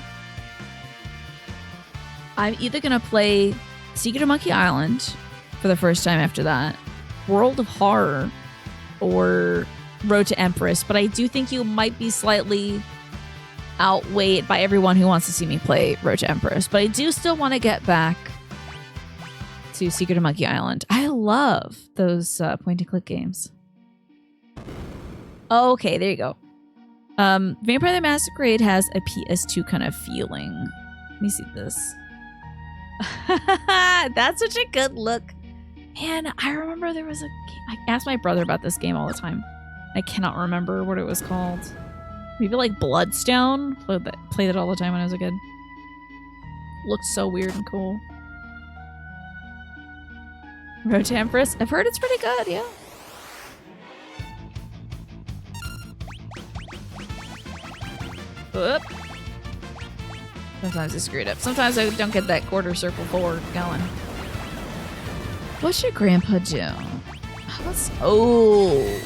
either going to play Secret of Monkey Island for the first time after that, World of Horror, or Road to Empress. But I do think you might be slightly outweighed by everyone who wants to see me play Road to Empress. But I do still want to get back to Secret of Monkey Island. I love those point-and-click games. Okay, there you go. Vampire the Masquerade has a PS2 kind of feeling. Let me see this. That's such a good look. Man, I remember there was a game. I asked my brother about this game all the time. I cannot remember what it was called. Maybe like Bloodstone? Played it all the time when I was a kid. Looked so weird and cool. Road to Empress? I've heard it's pretty good, yeah. Oop. Sometimes I screwed up. Sometimes I don't get that quarter circle forward going. What should Grandpa do? Oh.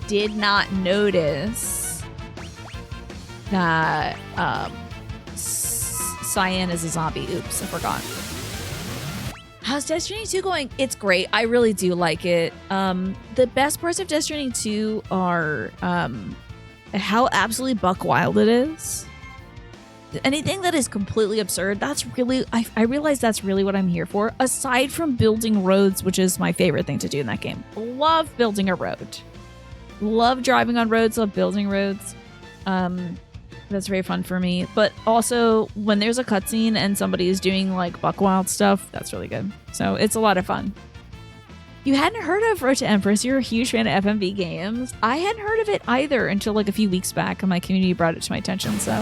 Did not notice that Cyan is a zombie. Oops, I forgot. How's Death Stranding 2 going? It's great. I really do like it. The best parts of Death Stranding 2 are how absolutely buck wild it is. Anything that is completely absurd, that's really, I realize that's really what I'm here for. Aside from building roads, which is my favorite thing to do in that game. Love building a road. Love driving on roads, love building roads. That's very fun for me. But also, when there's a cutscene and somebody is doing like buck wild stuff, that's really good. So it's a lot of fun. You hadn't heard of Road to Empress. You're a huge fan of FMV games. I hadn't heard of it either until like a few weeks back, and my community brought it to my attention. So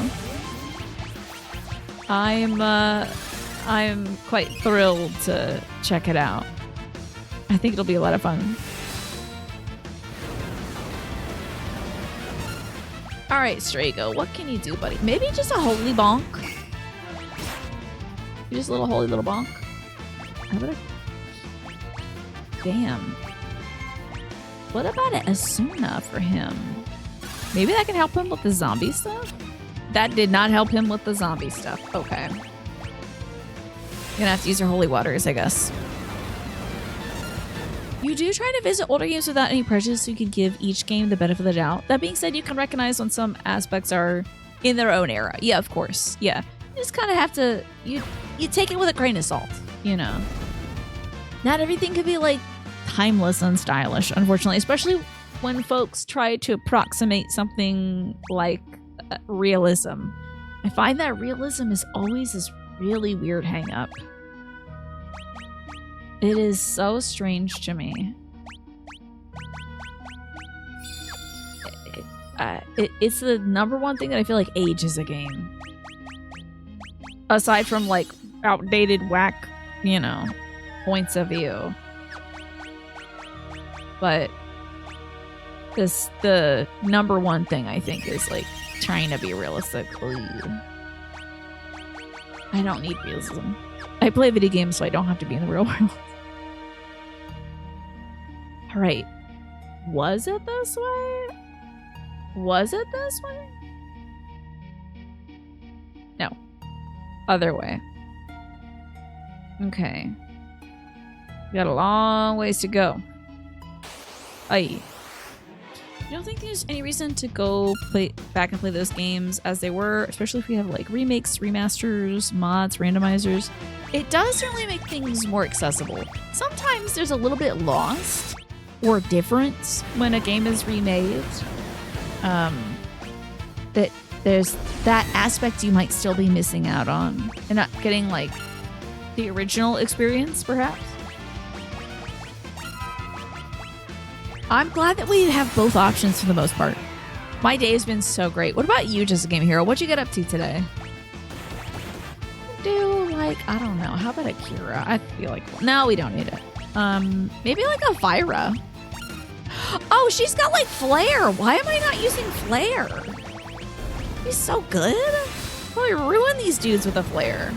I'm quite thrilled to check it out. I think it'll be a lot of fun. All right, Strago, what can you do, buddy? Maybe just a holy bonk. Just a little holy little bonk. How about a... Damn. What about an Asuna for him? Maybe that can help him with the zombie stuff? That did not help him with the zombie stuff. Okay. Gonna have to use your holy waters, I guess. You do try to visit older games without any prejudice, so you can give each game the benefit of the doubt. That being said, you can recognize when some aspects are in their own era. Yeah, of course. Yeah. You just kind of have to... You take it with a grain of salt, you know? Not everything can be, like, timeless and stylish, unfortunately. Especially when folks try to approximate something like realism. I find that realism is always this really weird hang-up. It is so strange to me. It's the number one thing that I feel like ages a game. Aside from like outdated whack, you know, points of view. But the number one thing I think is like trying to be realistic. I don't need realism. I play video games so I don't have to be in the real world. All right. Was it this way? Was it this way? No. Other way. Okay. We got a long ways to go. Aye. You don't think there's any reason to go back and play those games as they were, especially if we have like remakes, remasters, mods, randomizers? It does certainly make things more accessible. Sometimes there's a little bit lost or different when a game is remade. That there's that aspect you might still be missing out on and not getting like the original experience, perhaps. I'm glad that we have both options for the most part. My day has been so great. What about you, Just a Game Hero? What'd you get up to today? I don't know. How about a Kira? I feel like, no, we don't need it. Maybe like a Fyra. Oh, she's got like flare. Why am I not using flare? He's so good. Probably ruin these dudes with a flare.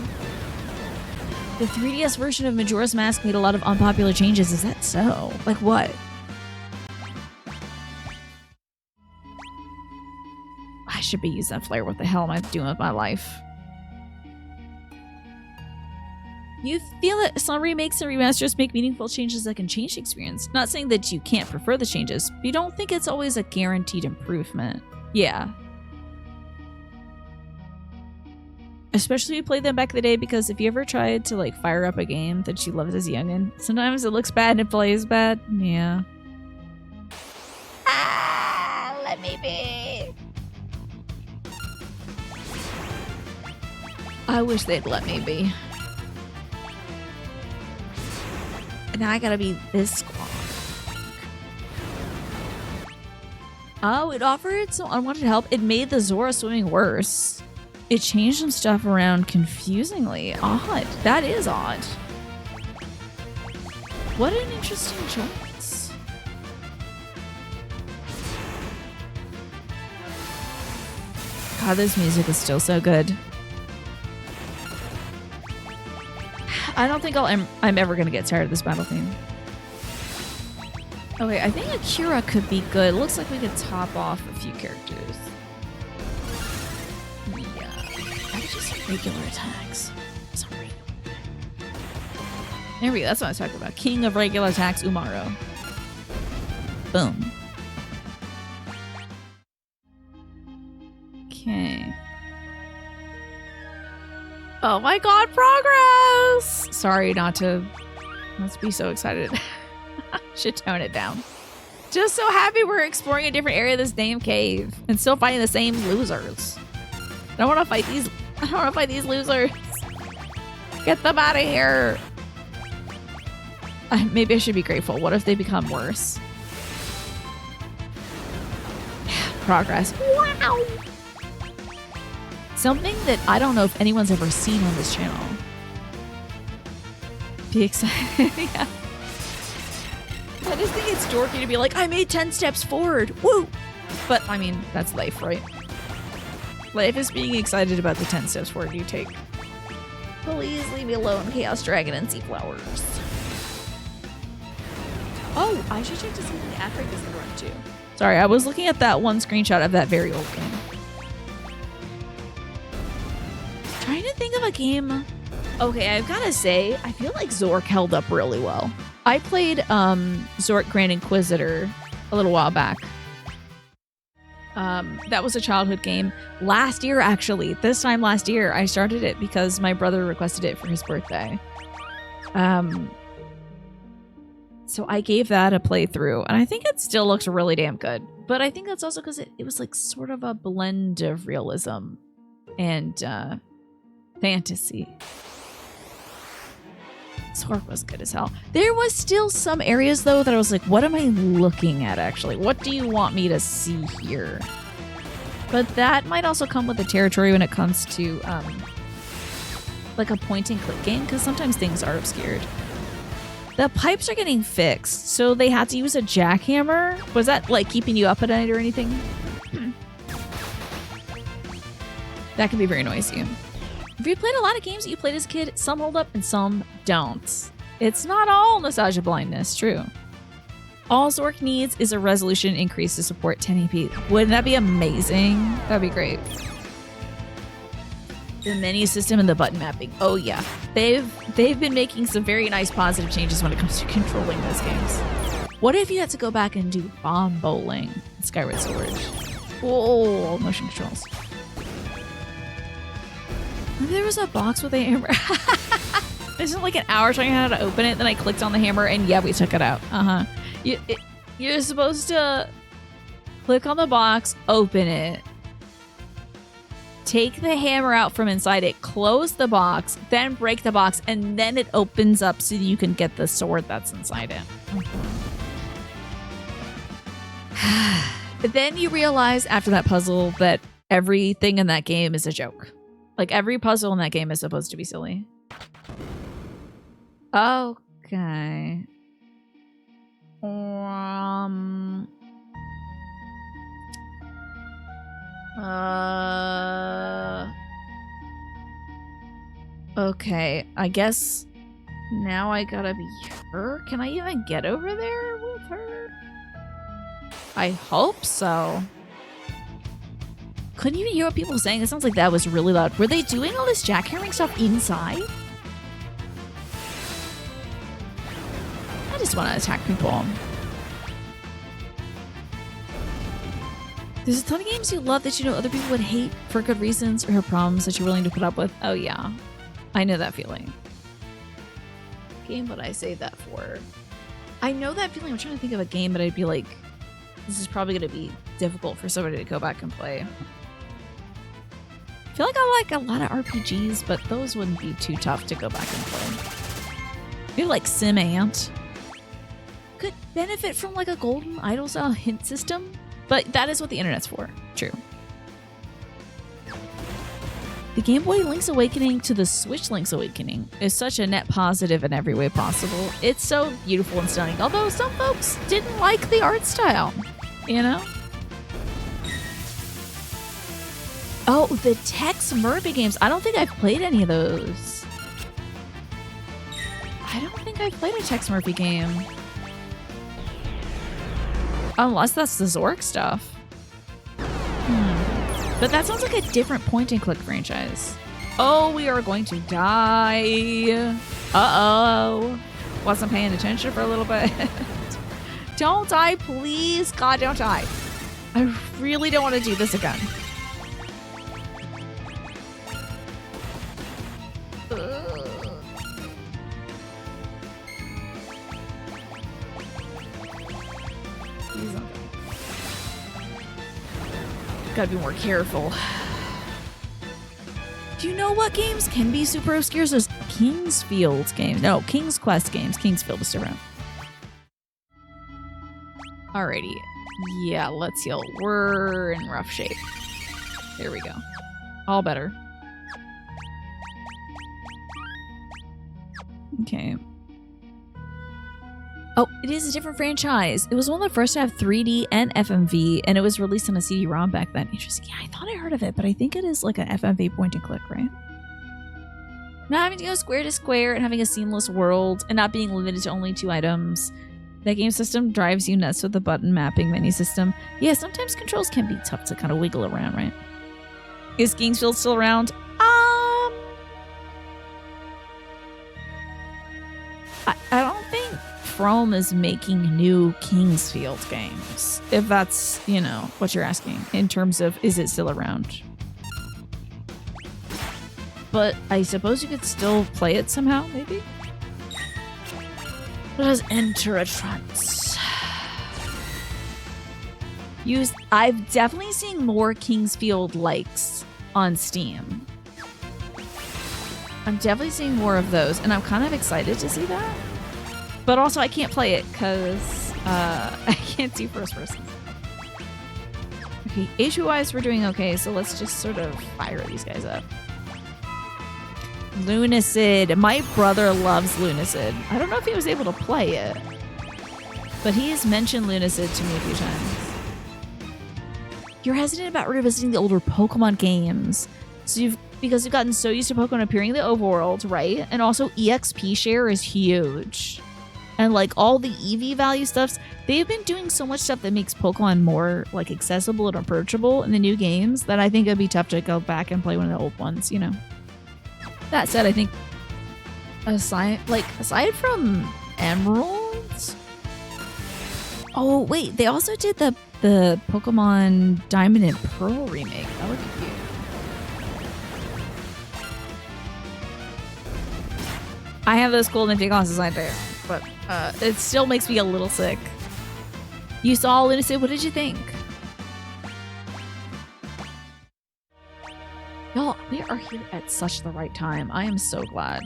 The 3DS version of Majora's Mask made a lot of unpopular changes. Is that so? Like what? I should be using flare. What the hell am I doing with my life? You feel that some remakes and remasters make meaningful changes that can change the experience. Not saying that you can't prefer the changes, but you don't think it's always a guaranteed improvement. Yeah. Especially if you played them back in the day, because if you ever tried to like fire up a game that you loved as a youngin', sometimes it looks bad and it plays bad. Yeah. Let me be. I wish they'd let me be. Now I gotta be this squad. Oh, it offered some unwanted help. It made the Zora swimming worse. It changed some stuff around confusingly. Odd. That is odd. What an interesting choice. God, this music is still so good. I don't think I'm ever gonna get tired of this battle theme. Okay, I think Akira could be good. Looks like we could top off a few characters. Yeah, I could just do regular attacks. Sorry. There we go. That's what I was talking about. King of regular attacks, Umaro. Boom. Okay. Oh my god, progress! Sorry not to... Let's be so excited. Should tone it down. Just so happy we're exploring a different area of this damn cave and still fighting the same losers. I don't want to fight these... I don't want to fight these losers. Get them out of here. Maybe I should be grateful. What if they become worse? Progress. Wow! Something that I don't know if anyone's ever seen on this channel. Be excited. Yeah. I just think it's dorky to be like, I made 10 steps forward. Woo! But, I mean, that's life, right? Life is being excited about the 10 steps forward you take. Please leave me alone, Chaos Dragon and Sea Flowers. Oh, I should check to see if the ad break is going to run too. Sorry, I was looking at that one screenshot of that very old game. Trying to think of a game. Okay, I've got to say, I feel like Zork held up really well. I played Zork Grand Inquisitor a little while back. That was a childhood game. Last year, actually. This time last year, I started it because my brother requested it for his birthday. So I gave that a playthrough, and I think it still looks really damn good. But I think that's also because it was like sort of a blend of realism and fantasy. Zork was good as hell. There was still some areas though that I was like, what am I looking at actually? What do you want me to see here? But that might also come with the territory when it comes to like a point and click game, because sometimes things are obscured. The pipes are getting fixed, so they had to use a jackhammer. Was that like keeping you up at night or anything? That can be very noisy. If you played a lot of games that you played as a kid, some hold up and some don't. It's not all nostalgia blindness, true. All Zork needs is a resolution increase to support 1080p. Wouldn't that be amazing? That'd be great. The menu system and the button mapping. Oh yeah. They've been making some very nice positive changes when it comes to controlling those games. What if you had to go back and do bomb bowling in Skyward Sword? Whoa, motion controls. Maybe there was a box with a hammer. This is like an hour showing how to open it, then I clicked on the hammer and yeah, we took it out. You're supposed to click on the box, open it, take the hammer out from inside it, close the box, then break the box, and then it opens up so you can get the sword that's inside it. But then you realize after that puzzle that everything in that game is a joke. Like every puzzle in that game is supposed to be silly. Okay. Okay, I guess now I gotta be her? Can I even get over there with her? I hope so. Couldn't even hear what people were saying. It sounds like that was really loud. Were they doing all this jackhammering stuff inside? I just want to attack people. There's a ton of games you love that you know other people would hate for good reasons or have problems that you're willing to put up with. Oh yeah, I know that feeling. What game would I say that for? I know that feeling. I'm trying to think of a game, but I'd be like, this is probably going to be difficult for somebody to go back and play. I feel like I like a lot of RPGs, but those wouldn't be too tough to go back and play. Maybe like Sim Ant. Could benefit from like a golden idol style hint system, but that is what the internet's for. True. The Game Boy Link's Awakening to the Switch Link's Awakening is such a net positive in every way possible. It's so beautiful and stunning, although some folks didn't like the art style, you know? Oh, the Tex Murphy games. I don't think I've played any of those. I don't think I've played a Tex Murphy game. Unless that's the Zork stuff. But that sounds like a different point-and-click franchise. Oh, we are going to die. Uh-oh. Wasn't paying attention for a little bit. Don't die, please. God, don't die. I really don't want to do this again. Gotta be more careful. Do you know what games can be super obscure? Those Kingsfield games. No, King's Quest games. Kingsfield is different. Alrighty. Yeah, let's heal. We're in rough shape. There we go. All better. Okay. Oh, it is a different franchise. It was one of the first to have 3D and FMV, and it was released on a CD-ROM back then. Interesting. Yeah, I thought I heard of it, but I think it is like an FMV point-and-click, right? Not having to go square to square and having a seamless world and not being limited to only 2 items. That game system drives you nuts with the button mapping menu system. Yeah, sometimes controls can be tough to kind of wiggle around, right? Is Kingsfield still around? I don't think From is making new Kingsfield games, if that's, you know, what you're asking in terms of is it still around. But I suppose you could still play it somehow, maybe? Let us enter a trance. I've definitely seen more Kingsfield likes on Steam. I'm definitely seeing more of those, and I'm kind of excited to see that. But also, I can't play it because I can't do first person. Okay, HP-wise, we're doing okay, so let's just sort of fire these guys up. Lunacid. My brother loves Lunacid. I don't know if he was able to play it, but he has mentioned Lunacid to me a few times. You're hesitant about revisiting the older Pokemon games. Because you've gotten so used to Pokemon appearing in the overworld, right? And also EXP share is huge. And like all the EV value stuffs, they've been doing so much stuff that makes Pokemon more like accessible and approachable in the new games that I think it'd be tough to go back and play one of the old ones, you know. That said, I think aside from Emeralds. Oh wait, they also did the Pokemon Diamond and Pearl remake. That would be cute. I have those cool nifty glasses right there, but it still makes me a little sick. You saw Lunacid, what did you think? Y'all, we are here at such the right time. I am so glad.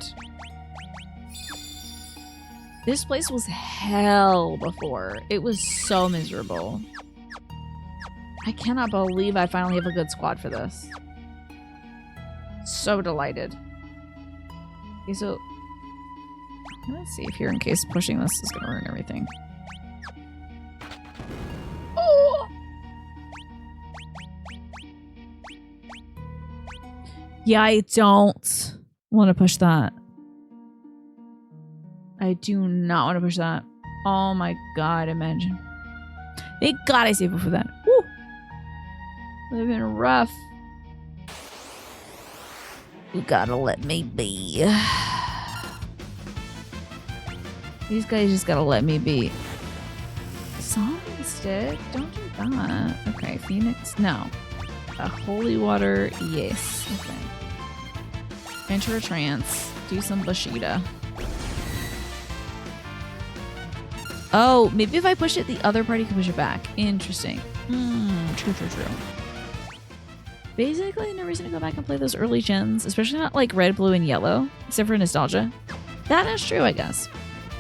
This place was hell before. It was so miserable. I cannot believe I finally have a good squad for this. So delighted. Okay, so let's see if here in case pushing this is gonna ruin everything. Oh! Yeah, I don't want to push that. I do not want to push that. Oh my god, imagine. Thank god I saved for that. Woo! Would have been rough. You gotta let me be. These guys just gotta let me be. Zombie stick? Don't do that. Okay, Phoenix? No. A holy water? Yes. Okay. Enter a trance. Do some Bushido. Oh, maybe if I push it, the other party can push it back. Interesting. True. Basically, no reason to go back and play those early gens, especially not like red, blue, and yellow, except for nostalgia. That is true, I guess.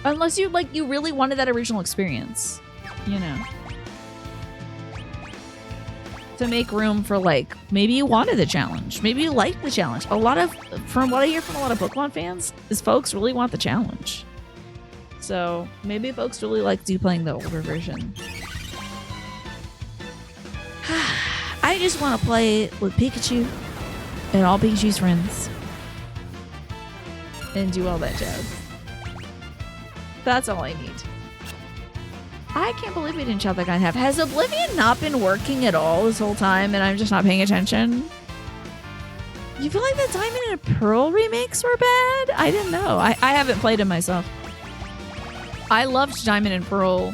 Unless you really wanted that original experience, you know. To make room for maybe you wanted the challenge. Maybe you liked the challenge. From what I hear from a lot of Pokemon fans, is folks really want the challenge. So maybe folks really like you playing the older version. I just want to play with Pikachu and all Pikachu's friends. And do all that jazz. That's all I need. I can't believe we didn't chop that guy in half. Has Oblivion not been working at all this whole time and I'm just not paying attention? You feel like the Diamond and Pearl remakes were bad? I didn't know. I haven't played them myself. I loved Diamond and Pearl,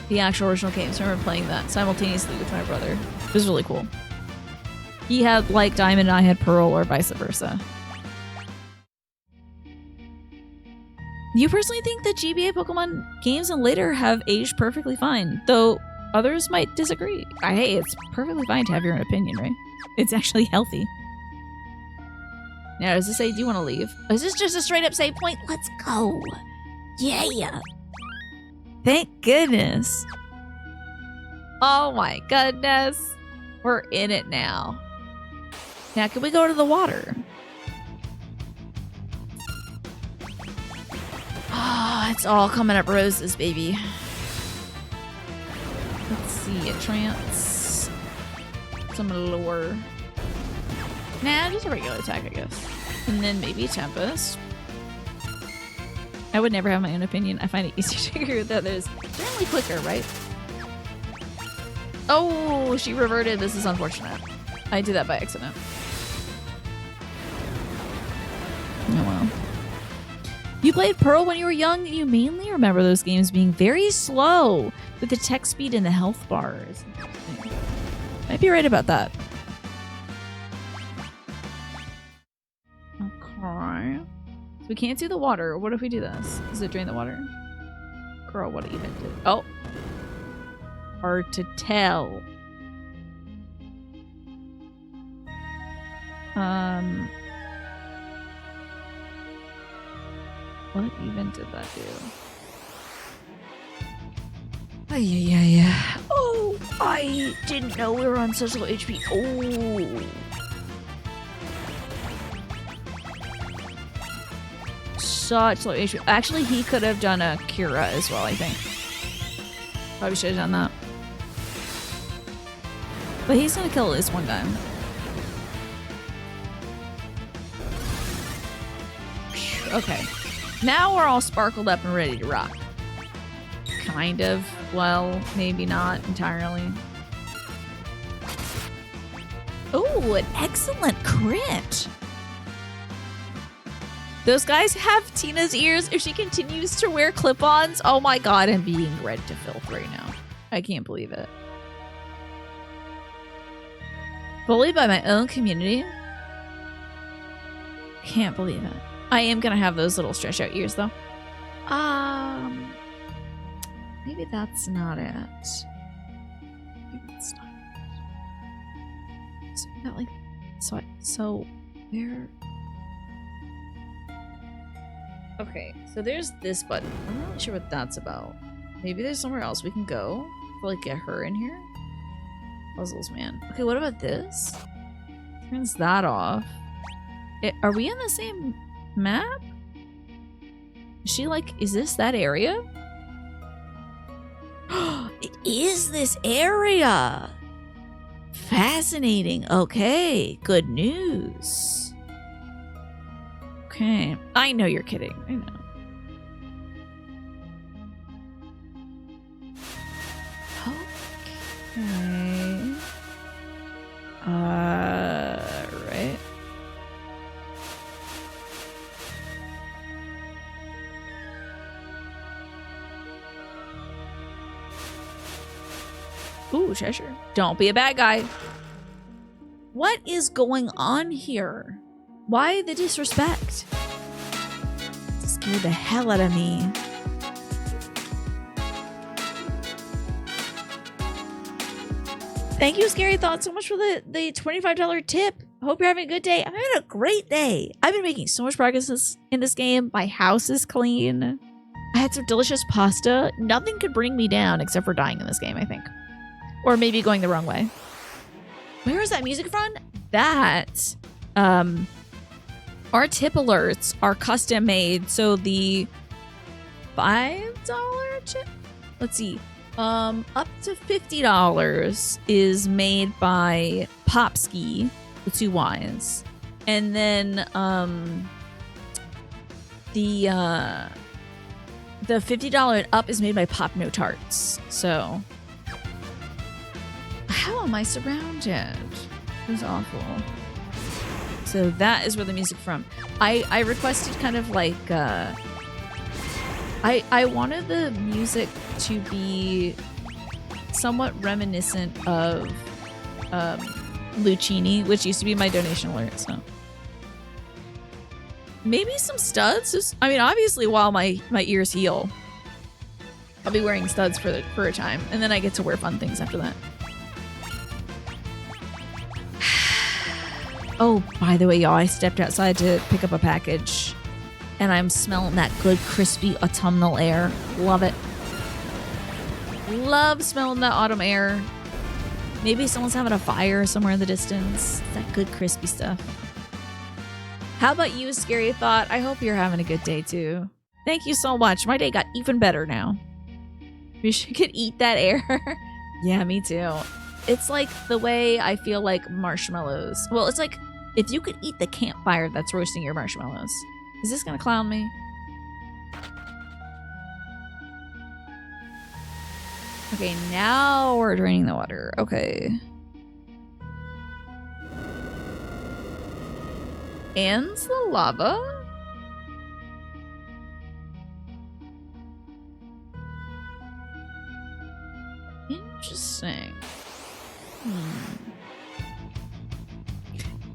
the actual original games. I remember playing that simultaneously with my brother. It was really cool. He had Diamond and I had Pearl, or vice versa. You personally think that GBA Pokemon games and later have aged perfectly fine, though others might disagree. Hey, it's perfectly fine to have your own opinion, right? It's actually healthy. Now, does this say, do you want to leave? Or is this just a straight up save point? Let's go. Yeah. Thank goodness. Oh my goodness. We're in it now. Now, can we go to the water? Oh, it's all coming up roses, baby. Let's see, a trance. Some lure. Nah, just a regular attack, I guess. And then maybe Tempest. I would never have my own opinion. I find it easier to agree with others. Generally quicker, right? Oh, she reverted. This is unfortunate. I did that by accident. Oh well. You played Pearl when you were young. You mainly remember those games being very slow with the text speed and the health bars. Might be right about that. Okay. So we can't do the water. What if we do this? Does it drain the water? Girl, what even did? Oh. Hard to tell. What even did that do? Yeah. Oh, I didn't know we were on such low HP. Oh. such low HP. Actually, he could have done a Kira as well, I think. Probably should have done that. But he's gonna kill this one guy. Okay. Now we're all sparkled up and ready to rock. Kind of. Well, maybe not entirely. Oh, an excellent crit. Those guys have Tina's ears if she continues to wear clip-ons. Oh my god, I'm being read to filth right now. I can't believe it. Bullied by my own community? Can't believe it. I am gonna have those little stretch out ears though. Maybe that's not it. Maybe that's not it. So not like so where? Okay, so there's this button. I'm not really sure what that's about. Maybe there's somewhere else we can go to like get her in here. Puzzles, man. Okay, what about this? Turns that off. Are we in the same map? Is she like, is this that area? It is this area! Fascinating. Okay, good news. Okay. I know you're kidding. I know. Okay. Right. Ooh, Cheshire. Don't be a bad guy. What is going on here? Why the disrespect? It scared the hell out of me. Thank you, Scary Thoughts, so much for the $25 tip. I hope you're having a good day. I'm having a great day. I've been making so much progress in this game. My house is clean. I had some delicious pasta. Nothing could bring me down except for dying in this game, I think. Or maybe going the wrong way. Where is that music from? That, our tip alerts are custom made. So the $5 chip? Let's see. Up to $50 is made by Popski, the 2 Ys. And then, the $50 and up is made by Pop No Tarts. So, how am I surrounded? This is awful. So that is where the music from. I requested kind of like, I wanted the music to be somewhat reminiscent of Lucchini, which used to be my donation alert, so. Maybe some studs? Just, I mean, obviously while my ears heal, I'll be wearing studs for a time, and then I get to wear fun things after that. Oh, by the way, y'all, I stepped outside to pick up a package. And I'm smelling that good, crispy autumnal air. Love it. Love smelling that autumn air. Maybe someone's having a fire somewhere in the distance. That good, crispy stuff. How about you, Scary Thought? I hope you're having a good day, too. Thank you so much. My day got even better now. Wish I could eat that air. Yeah, me too. It's like the way I feel like marshmallows. Well, it's like if you could eat the campfire that's roasting your marshmallows. Is this gonna clown me? Okay, now we're draining the water. Okay. Ends the lava? Interesting.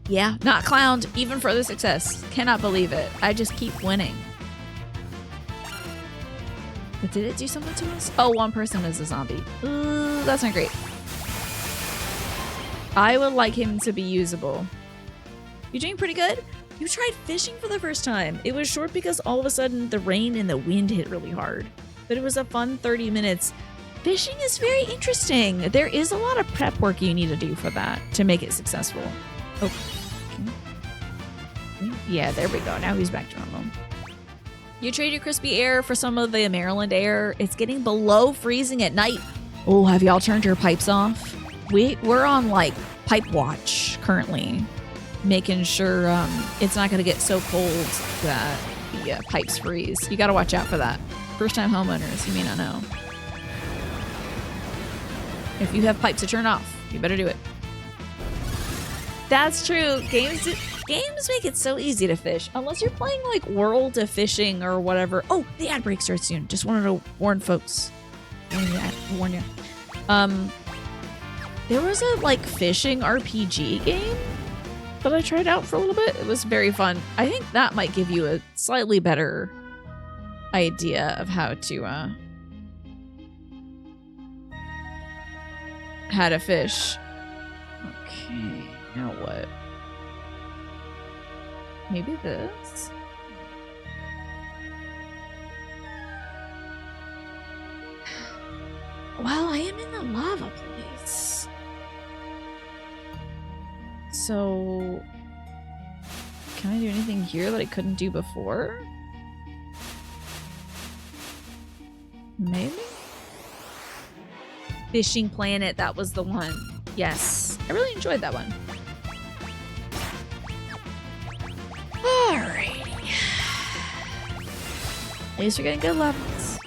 Yeah, not clowned. Even further success. Cannot believe it. I just keep winning. But did it do something to us? Oh, one person is a zombie. Ooh, that's not great. I would like him to be usable. You doing pretty good? You tried fishing for the first time. It was short because all of a sudden the rain and the wind hit really hard. But it was a fun 30 minutes. Fishing is very interesting. There is a lot of prep work you need to do for that to make it successful. Oh. Yeah, there we go. Now he's back to normal. You trade your crispy air for some of the Maryland air. It's getting below freezing at night. Oh, have y'all turned your pipes off? We're on like pipe watch currently, making sure it's not going to get so cold that the pipes freeze. You got to watch out for that. First time homeowners, you may not know. If you have pipes to turn off, you better do it. That's true. Games make it so easy to fish. Unless you're playing like World of Fishing or whatever. Oh, the ad break starts soon. Just wanted to warn folks. Warn you. There was a like fishing RPG game that I tried out for a little bit. It was very fun. I think that might give you a slightly better idea of how to fish. Okay, now what? Maybe this? Well, I am in the lava place. So, can I do anything here that I couldn't do before? Maybe? Fishing Planet, that was the one. Yes, I really enjoyed that one. Alrighty. At least you're getting good levels.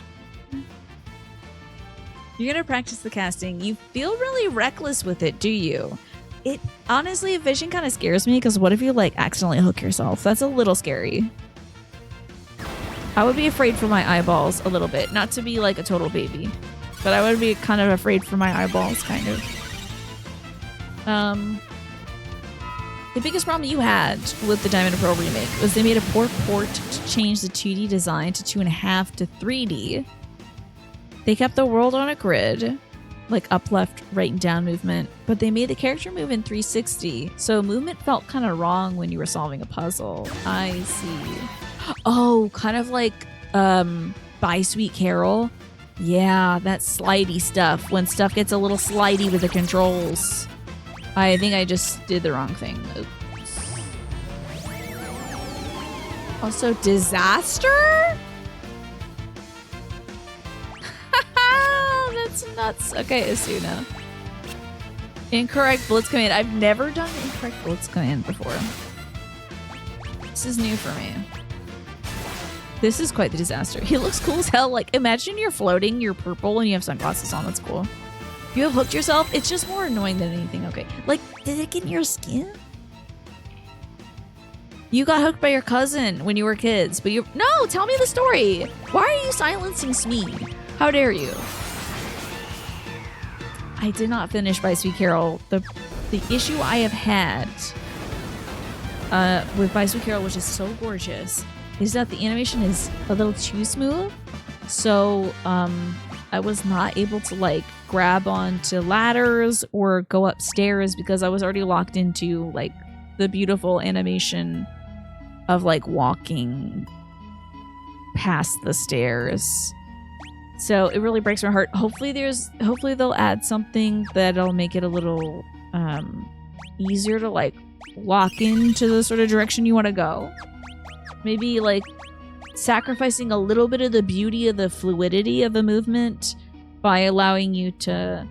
You're gonna practice the casting. You feel really reckless with it, do you? It honestly, fishing kind of scares me because what if you like accidentally hook yourself? That's a little scary. I would be afraid for my eyeballs a little bit. Not to be like a total baby, but I would be kind of afraid for my eyeballs, kind of. The biggest problem you had with the Diamond and Pearl remake was they made a poor port to change the 2D design to 2.5 to 3D. They kept the world on a grid, like up, left, right, and down movement, but they made the character move in 360, so movement felt kind of wrong when you were solving a puzzle. I see. Oh, kind of like By Sweet Carol. Yeah, that slidey stuff. When stuff gets a little slidey with the controls. I think I just did the wrong thing. Oops. Also, disaster? That's nuts. Okay, Asuna. Incorrect blitz command. I've never done incorrect blitz command before. This is new for me. This is quite the disaster. He looks cool as hell. Like, imagine you're floating, you're purple, and you have sunglasses on. That's cool. You have hooked yourself? It's just more annoying than anything. Okay. Like, did it get in your skin? You got hooked by your cousin when you were kids, but you... No, tell me the story. Why are you silencing Smee? How dare you? I did not finish By Sweet Carol. The issue I have had with By Sweet Carol, which is so gorgeous, is that the animation is a little too smooth. So, I was not able to like grab onto ladders or go upstairs because I was already locked into like the beautiful animation of like walking past the stairs. So it really breaks my heart. Hopefully they'll add something that'll make it a little easier to like lock into the sort of direction you want to go. Maybe like sacrificing a little bit of the beauty of the fluidity of the movement by allowing you to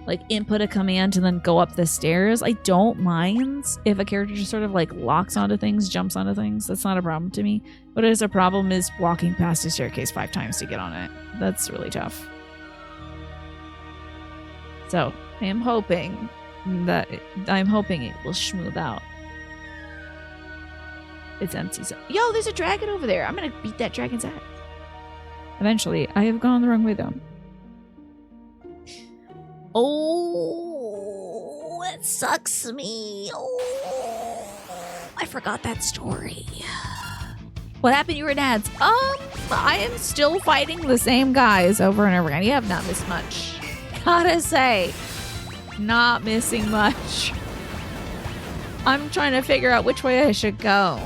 like input a command and then go up the stairs. I don't mind if a character just sort of like locks onto things, jumps onto things. That's not a problem to me. What is a problem is walking past a staircase 5 times to get on it. That's really tough. So I am hoping it will smooth out. It's empty. So, yo, there's a dragon over there. I'm gonna beat that dragon's ass. Eventually. I have gone the wrong way though. Oh, it sucks me. Oh, I forgot that story. What happened? You were in ads. I am still fighting the same guys over and over again. You have not missed much. Gotta say, not missing much. I'm trying to figure out which way I should go.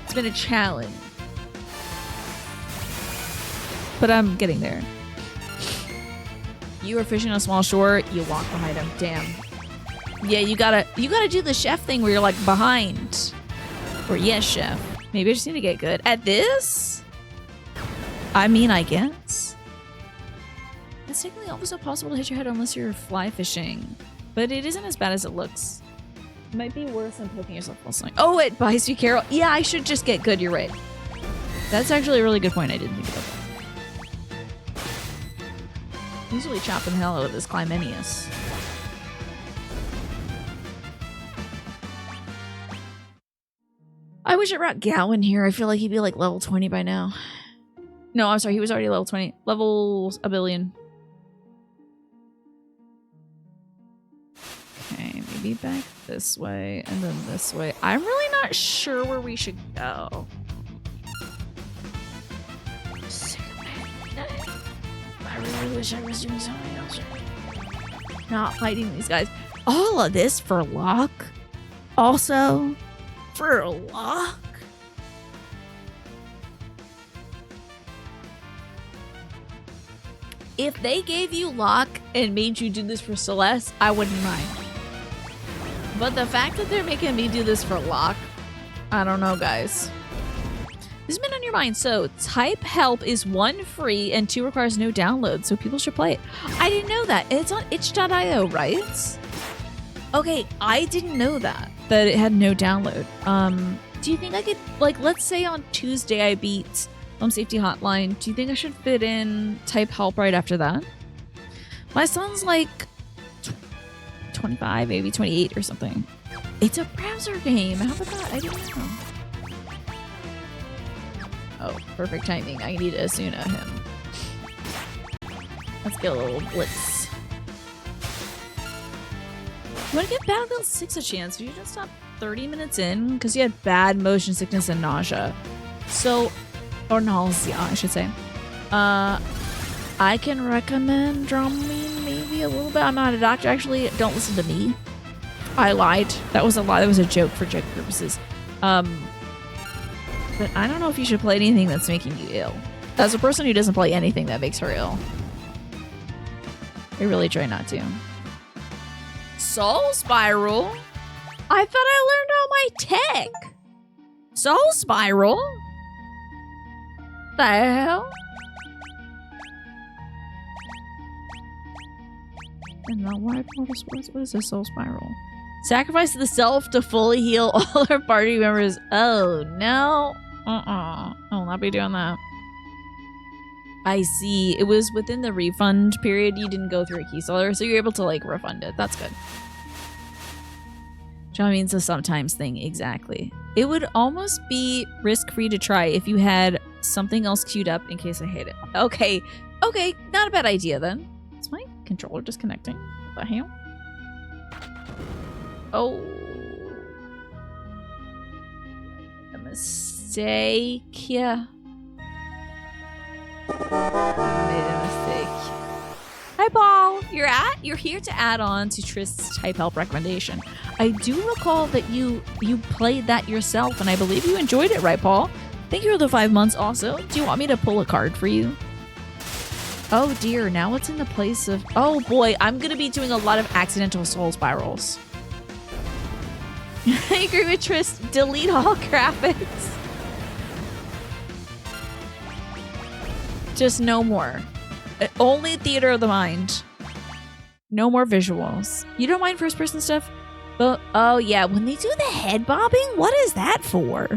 It's been a challenge. But I'm getting there. You were fishing on a small shore, you walk behind him. Damn. Yeah, you gotta do the chef thing where you're like behind. Or yes, chef. Maybe I just need to get good at this. I mean, I guess. It's technically almost impossible to hit your head unless you're fly fishing. But it isn't as bad as it looks. It might be worse than poking yourself while swimming. Oh, it buys you Carol. Yeah, I should just get good. You're right. That's actually a really good point. I didn't think about that. Usually chopping the hell out of this Climenius. I wish it brought Gowan here. I feel like he'd be like level 20 by now. No, I'm sorry. He was already level 20. Level a billion. Okay, maybe back this way and then this way. I'm really not sure where we should go. I really wish I was doing something else. Not fighting these guys. All of this for Locke? Also, for Locke? If they gave you Locke and made you do this for Celeste, I wouldn't mind. But the fact that they're making me do this for Locke, I don't know, guys. This has been on your mind. So, type help is 1 free and 2 requires no download, so people should play it. I didn't know that. It's on itch.io, right? Okay, I didn't know that it had no download. Do you think I could, like, let's say on Tuesday I beat Home Safety Hotline. Do you think I should fit in type help right after that? My son's like 25, maybe 28 or something. It's a browser game. How about that? I didn't know. Oh, perfect timing. I need to Asuna him. Let's get a little blitz. You want to give Battlefield 6 a chance? Did you just stop 30 minutes in? Because you had bad motion sickness and nausea. So, or nausea, I should say. I can recommend Dramamine maybe a little bit. I'm not a doctor. Actually, don't listen to me. I lied. That was a lie. That was a joke for joke purposes. But I don't know if you should play anything that's making you ill. As a person who doesn't play anything that makes her ill, I really try not to. Soul Spiral? I thought I learned all my tech. Soul Spiral? The hell? And the wide portal sports? What is a Soul Spiral? Sacrifice the self to fully heal all our party members. Oh, no. I will not be doing that. I see. It was within the refund period. You didn't go through a key seller, so you're able to, like, refund it. That's good. John means a sometimes thing. Exactly. It would almost be risk-free to try if you had something else queued up in case I hate it. Okay. Okay. Not a bad idea, then. Is my controller disconnecting? What the hell? Oh. A mistake. Yeah. Made a mistake. Hi, Paul. You're here to add on to Trist's type help recommendation. I do recall that you played that yourself, and I believe you enjoyed it, right, Paul? Thank you for the 5 months also. Do you want me to pull a card for you? Oh dear, now it's in the place of... Oh boy, I'm going to be doing a lot of accidental soul spirals. I agree with Trist. Delete all graphics. Just no more. Only theater of the mind. No more visuals. You don't mind first person stuff? But, oh yeah, when they do the head bobbing, what is that for?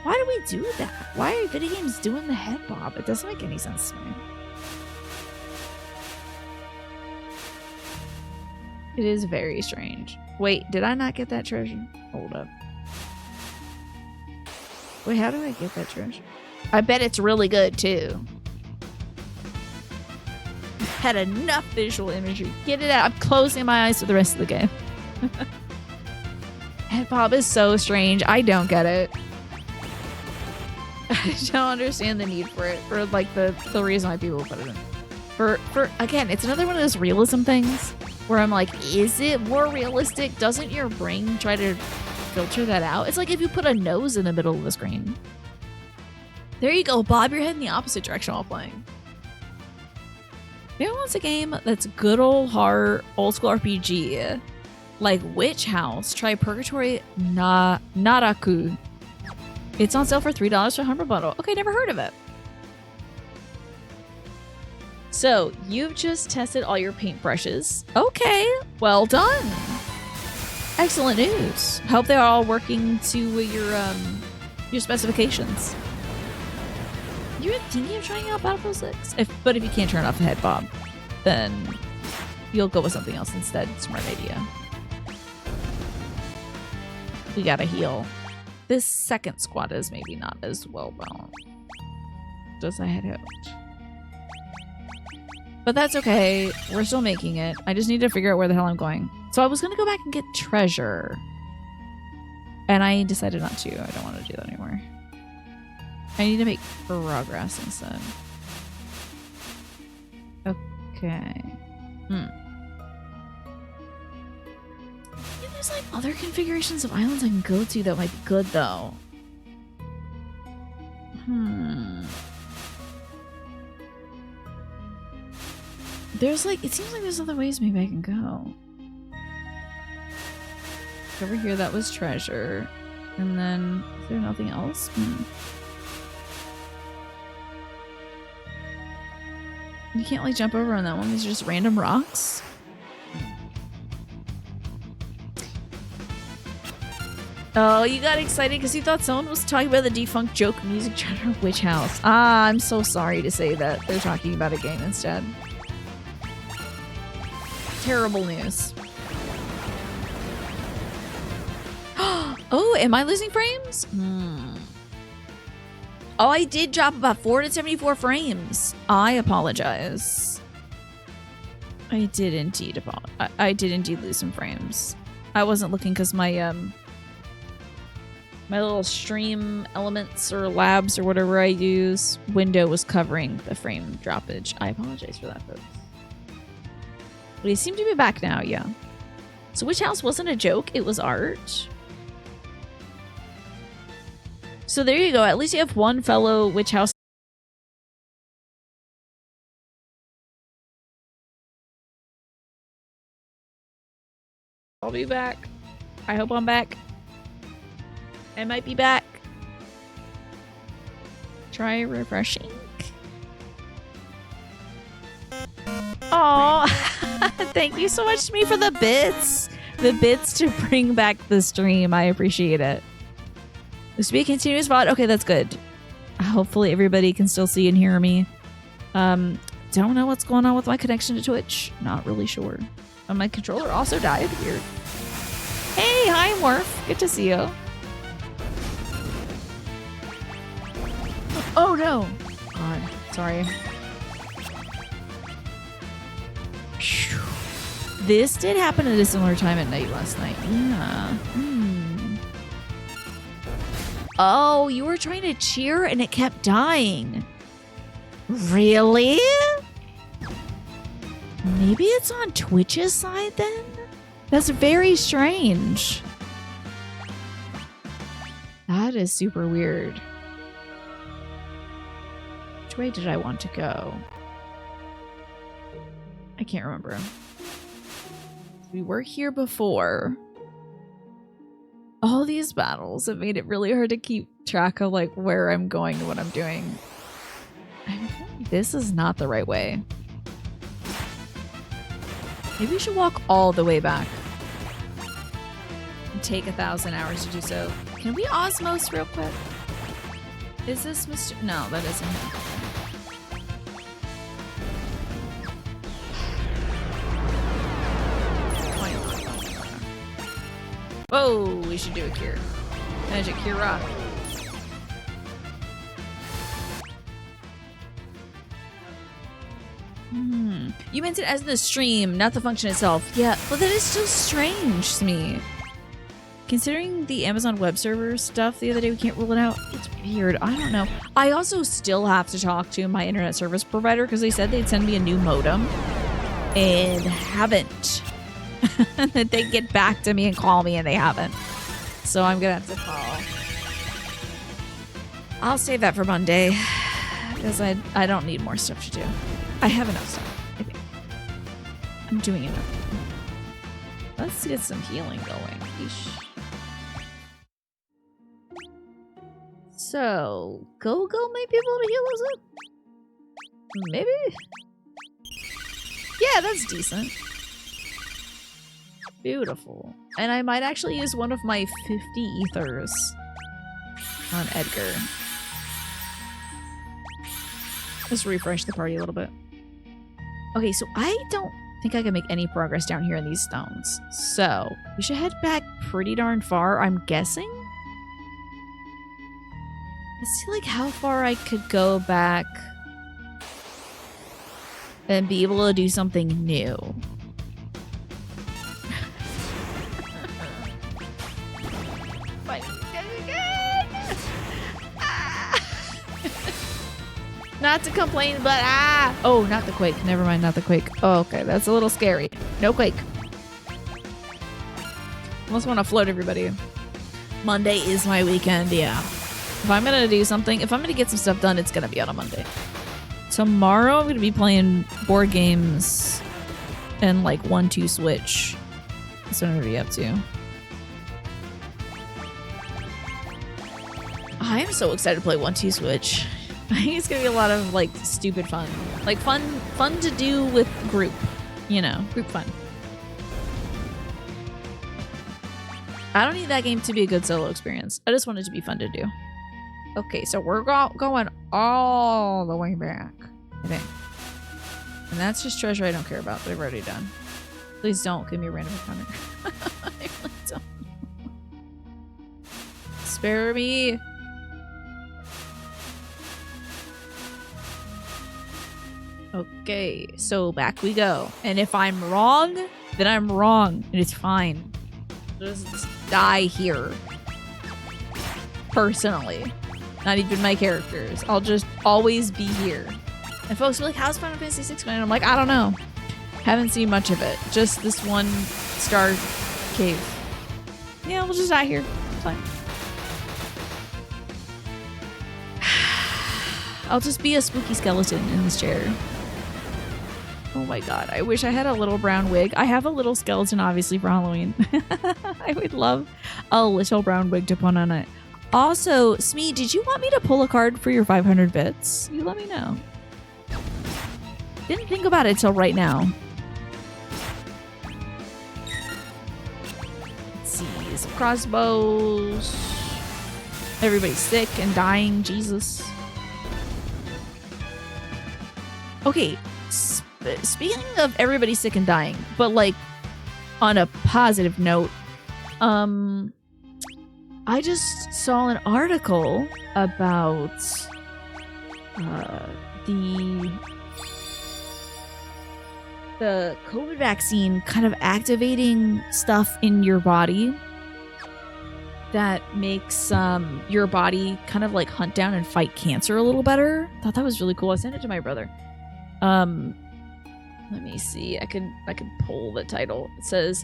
Why do we do that? Why are video games doing the head bob? It doesn't make any sense to me. It is very strange. Wait, did I not get that treasure? Hold up. Wait, how do I get that treasure? I bet it's really good too. Had enough visual imagery. Get it out. I'm closing my eyes for the rest of the game. Head bob is so strange. I don't get it. I don't understand the need for it, for like the reason why people put it in. For again, it's another one of those realism things where I'm like, is it more realistic? Doesn't your brain try to filter that out? It's like if you put a nose in the middle of the screen. There you go, bob your head in the opposite direction while playing. Maybe wants a game that's good old hard old school RPG, like Witch House. Try Purgatory Naraku. It's on sale for $3 for a Humber bundle. Okay, never heard of it. So, you've just tested all your paintbrushes. Okay, well done. Excellent news. Hope they're all working to your specifications. You're thinking of trying out Battlefield 6? But if you can't turn off the head bob, then you'll go with something else instead. Smart idea. We gotta heal. This second squad is maybe not as well balanced as I had hoped. But that's okay. We're still making it. I just need to figure out where the hell I'm going. So I was going to go back and get treasure. And I decided not to. I don't want to do that anymore. I need to make progress instead. Okay. Yeah, there's like other configurations of islands I can go to that might be good though. There's like, it seems like there's other ways maybe I can go. Over here, that was treasure. And then, is there nothing else? You can't like jump over on that one. These are just random rocks. Oh, you got excited because you thought someone was talking about the defunct joke music genre Witch House. Ah, I'm so sorry to say that they're talking about a game instead. Terrible news. Oh, am I losing frames? Oh, I did drop about 474 frames. I apologize. I did indeed lose some frames. I wasn't looking because my my little stream elements or labs or whatever I use window was covering the frame droppage. I apologize for that, folks. But he seemed to be back now, yeah. So Witch House wasn't a joke, it was art. So there you go, at least you have one fellow Witch House. I'll be back. I hope I'm back. I might be back. Try refreshing. Aw, thank you so much to me for the bits. The bits to bring back the stream. I appreciate it. This will be a continuous VOD. Okay, that's good. Hopefully everybody can still see and hear me. Don't know what's going on with my connection to Twitch. Not really sure. My controller also died. Weird. Hey, hi, Morph. Good to see you. Oh, no. God, sorry. This did happen at a similar time at night last night. Yeah. Oh, you were trying to cheer and it kept dying. Really? Maybe it's on Twitch's side then? That's very strange. That is super weird. Which way did I want to go? I can't remember. We were here before. All these battles have made it really hard to keep track of like where I'm going and what I'm doing. I think this is not the right way. Maybe we should walk all the way back. And take 1,000 hours to do so. Can we osmose real quick? Is this Mr. No, that isn't him. Oh, we should do a cure. Magic cure rock. You meant it as the stream, not the function itself. Yeah, but that is still strange to me. Considering the Amazon web server stuff the other day, we can't rule it out. It's weird. I don't know. I also still have to talk to my internet service provider because they said they'd send me a new modem and haven't. That they get back to me and call me and they haven't. So I'm gonna have to call. I'll save that for Monday because I don't need more stuff to do. I have enough stuff, I think. I'm doing enough. Let's get some healing going. Eesh. So, Go-Go might be able to heal us up? Maybe? Yeah, that's decent. Beautiful. And I might actually use one of my 50 ethers on Edgar. Let's refresh the party a little bit. Okay, so I don't think I can make any progress down here in these stones. So, we should head back pretty darn far, I'm guessing? Let's see, like, how far I could go back and be able to do something new. Not to complain, but oh, not the quake. Never mind, not the quake. Oh, okay, that's a little scary. No quake. Almost want to float everybody. Monday is my weekend, yeah. If I'm gonna do something, if I'm gonna get some stuff done, it's gonna be on a Monday. Tomorrow I'm gonna be playing board games and like 1-2 Switch. That's what I'm gonna be up to. I am so excited to play 1-2 Switch. I think it's gonna be a lot of like stupid fun. Like fun to do with group. You know, group fun. I don't need that game to be a good solo experience. I just want it to be fun to do. Okay, so we're going all the way back, I think. And that's just treasure I don't care about that I've already done. Please don't give me a random encounter. I really don't. Spare me. Okay, so back we go. And if I'm wrong, then I'm wrong. And it's fine. Just die here. Personally. Not even my characters. I'll just always be here. And folks are like, how's Final Fantasy 6 going? I'm like, I don't know. Haven't seen much of it. Just this one star cave. Yeah, we'll just die here. It's fine. I'll just be a spooky skeleton in this chair. Oh my god, I wish I had a little brown wig. I have a little skeleton, obviously, for Halloween. I would love a little brown wig to put on it. Also, Smee, did you want me to pull a card for your 500 bits? You let me know. Didn't think about it till right now. Let's see, some crossbows. Everybody's sick and dying, Jesus. Okay, speaking of everybody sick and dying, but like on a positive note, I just saw an article about the COVID vaccine kind of activating stuff in your body that makes your body kind of like hunt down and fight cancer a little better. Thought that was really cool. I sent it to my brother. Let me see. I can pull the title. It says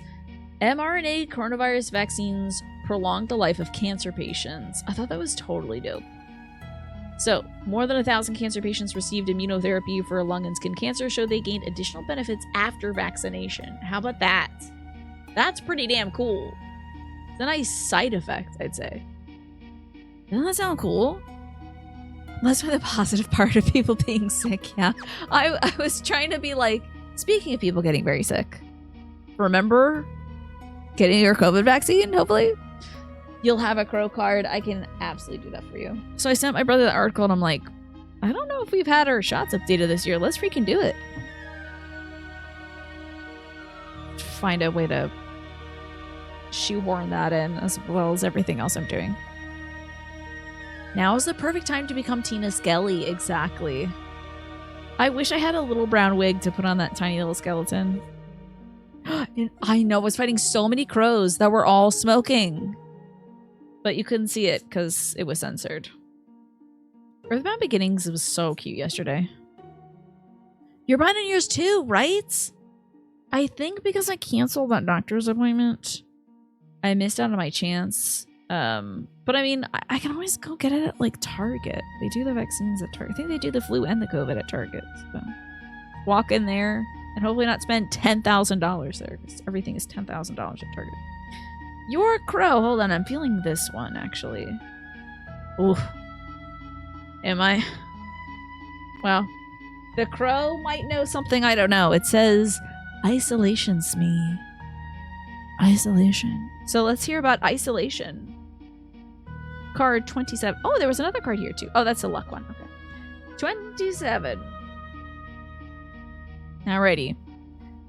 mRNA coronavirus vaccines prolong the life of cancer patients. I thought that was totally dope. So, more than 1,000 cancer patients received immunotherapy for lung and skin cancer, showed they gained additional benefits after vaccination. How about that? That's pretty damn cool. It's a nice side effect, I'd say. Doesn't that sound cool? That's the positive part of people being sick, yeah. I was trying to be like, speaking of people getting very sick, remember getting your COVID vaccine, hopefully? You'll have a crow card. I can absolutely do that for you. So I sent my brother the article and I'm like, I don't know if we've had our shots updated this year. Let's freaking do it. Find a way to shoehorn that in as well as everything else I'm doing. Now is the perfect time to become Tina Skelly. Exactly. I wish I had a little brown wig to put on that tiny little skeleton. I know, I was fighting so many crows that were all smoking. But you couldn't see it because it was censored. Earthbound Beginnings was so cute yesterday. You're mine on yours too, right? I think because I canceled that doctor's appointment, I missed out on my chance. But I mean, I can always go get it at like Target. They do the vaccines at Target. I think they do the flu and the COVID at Target. So walk in there and hopefully not spend $10,000 there because everything is $10,000 at Target. You're a crow. Hold on, I'm feeling this one actually. Ooh, Am I? Well, the crow might know something I don't know. It says isolation, Smee. Isolation. So let's hear about isolation. Card 27. Oh, there was another card here too. Oh, that's the luck one. Okay. 27. Alrighty.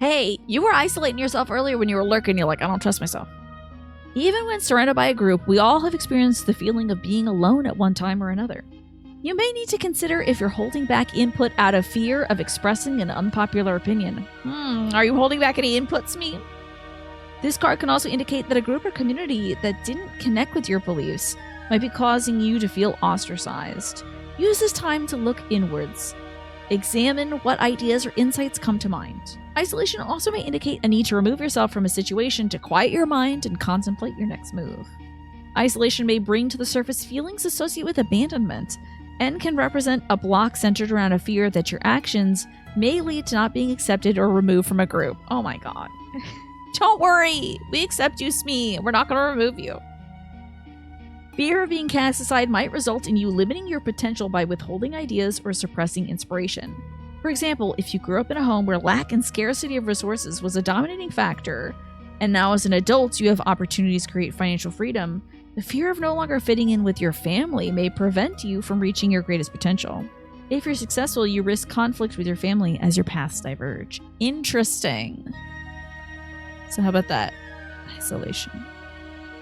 Hey, you were isolating yourself earlier when you were lurking. You're like, I don't trust myself. Even when surrounded by a group, we all have experienced the feeling of being alone at one time or another. You may need to consider if you're holding back input out of fear of expressing an unpopular opinion. Are you holding back any inputs, me? This card can also indicate that a group or community that didn't connect with your beliefs might be causing you to feel ostracized. Use this time to look inwards. Examine what ideas or insights come to mind. Isolation also may indicate a need to remove yourself from a situation to quiet your mind and contemplate your next move. Isolation may bring to the surface feelings associated with abandonment and can represent a block centered around a fear that your actions may lead to not being accepted or removed from a group. Oh my god. Don't worry. We accept you, Smee. We're not going to remove you. Fear of being cast aside might result in you limiting your potential by withholding ideas or suppressing inspiration. For example, if you grew up in a home where lack and scarcity of resources was a dominating factor, and now as an adult you have opportunities to create financial freedom, the fear of no longer fitting in with your family may prevent you from reaching your greatest potential. If you're successful, you risk conflict with your family as your paths diverge. Interesting. So how about that? Isolation.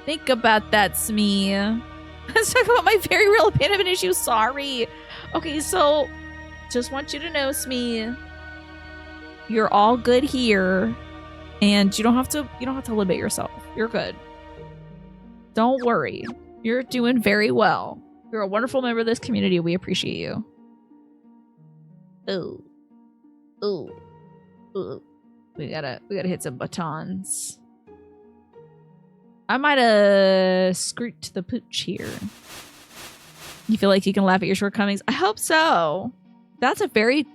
Think about that, Smee. Let's talk about my very real abandonment issue. Sorry. Okay, so just want you to know, Smee, you're all good here, and you don't have to limit yourself. You're good. Don't worry. You're doing very well. You're a wonderful member of this community. We appreciate you. Ooh. Ooh. Ooh. We gotta hit some batons. I might have screwed the pooch here. You feel like you can laugh at your shortcomings? I hope so. That's a very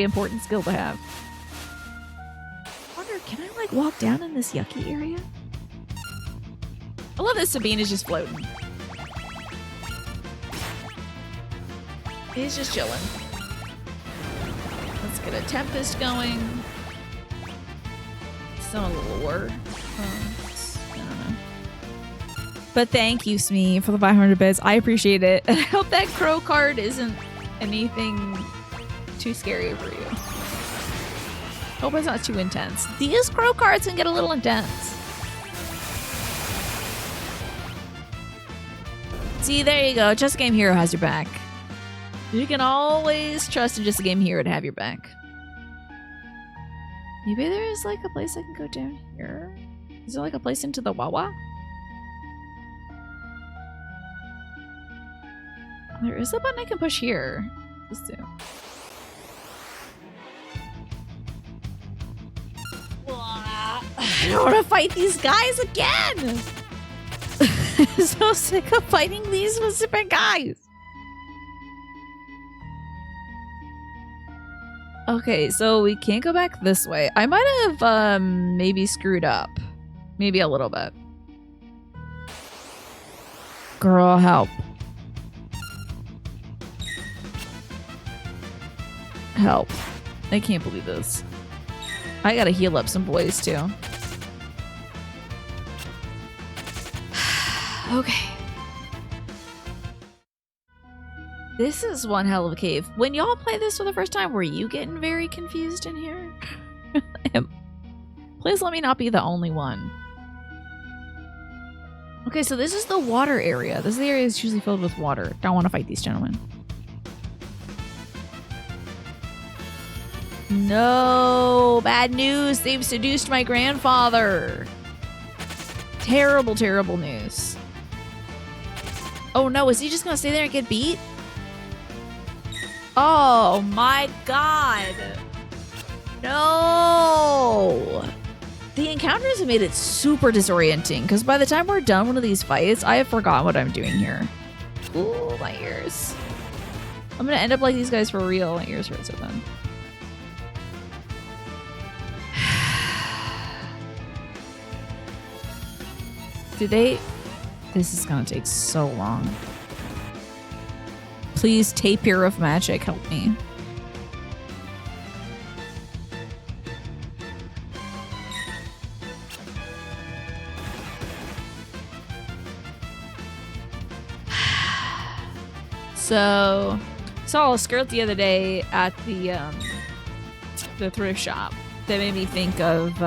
important skill to have. I wonder, can I like walk down in this yucky area? I love that Sabine is just floating. He's just chilling. Let's get a tempest going. Some a little word. I don't know. But thank you, Smee, for the 500 bits. I appreciate it. And I hope that crow card isn't anything too scary for you. Hope it's not too intense. These crow cards can get a little intense. See, there you go. Just a Game Hero has your back. You can always trust in Just a Game Hero to have your back. Maybe there's like a place I can go down here. Is there like a place into the Wawa? There is a button I can push here. Let's do. I don't want to fight these guys again! I'm so sick of fighting these specific guys. Okay, so we can't go back this way. I might have maybe screwed up. Maybe a little bit. Girl, help. Help. I can't believe this. I gotta heal up some boys too. Okay. This is one hell of a cave. When y'all play this for the first time, were you getting very confused in here? Please let me not be the only one. Okay, so this is the water area. This is the area that's usually filled with water. Don't want to fight these gentlemen. No, bad news. They've seduced my grandfather. Terrible, terrible news. Oh no, is he just gonna stay there and get beat? Oh my god. No. The encounters have made it super disorienting because by the time we're done one of these fights, I have forgotten what I'm doing here. Ooh, my ears. I'm gonna end up like these guys for real. My ears hurt so bad. Did they? This is gonna take so long. Please, Tapir of Magic, help me. So, saw a skirt the other day at the thrift shop that made me think of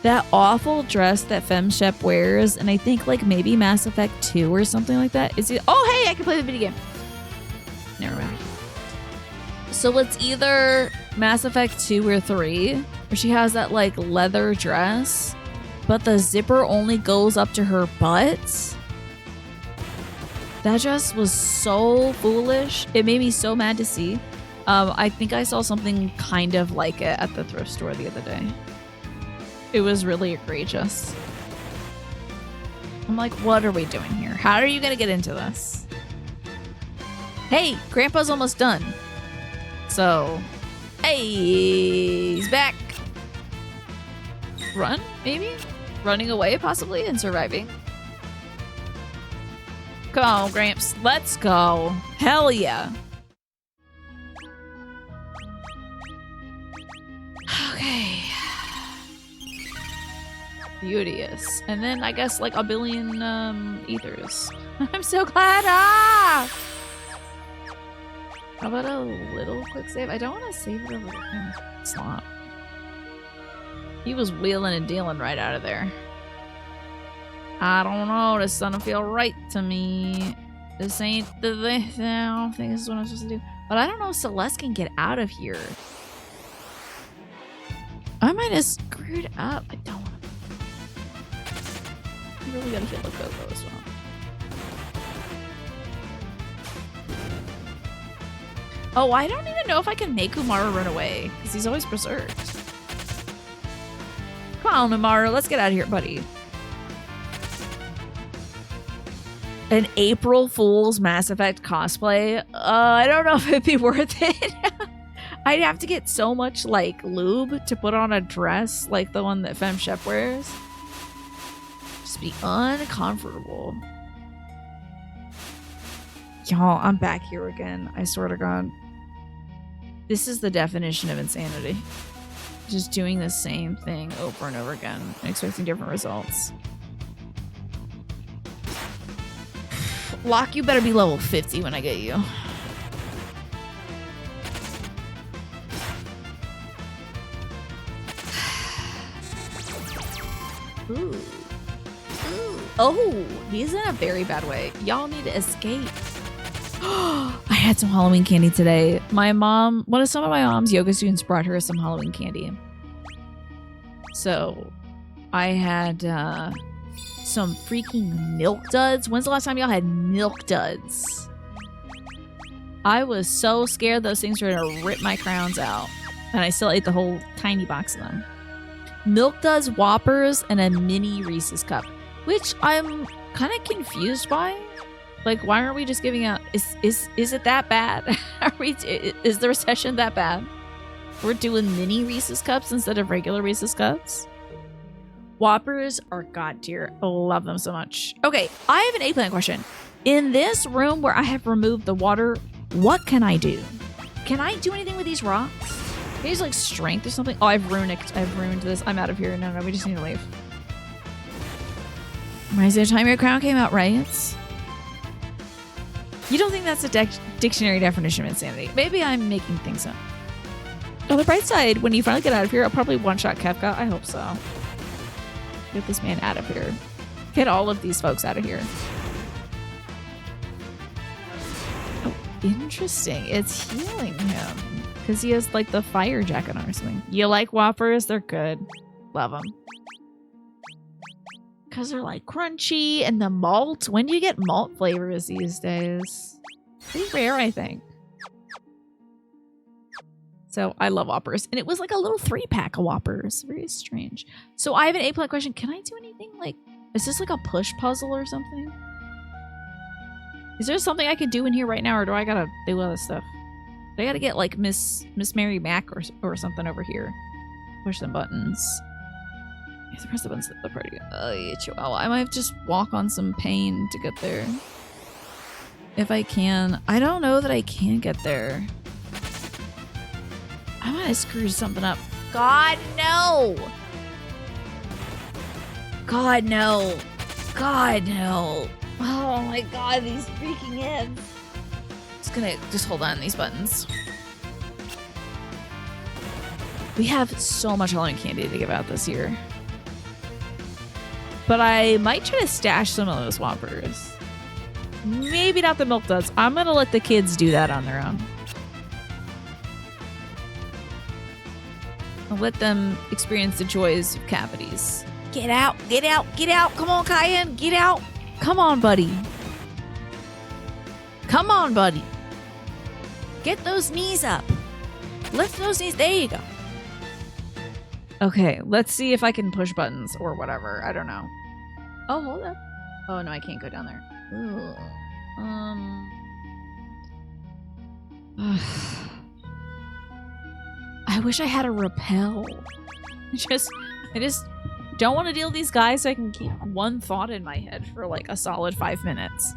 that awful dress that FemShep wears, and I think like maybe Mass Effect 2 or something like that. Is it? Oh, hey, I can play the video game. Never mind. So it's either Mass Effect 2 or 3, where she has that like leather dress, but the zipper only goes up to her butt. That dress was so foolish. It made me so mad to see. I think I saw something kind of like it at the thrift store the other day. It was really egregious. I'm like, what are we doing here? How are you going to get into this? Hey, Grandpa's almost done. So, hey, he's back. Run, maybe? Running away, possibly, and surviving. Come on, Gramps. Let's go. Hell yeah. Okay. Beauteous. And then I guess like a billion ethers. I'm so glad. Ah! How about a little quick save? I don't want to save it over there. It's not. He was wheeling and dealing right out of there. I don't know. This doesn't feel right to me. This ain't the thing. I don't think this is what I'm supposed to do. But I don't know if Celeste can get out of here. I might have screwed up. I don't want to. I really gotta hit Lococo as well. Oh, I don't even know if I can make Umaru run away. Because he's always berserked. Come on, Umaru. Let's get out of here, buddy. An April Fool's Mass Effect cosplay? I don't know if it'd be worth it. I'd have to get so much, like, lube to put on a dress like the one that FemShep wears. Just be uncomfortable. Y'all, I'm back here again. I swear to God. This is the definition of insanity. Just doing the same thing over and over again and expecting different results. Locke, you better be level 50 when I get you. Ooh. Ooh. Oh, he's in a very bad way. Y'all need to escape. I had some Halloween candy today. My mom, some of my mom's yoga students brought her some Halloween candy. So I had some freaking milk duds. When's the last time y'all had milk duds? I was so scared those things were gonna rip my crowns out. And I still ate the whole tiny box of them. Milk duds, Whoppers, and a mini Reese's cup. Which I'm kind of confused by. Like, why aren't we just giving out? Is it that bad? Is the recession that bad? We're doing mini Reese's cups instead of regular Reese's cups? Whoppers are god tier. I love them so much. Okay, I have an eggplant question. In this room where I have removed the water, what can I do? Can I do anything with these rocks? Can I use like strength or something? Oh, I've ruined this. I'm out of here. No, we just need to leave. Reminds me of the time your crown came out, right? You don't think that's a dictionary definition of insanity? Maybe I'm making things up. On the bright side, when you finally get out of here, I'll probably one-shot Kefka. I hope so. Get this man out of here. Get all of these folks out of here. Oh, interesting. It's healing him. Because he has, like, the fire jacket on or something. You like Whoppers? They're good. Love them. Because they're, like, crunchy. And the malt. When do you get malt flavors these days? Pretty rare, I think. So I love Whoppers. And it was like a little 3-pack of Whoppers. Very strange. So I have an eggplant question. Can I do anything like... Is this like a push puzzle or something? Is there something I can do in here right now? Or do I gotta do other stuff? I gotta get like Miss Mary Mac or something over here. Push some buttons. You have to press the buttons at the party. Oh, yeah, Chihuahua. I might just walk on some pain to get there. if I can. I don't know that I can get there. I might have screwed something up. God, no! God, no. God, no. Oh my god, these freaking heads. Just gonna just hold on to these buttons. We have so much Halloween candy to give out this year. But I might try to stash some of those Whoppers. Maybe not the Milk Duds. I'm gonna let the kids do that on their own. I'll let them experience the joys of cavities. Get out, get out, get out. Come on, Cayenne, get out. Come on, buddy. Come on, buddy. Get those knees up. Lift those knees. There you go. Okay, let's see if I can push buttons or whatever. I don't know. Oh, hold up. Oh, no, I can't go down there. Ugh. I wish I had a repel. I just don't want to deal with these guys so I can keep one thought in my head for like a solid 5 minutes.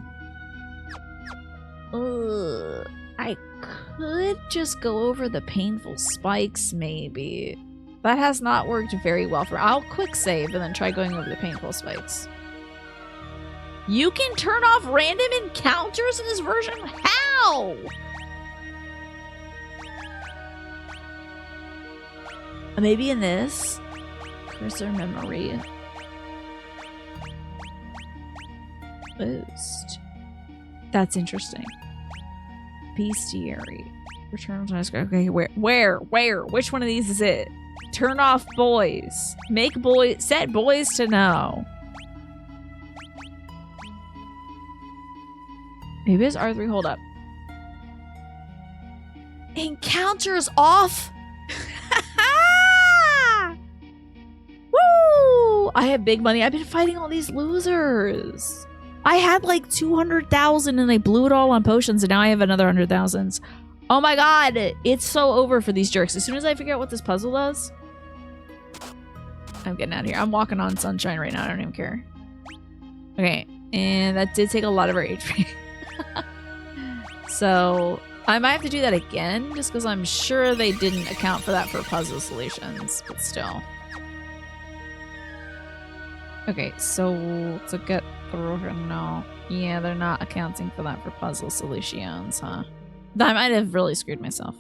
Ugh. I could just go over the painful spikes, maybe. That has not worked very well for me. I'll quick save and then try going over the painful spikes. You can turn off random encounters in this version? How? Maybe in this. Cursor memory. Post. That's interesting. Bestiary. Return to screen. Okay, where? Which one of these is it? Turn off boys. Make boys. Set boys to no. Maybe it's R3. Hold up. Encounters off. Woo! I have big money. I've been fighting all these losers. I had like 200,000 and I blew it all on potions and now I have another 100,000. Oh my god, it's so over for these jerks. As soon as I figure out what this puzzle does, I'm getting out of here. I'm walking on sunshine right now. I don't even care. Okay, and that did take a lot of our HP. So I might have to do that again just because I'm sure they didn't account for that for puzzle solutions, but still. Okay, so to get through here, no. Yeah, they're not accounting for that for puzzle solutions, huh? I might have really screwed myself.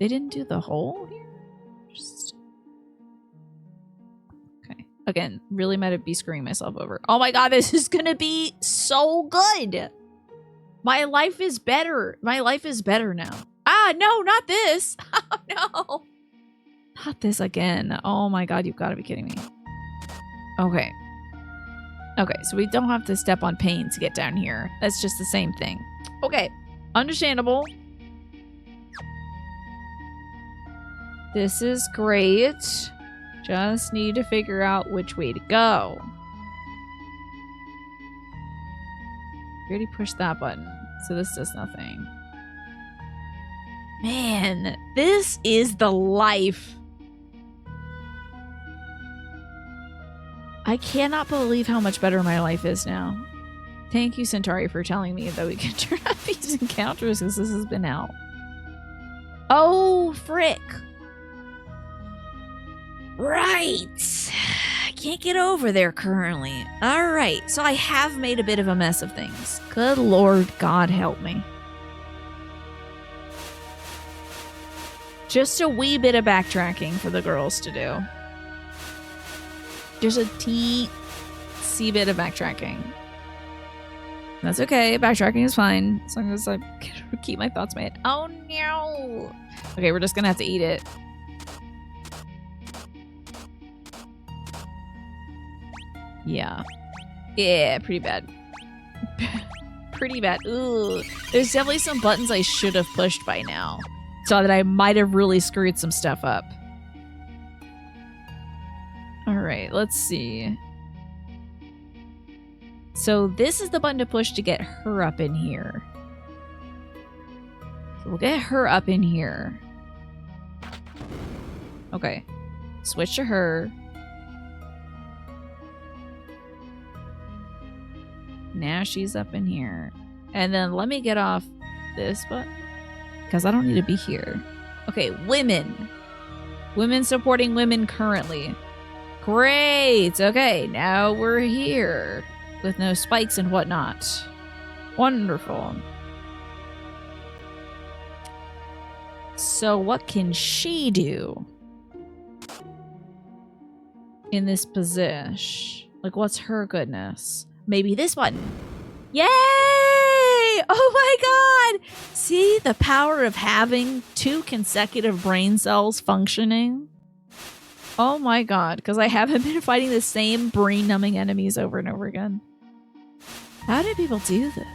They didn't do the hole here? Just... Okay. Again, really might be screwing myself over. Oh my god, this is gonna be so good! My life is better. My life is better now. Ah, no, not this! Oh no! Not this again. Oh my god, you've got to be kidding me. Okay. Okay, so we don't have to step on pain to get down here. That's just the same thing. Okay. Understandable. This is great. Just need to figure out which way to go. We already pushed that button, so this does nothing. Man, this is the life. I cannot believe how much better my life is now. Thank you, Centauri, for telling me that we can turn off these encounters because this has been out. Oh, frick. Right. I can't get over there currently. All right. So I have made a bit of a mess of things. Good Lord, God help me. Just a wee bit of backtracking for the girls to do. Just a teensy bit of backtracking. That's okay. Backtracking is fine. As long as I keep my thoughts in my head. Oh no! Okay, we're just gonna have to eat it. Yeah. Yeah, pretty bad. Pretty bad. Ooh. There's definitely some buttons I should have pushed by now. So that I might have really screwed some stuff up. Alright, let's see. So this is the button to push to get her up in here. So we'll get her up in here. Okay. Switch to her. Now she's up in here. And then let me get off this button because I don't need to be here. Okay, women. Women supporting women currently. Great. Okay, now we're here with no spikes and whatnot. Wonderful. So what can she do in this position? Like, what's her goodness? Maybe this button. Yay! Oh my god! See the power of having 2 consecutive brain cells functioning? Oh my god, because I haven't been fighting the same brain-numbing enemies over and over again. How do people do this?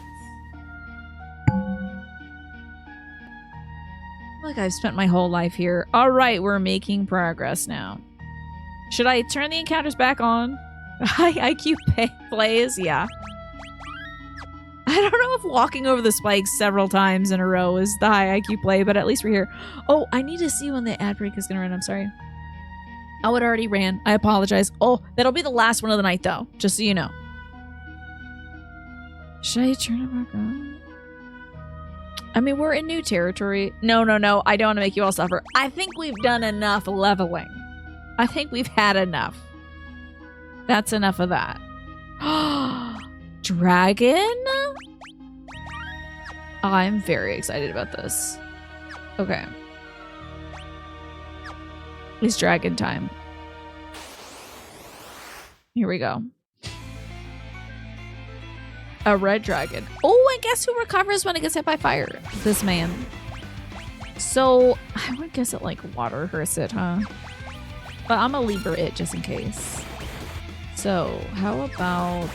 Like I've spent my whole life here. Alright, we're making progress now. Should I turn the encounters back on? High IQ plays? Yeah. I don't know if walking over the spikes several times in a row is the high IQ play, but at least we're here. Oh, I need to see when the ad break is going to run. I'm sorry. Oh, it already ran. I apologize. Oh, that'll be the last one of the night, though. Just so you know. Should I turn it back on? I mean, we're in new territory. No. I don't want to make you all suffer. I think we've done enough leveling. I think we've had enough. That's enough of that. Dragon? I'm very excited about this. Okay. It's dragon time. Here we go. A red dragon. Oh, and guess who recovers when it gets hit by fire? This man. So, I would guess it like water hurts it, huh? But I'm gonna leave her it just in case. So, how about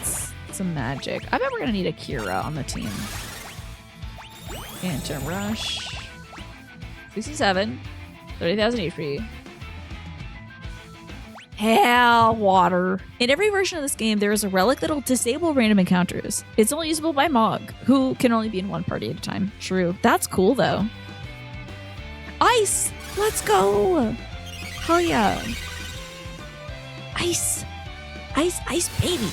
some magic? I bet we're gonna need a Kira on the team. Phantom Rush. 67. 30,000 HP. Hell, water. In every version of this game, there is a relic that'll disable random encounters. It's only usable by Mog, who can only be in one party at a time. True. That's cool, though. Ice! Let's go! Hell yeah. Ice! Ice, baby!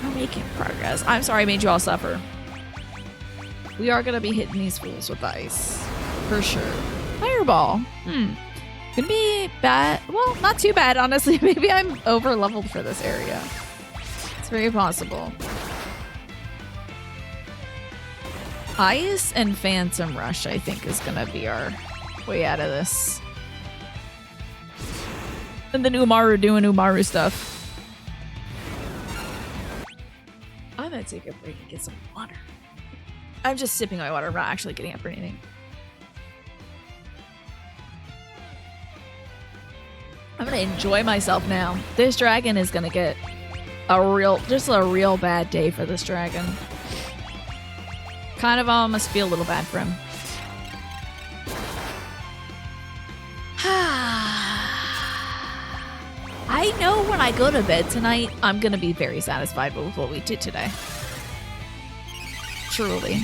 We're making progress. I'm sorry I made you all suffer. We are gonna be hitting these fools with ice. For sure. Fireball. Gonna be bad. Well, not too bad, honestly. Maybe I'm over leveled for this area. It's very possible. Ice and Phantom Rush, I think, is gonna be our way out of this. And then Umaru doing Umaru stuff. I'm gonna take a break and get some water. I'm just sipping my water. I'm not actually getting up or anything. I'm gonna enjoy myself now. This dragon is gonna get just a real bad day for this dragon. Kind of almost feel a little bad for him. I know when I go to bed tonight, I'm gonna be very satisfied with what we did today. Truly.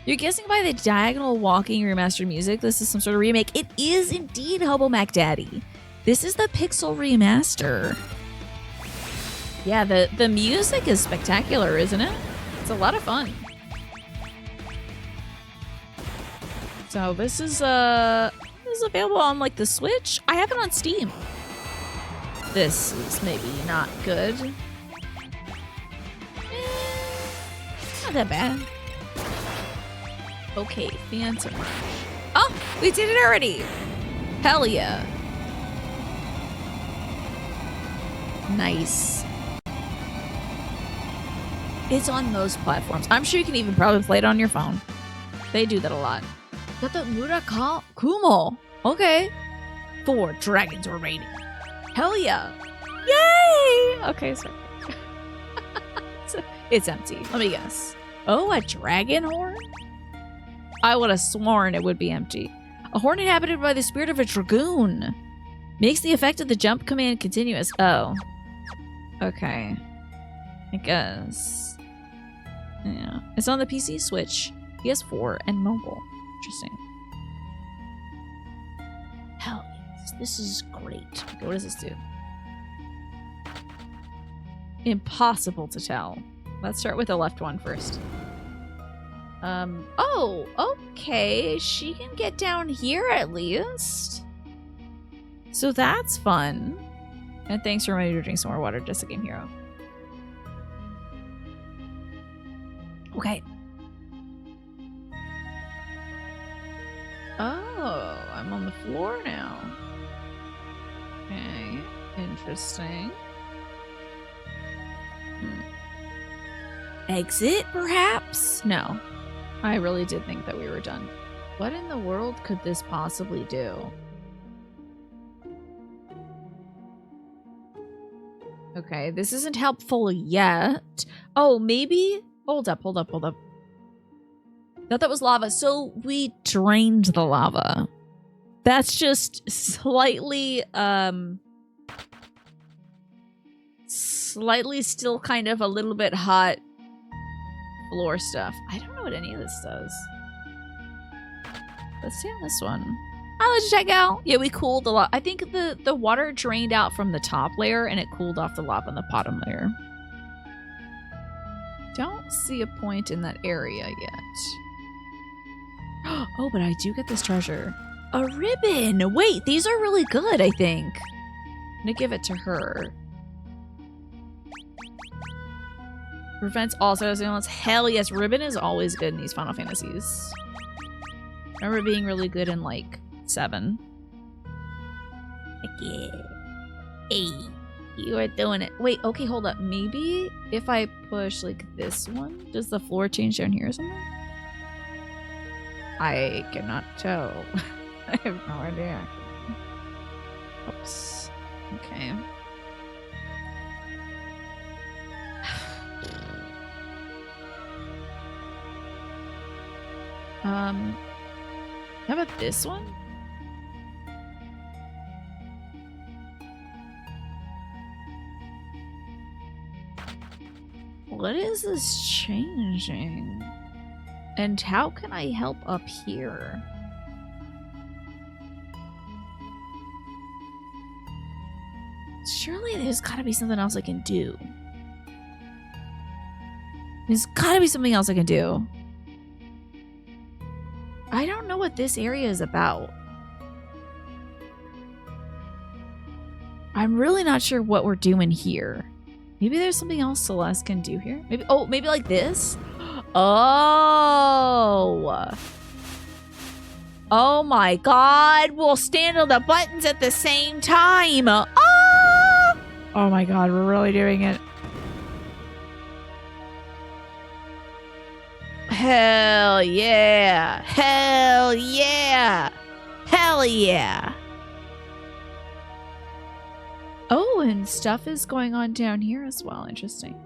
You're guessing by the diagonal walking remastered music, this is some sort of remake. It is indeed Hobo Mac Daddy. This is the Pixel remaster. Yeah, the music is spectacular, isn't it? It's a lot of fun. So this is available on like the Switch. I have it on Steam. This is maybe not good. Not that bad. Okay, Phantom Rush. Oh, we did it already. Hell yeah. Nice. It's on most platforms. I'm sure you can even probably play it on your phone. They do that a lot. Got the Kumo. Okay. 4 dragons remaining. Hell yeah. Yay! Okay, sorry. It's empty. Let me guess. Oh, a dragon horn? I would have sworn it would be empty. A horn inhabited by the spirit of a dragoon. Makes the effect of the jump command continuous. Oh. Okay. I guess. Yeah. It's on the PC, Switch, PS4, and mobile. Interesting. Hell yes. This is great. Okay, what does this do? Impossible to tell. Let's start with the left one first. Oh, okay. She can get down here at least. So that's fun. And thanks for reminding me to drink some more water, just a game hero. Okay. Oh, I'm on the floor now. Okay, interesting. Exit, perhaps? No. I really did think that we were done. What in the world could this possibly do? Okay, this isn't helpful yet. Oh, maybe? Hold up. Thought that was lava, so we drained the lava. That's just slightly still kind of a little bit hot floor stuff. I don't know what any of this does. Let's see on this one. I'll let you check out. Yeah, we cooled the lava. I think the water drained out from the top layer and it cooled off the lava in the bottom layer. Don't see a point in that area yet. Oh, but I do get this treasure. A ribbon! Wait, these are really good, I think. I'm gonna give it to her. Prevents all sort of violence. Hell yes, ribbon is always good in these Final Fantasies. I remember being really good in, like, 7. Heck yeah. Hey, you are doing it. Wait, okay, hold up. Maybe if I push, like, this one, does the floor change down here or something? I cannot tell. I have no idea. Oops. Okay. How about this one? What is this changing? And how can I help up here? Surely there's gotta be something else I can do. There's gotta be something else I can do. I don't know what this area is about. I'm really not sure what we're doing here. Maybe there's something else Celeste can do here. Maybe, oh, maybe like this? Oh. Oh my god, we'll stand on the buttons at the same time. Oh! Oh my god, we're really doing it. Hell yeah. Hell yeah. Hell yeah. Oh, and stuff is going on down here as well. Interesting.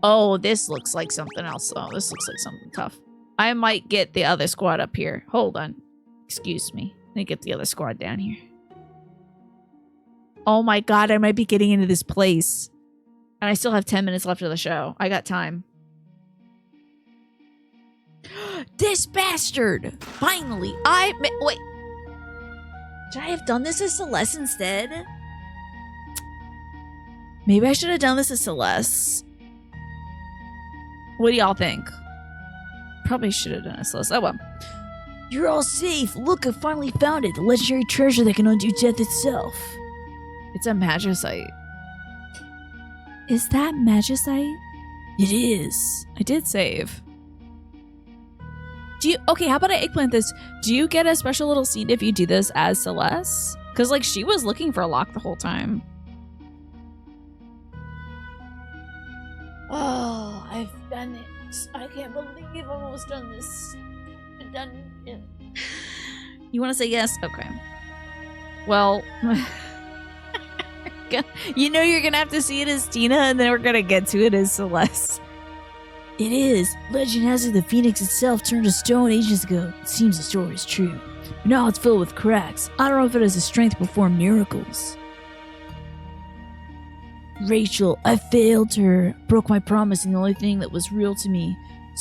Oh, this looks like something else. Oh, this looks like something tough. I might get the other squad up here. Hold on. Excuse me. Let me get the other squad down here. Oh my god, I might be getting into this place. And I still have 10 minutes left of the show. I got time. This bastard! Finally! Wait. Should I have done this as Celeste instead? Maybe I should have done this as Celeste. What do y'all think? Probably should have done it as Celeste. Oh well. You're all safe. Look, I finally found it. The legendary treasure that can undo death itself. It's a magicite. Is that magicite? It is. I did save. Okay, how about I eggplant this? Do you get a special little scene if you do this as Celeste? Because, like, she was looking for Locke the whole time. Oh, I've done it. I can't believe I've almost done this. I've done it. You want to say yes? Okay. Well, you know you're going to have to see it as Tina, and then we're going to get to it as Celeste. It is. Legend has it the Phoenix itself turned to stone ages ago. It seems the story is true. But now it's filled with cracks. I don't know if it has the strength to perform miracles. Rachel, I failed her. Broke my promise and the only thing that was real to me.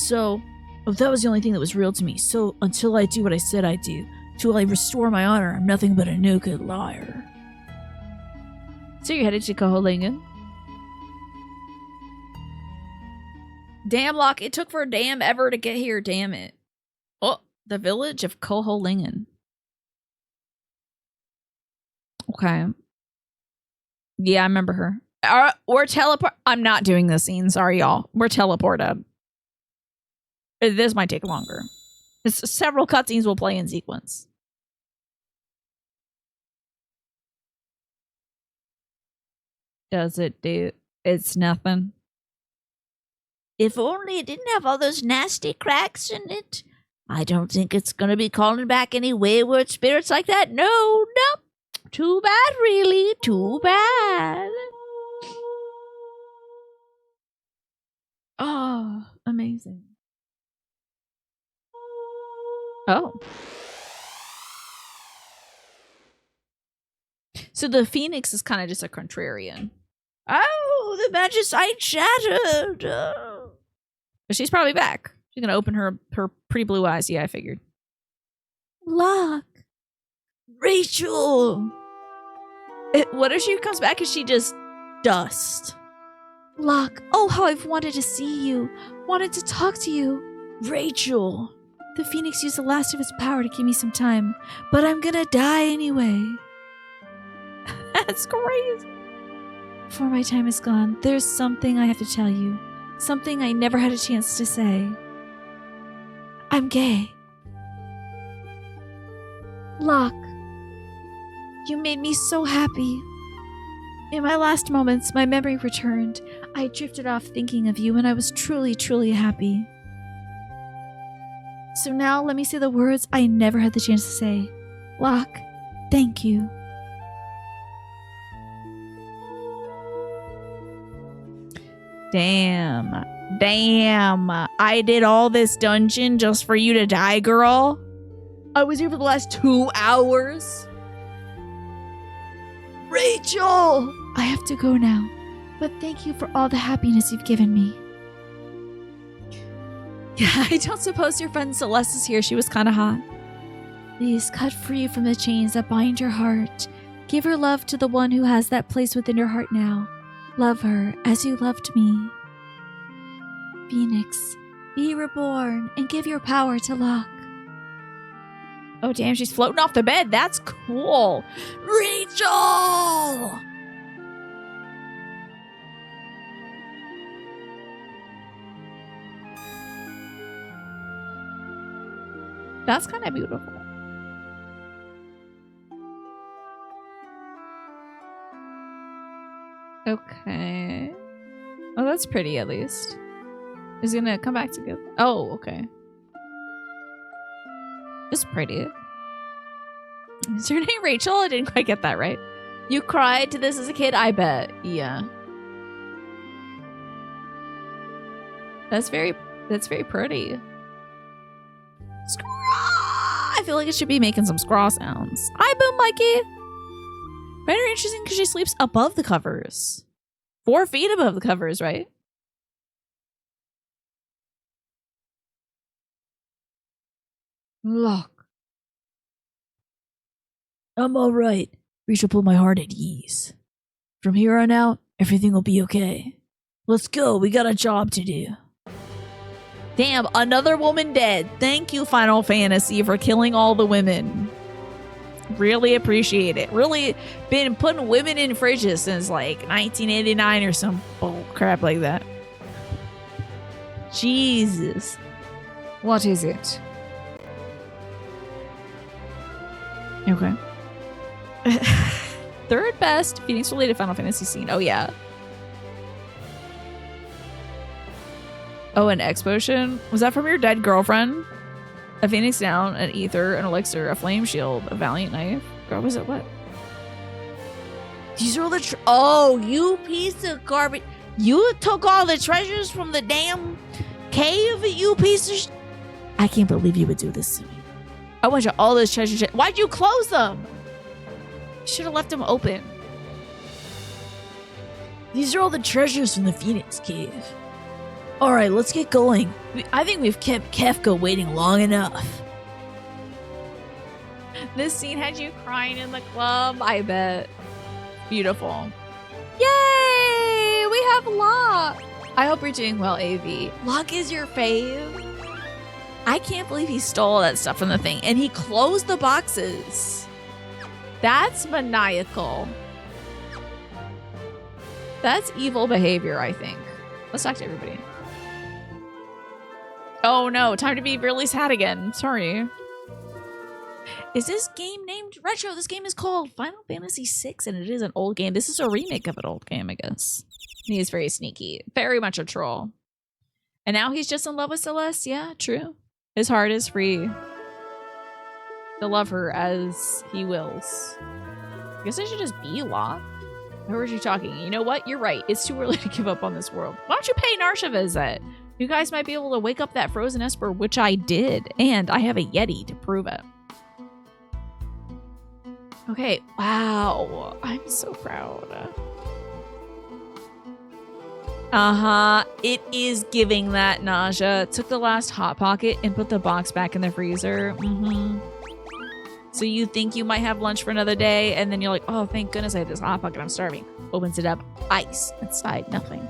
That was the only thing that was real to me. So, until I do what I said I'd do, till I restore my honor, I'm nothing but a no good liar. So you're headed to Koholingen? Damn, Locke, it took for a damn ever to get here, damn it. Oh, the village of Koholingen. Okay. Yeah, I remember her. We're teleport. I'm not doing this scene. Sorry, y'all. We're teleported. This might take longer. Several cutscenes will play in sequence. Does it do? It's nothing. If only it didn't have all those nasty cracks in it. I don't think it's going to be calling back any wayward spirits like that. No, no. Too bad, really. Too bad. Oh, amazing. Oh. So the Phoenix is kind of just a contrarian. Oh, the magic sight shattered. Oh. But she's probably back. She's going to open her pretty blue eyes. Yeah, I figured. Locke. Rachel. What if she comes back and she just dust? Locke. Oh, how I've wanted to see you. Wanted to talk to you. Rachel. The Phoenix used the last of its power to give me some time. But I'm going to die anyway. That's crazy. Before my time is gone, there's something I have to tell you. Something I never had a chance to say. I'm gay. Locke, you made me so happy. In my last moments, my memory returned. I drifted off thinking of you, and I was truly, truly happy. So now let me say the words I never had the chance to say. Locke, thank you. Damn. I did all this dungeon just for you to die, girl. I was here for the last 2 hours. Rachel! I have to go now, but thank you for all the happiness you've given me. Yeah, I don't suppose your friend Celeste is here. She was kind of hot. Please cut free from the chains that bind your heart. Give her love to the one who has that place within your heart now. Love her as you loved me. Phoenix, be reborn and give your power to Locke. Oh, damn, she's floating off the bed. That's cool. Rachel! That's kind of beautiful. Okay. Oh, that's pretty at least. Is he gonna come back together? Oh, okay. It's pretty. Is your name Rachel? I didn't quite get that right. You cried to this as a kid? I bet. Yeah. That's very pretty. Scraw! I feel like it should be making some scraw sounds. Hi, Boom Mikey. Very interesting because she sleeps above the covers. 4 feet above the covers, right? Locke. I'm alright. Rachel put my heart at ease. From here on out, everything will be okay. Let's go, we got a job to do. Damn, another woman dead. Thank you, Final Fantasy, for killing all the women. Really appreciate it. Really been putting women in fridges since like 1989 or some bull crap like that. Jesus. What is it? Okay. Third best Phoenix related Final Fantasy scene. Oh yeah. Oh, an X potion? Was that from your dead girlfriend? A Phoenix down, an ether, an elixir, a flame shield, a valiant knife. Girl, was it what? These are all the oh, you piece of garbage. You took all the treasures from the damn cave, you piece of I can't believe you would do this to me. I want you all those treasures. Why'd you close them? You should have left them open. These are all the treasures from the Phoenix Cave. Alright, let's get going. I think we've kept Kefka waiting long enough. This scene had you crying in the club, I bet. Beautiful. Yay! We have Locke! I hope you're doing well, AV. Locke is your fave. I can't believe he stole that stuff from the thing and he closed the boxes. That's maniacal. That's evil behavior, I think. Let's talk to everybody. Oh no, time to be really sad again. Sorry. Is this game named Retro? This game is called Final Fantasy VI and it is an old game. This is a remake of an old game, I guess. He is very sneaky. Very much a troll. And now he's just in love with Celeste? Yeah, true. His heart is free to love her as he wills. I guess I should just be Locke. Who are you talking? You know what? You're right. It's too early to give up on this world. Why don't you pay Narsha a visit? You guys might be able to wake up that frozen Esper, which I did. And I have a Yeti to prove it. Okay. Wow. I'm so proud. Uh-huh. It is giving that nausea. Took the last Hot Pocket and put the box back in the freezer. Mm-hmm. So you think you might have lunch for another day, and then you're like, oh, thank goodness I have this Hot Pocket. I'm starving. Opens it up. Ice. Inside. Nothing.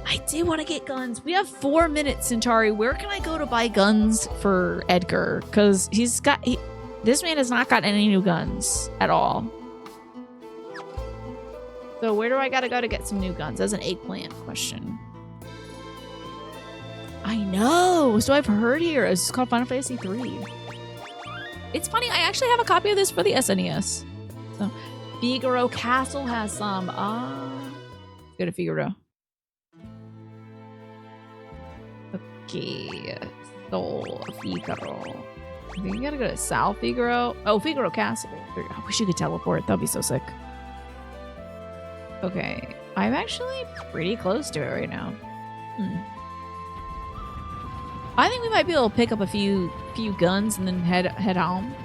I do want to get guns. We have 4 minutes, Centauri. Where can I go to buy guns for Edgar? Because this man has not gotten any new guns at all. So where do I gotta go to get some new guns? That's an eggplant question. I know. So I've heard here. It's called Final Fantasy 3. It's funny. I actually have a copy of this for the SNES. So Figaro Castle has some. Go to Figaro. Okay. So Figaro. I think you gotta go to South Figaro. Oh, Figaro Castle. I wish you could teleport. That'd be so sick. Okay, I'm actually pretty close to it right now. I think we might be able to pick up a few guns and then head home.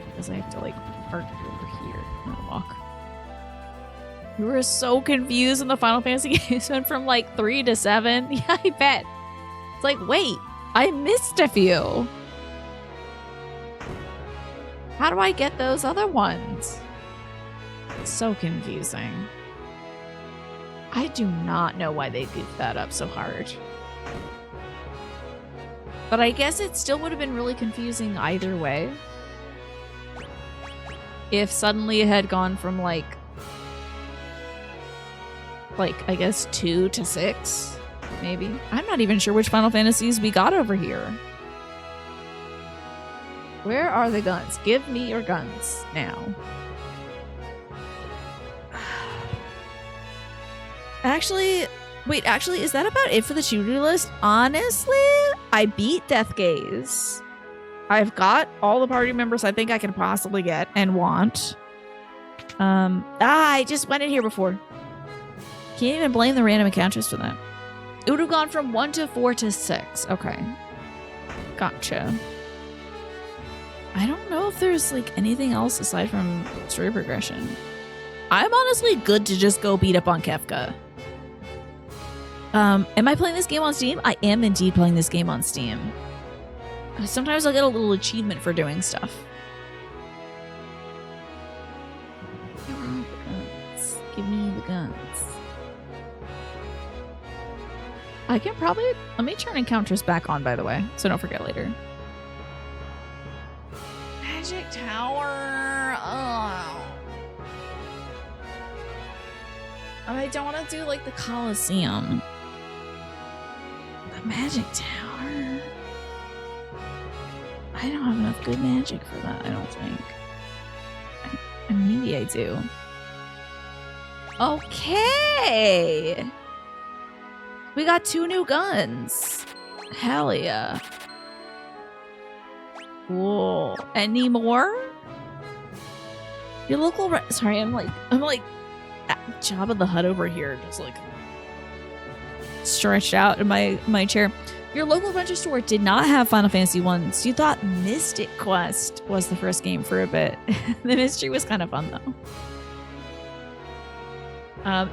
Because I have to like park over here and walk. You were so confused when the Final Fantasy games went from like 3 to 7. Yeah, I bet. It's like, wait, I missed a few. How do I get those other ones? It's so confusing. I do not know why they goofed that up so hard. But I guess it still would have been really confusing either way. If suddenly it had gone from like I guess 2 to 6, maybe. I'm not even sure which Final Fantasies we got over here. Where are the guns? Give me your guns now. Actually, is that about it for the to-do list? Honestly, I beat Death Gaze. I've got all the party members I think I can possibly get and want. I just went in here before. Can't even blame the random encounters for that. It would have gone from 1 to 4 to 6. Okay. Gotcha. I don't know if there's like anything else aside from story progression. I'm honestly good to just go beat up on Kefka. Am I playing this game on Steam? I am indeed playing this game on Steam. Sometimes I'll get a little achievement for doing stuff. Give me the guns. I can probably... Let me turn encounters back on, by the way, so don't forget later. Magic Tower. Oh. I don't want to do, like, the Coliseum. The Magic Tower. I don't have enough good magic for that, I don't think. Maybe I do. Okay! We got 2 new guns. Hell yeah. Cool. Any more? Your local... Sorry, I'm like at Jabba the Hutt over here, just like stretched out in my chair. Your local adventure store did not have Final Fantasy 1, so you thought Mystic Quest was the first game for a bit. The mystery was kind of fun, though.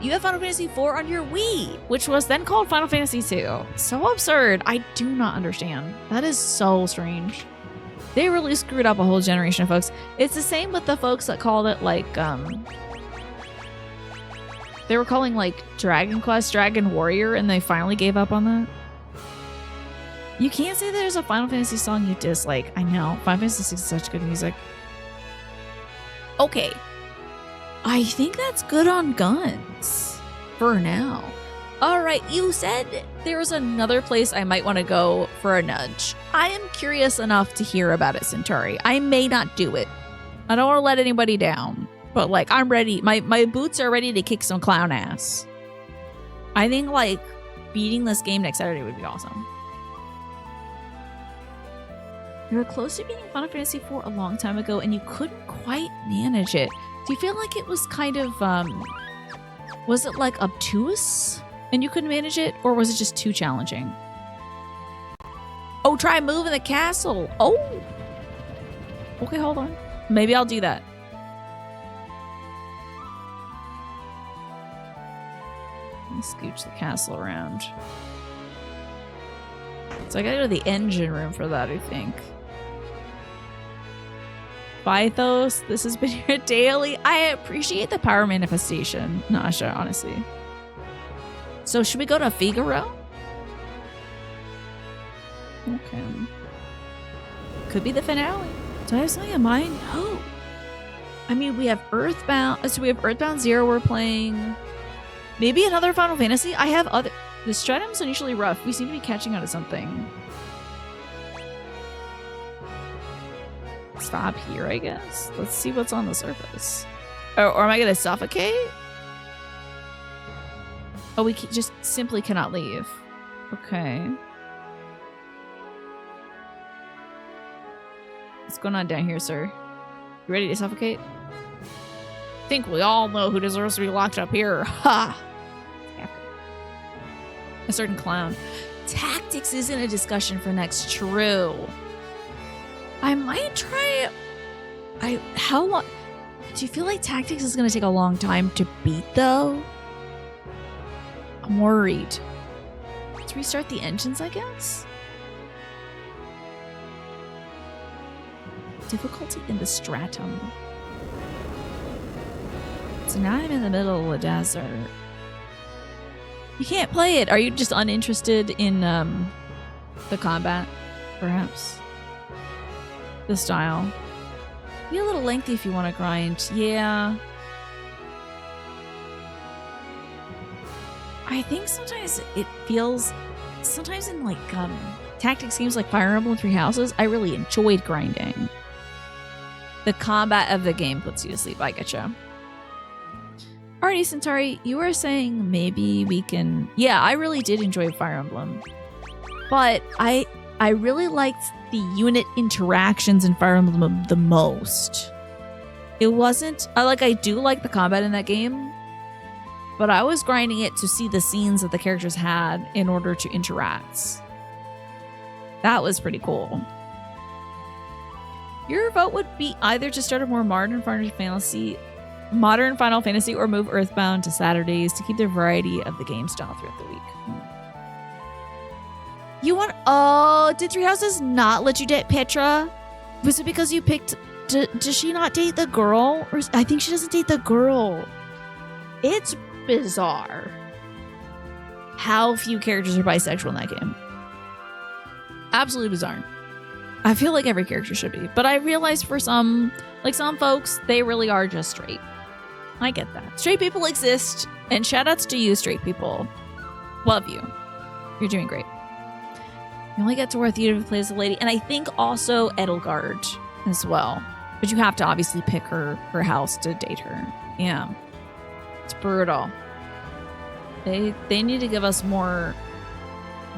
You have Final Fantasy 4 on your Wii, which was then called Final Fantasy 2. So absurd. I do not understand. That is so strange. They really screwed up a whole generation of folks. It's the same with the folks that called it, like, They were calling like Dragon Quest Dragon Warrior, and they finally gave up on that. You can't say there's a Final Fantasy song you dislike. I know. Final Fantasy 6 is such good music. Okay. I think that's good on guns. For now. Alright, you said there's another place I might want to go for a nudge. I am curious enough to hear about it, Centauri. I may not do it. I don't want to let anybody down. But, like, I'm ready. My boots are ready to kick some clown ass. I think, like, beating this game next Saturday would be awesome. You were close to beating Final Fantasy IV a long time ago, and you couldn't quite manage it. Do you feel like it was kind of, was it, like, obtuse, and you couldn't manage it? Or was it just too challenging? Oh, try moving the castle. Oh! Okay, hold on. Maybe I'll do that. Scooch the castle around. So I gotta go to the engine room for that, I think. Bythos, this has been your daily. I appreciate the power manifestation, Nasha, honestly. So should we go to Figaro? Okay. Could be the finale. Do I have something in mind? No. I mean, we have Earthbound. So we have Earthbound 0 we're playing. Maybe another Final Fantasy? I have other... The Stratum's unusually rough. We seem to be catching on to something. Stop here, I guess. Let's see what's on the surface. Or am I going to suffocate? Oh, we just simply cannot leave. Okay. What's going on down here, sir? You ready to suffocate? I think we all know who deserves to be locked up here. Ha! A certain clown. Tactics isn't a discussion for next. True. I might try. How long? Do you feel like tactics is going to take a long time to beat, though? I'm worried. Let's restart the engines, I guess. Difficulty in the stratum. So now I'm in the middle of the desert. You can't play it. Are you just uninterested in the combat, perhaps? The style. Be a little lengthy if you want to grind. Yeah. I think sometimes it feels... Sometimes in like tactics games like Fire Emblem Three Houses, I really enjoyed grinding. The combat of the game puts you to sleep. I getcha. Alrighty, Centauri, you were saying maybe we can... Yeah, I really did enjoy Fire Emblem. But I really liked the unit interactions in Fire Emblem the most. It wasn't... I do like the combat in that game. But I was grinding it to see the scenes that the characters had in order to interact. That was pretty cool. Your vote would be either to start a more modern Final Fantasy or move Earthbound to Saturdays to keep the variety of the game style throughout the week. You want... Oh, did Three Houses not let you date Petra? Was it because you picked... Does she not date the girl? Or I think she doesn't date the girl. It's bizarre how few characters are bisexual in that game. Absolutely bizarre. I feel like every character should be. But I realized for some folks, they really are just straight. I get that. Straight people exist, and shoutouts to you, straight people. Love you. You're doing great. You only get to Dorothea if you play as a lady, and I think also Edelgard as well. But you have to obviously pick her house to date her. Yeah. It's brutal. They need to give us more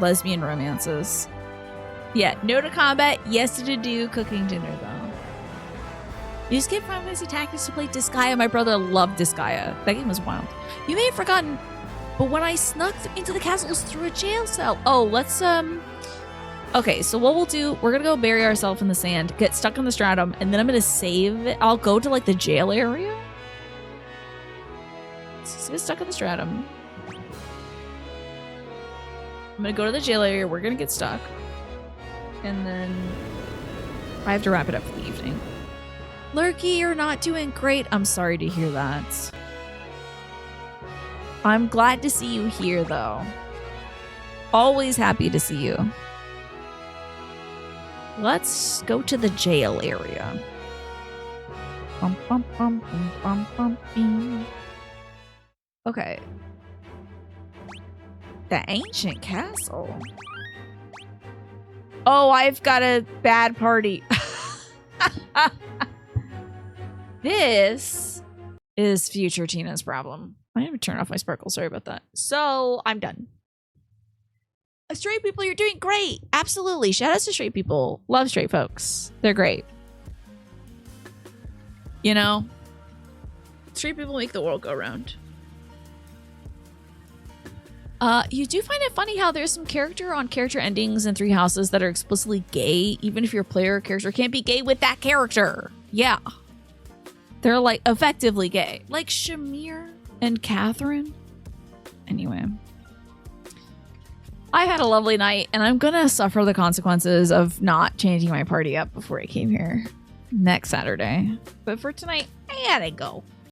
lesbian romances. Yeah, no to combat, yes to do cooking dinner, though. You skip Final Fantasy Tactics to play Disgaea. My brother loved Disgaea. That game was wild. You may have forgotten, but when I snuck into the castle, it was through a jail cell. Oh, let's, Okay, so what we'll do, we're gonna go bury ourselves in the sand, get stuck in the stratum, and then I'm gonna save it. I'll go to, like, the jail area. Let's get stuck in the stratum. I'm gonna go to the jail area. We're gonna get stuck. And then I have to wrap it up for the evening. Lurky, you're not doing great. I'm sorry to hear that. I'm glad to see you here, though. Always happy to see you. Let's go to the jail area. Bum, bum, bum, bum, bum, bum, bing. Okay. The ancient castle. Oh, I've got a bad party. This is future Tina's problem. I have to turn off my sparkle. Sorry about that. So I'm done. Straight people, you're doing great. Absolutely. Shout outs to straight people. Love straight folks. They're great. You know, straight people make the world go round. You do find it funny how there's some character on character endings in Three Houses that are explicitly gay, even if your player character can't be gay with that character. Yeah. They're like effectively gay. Like Shamir and Catherine. Anyway. I had a lovely night, and I'm gonna suffer the consequences of not changing my party up before I came here next Saturday. But for tonight, I gotta go.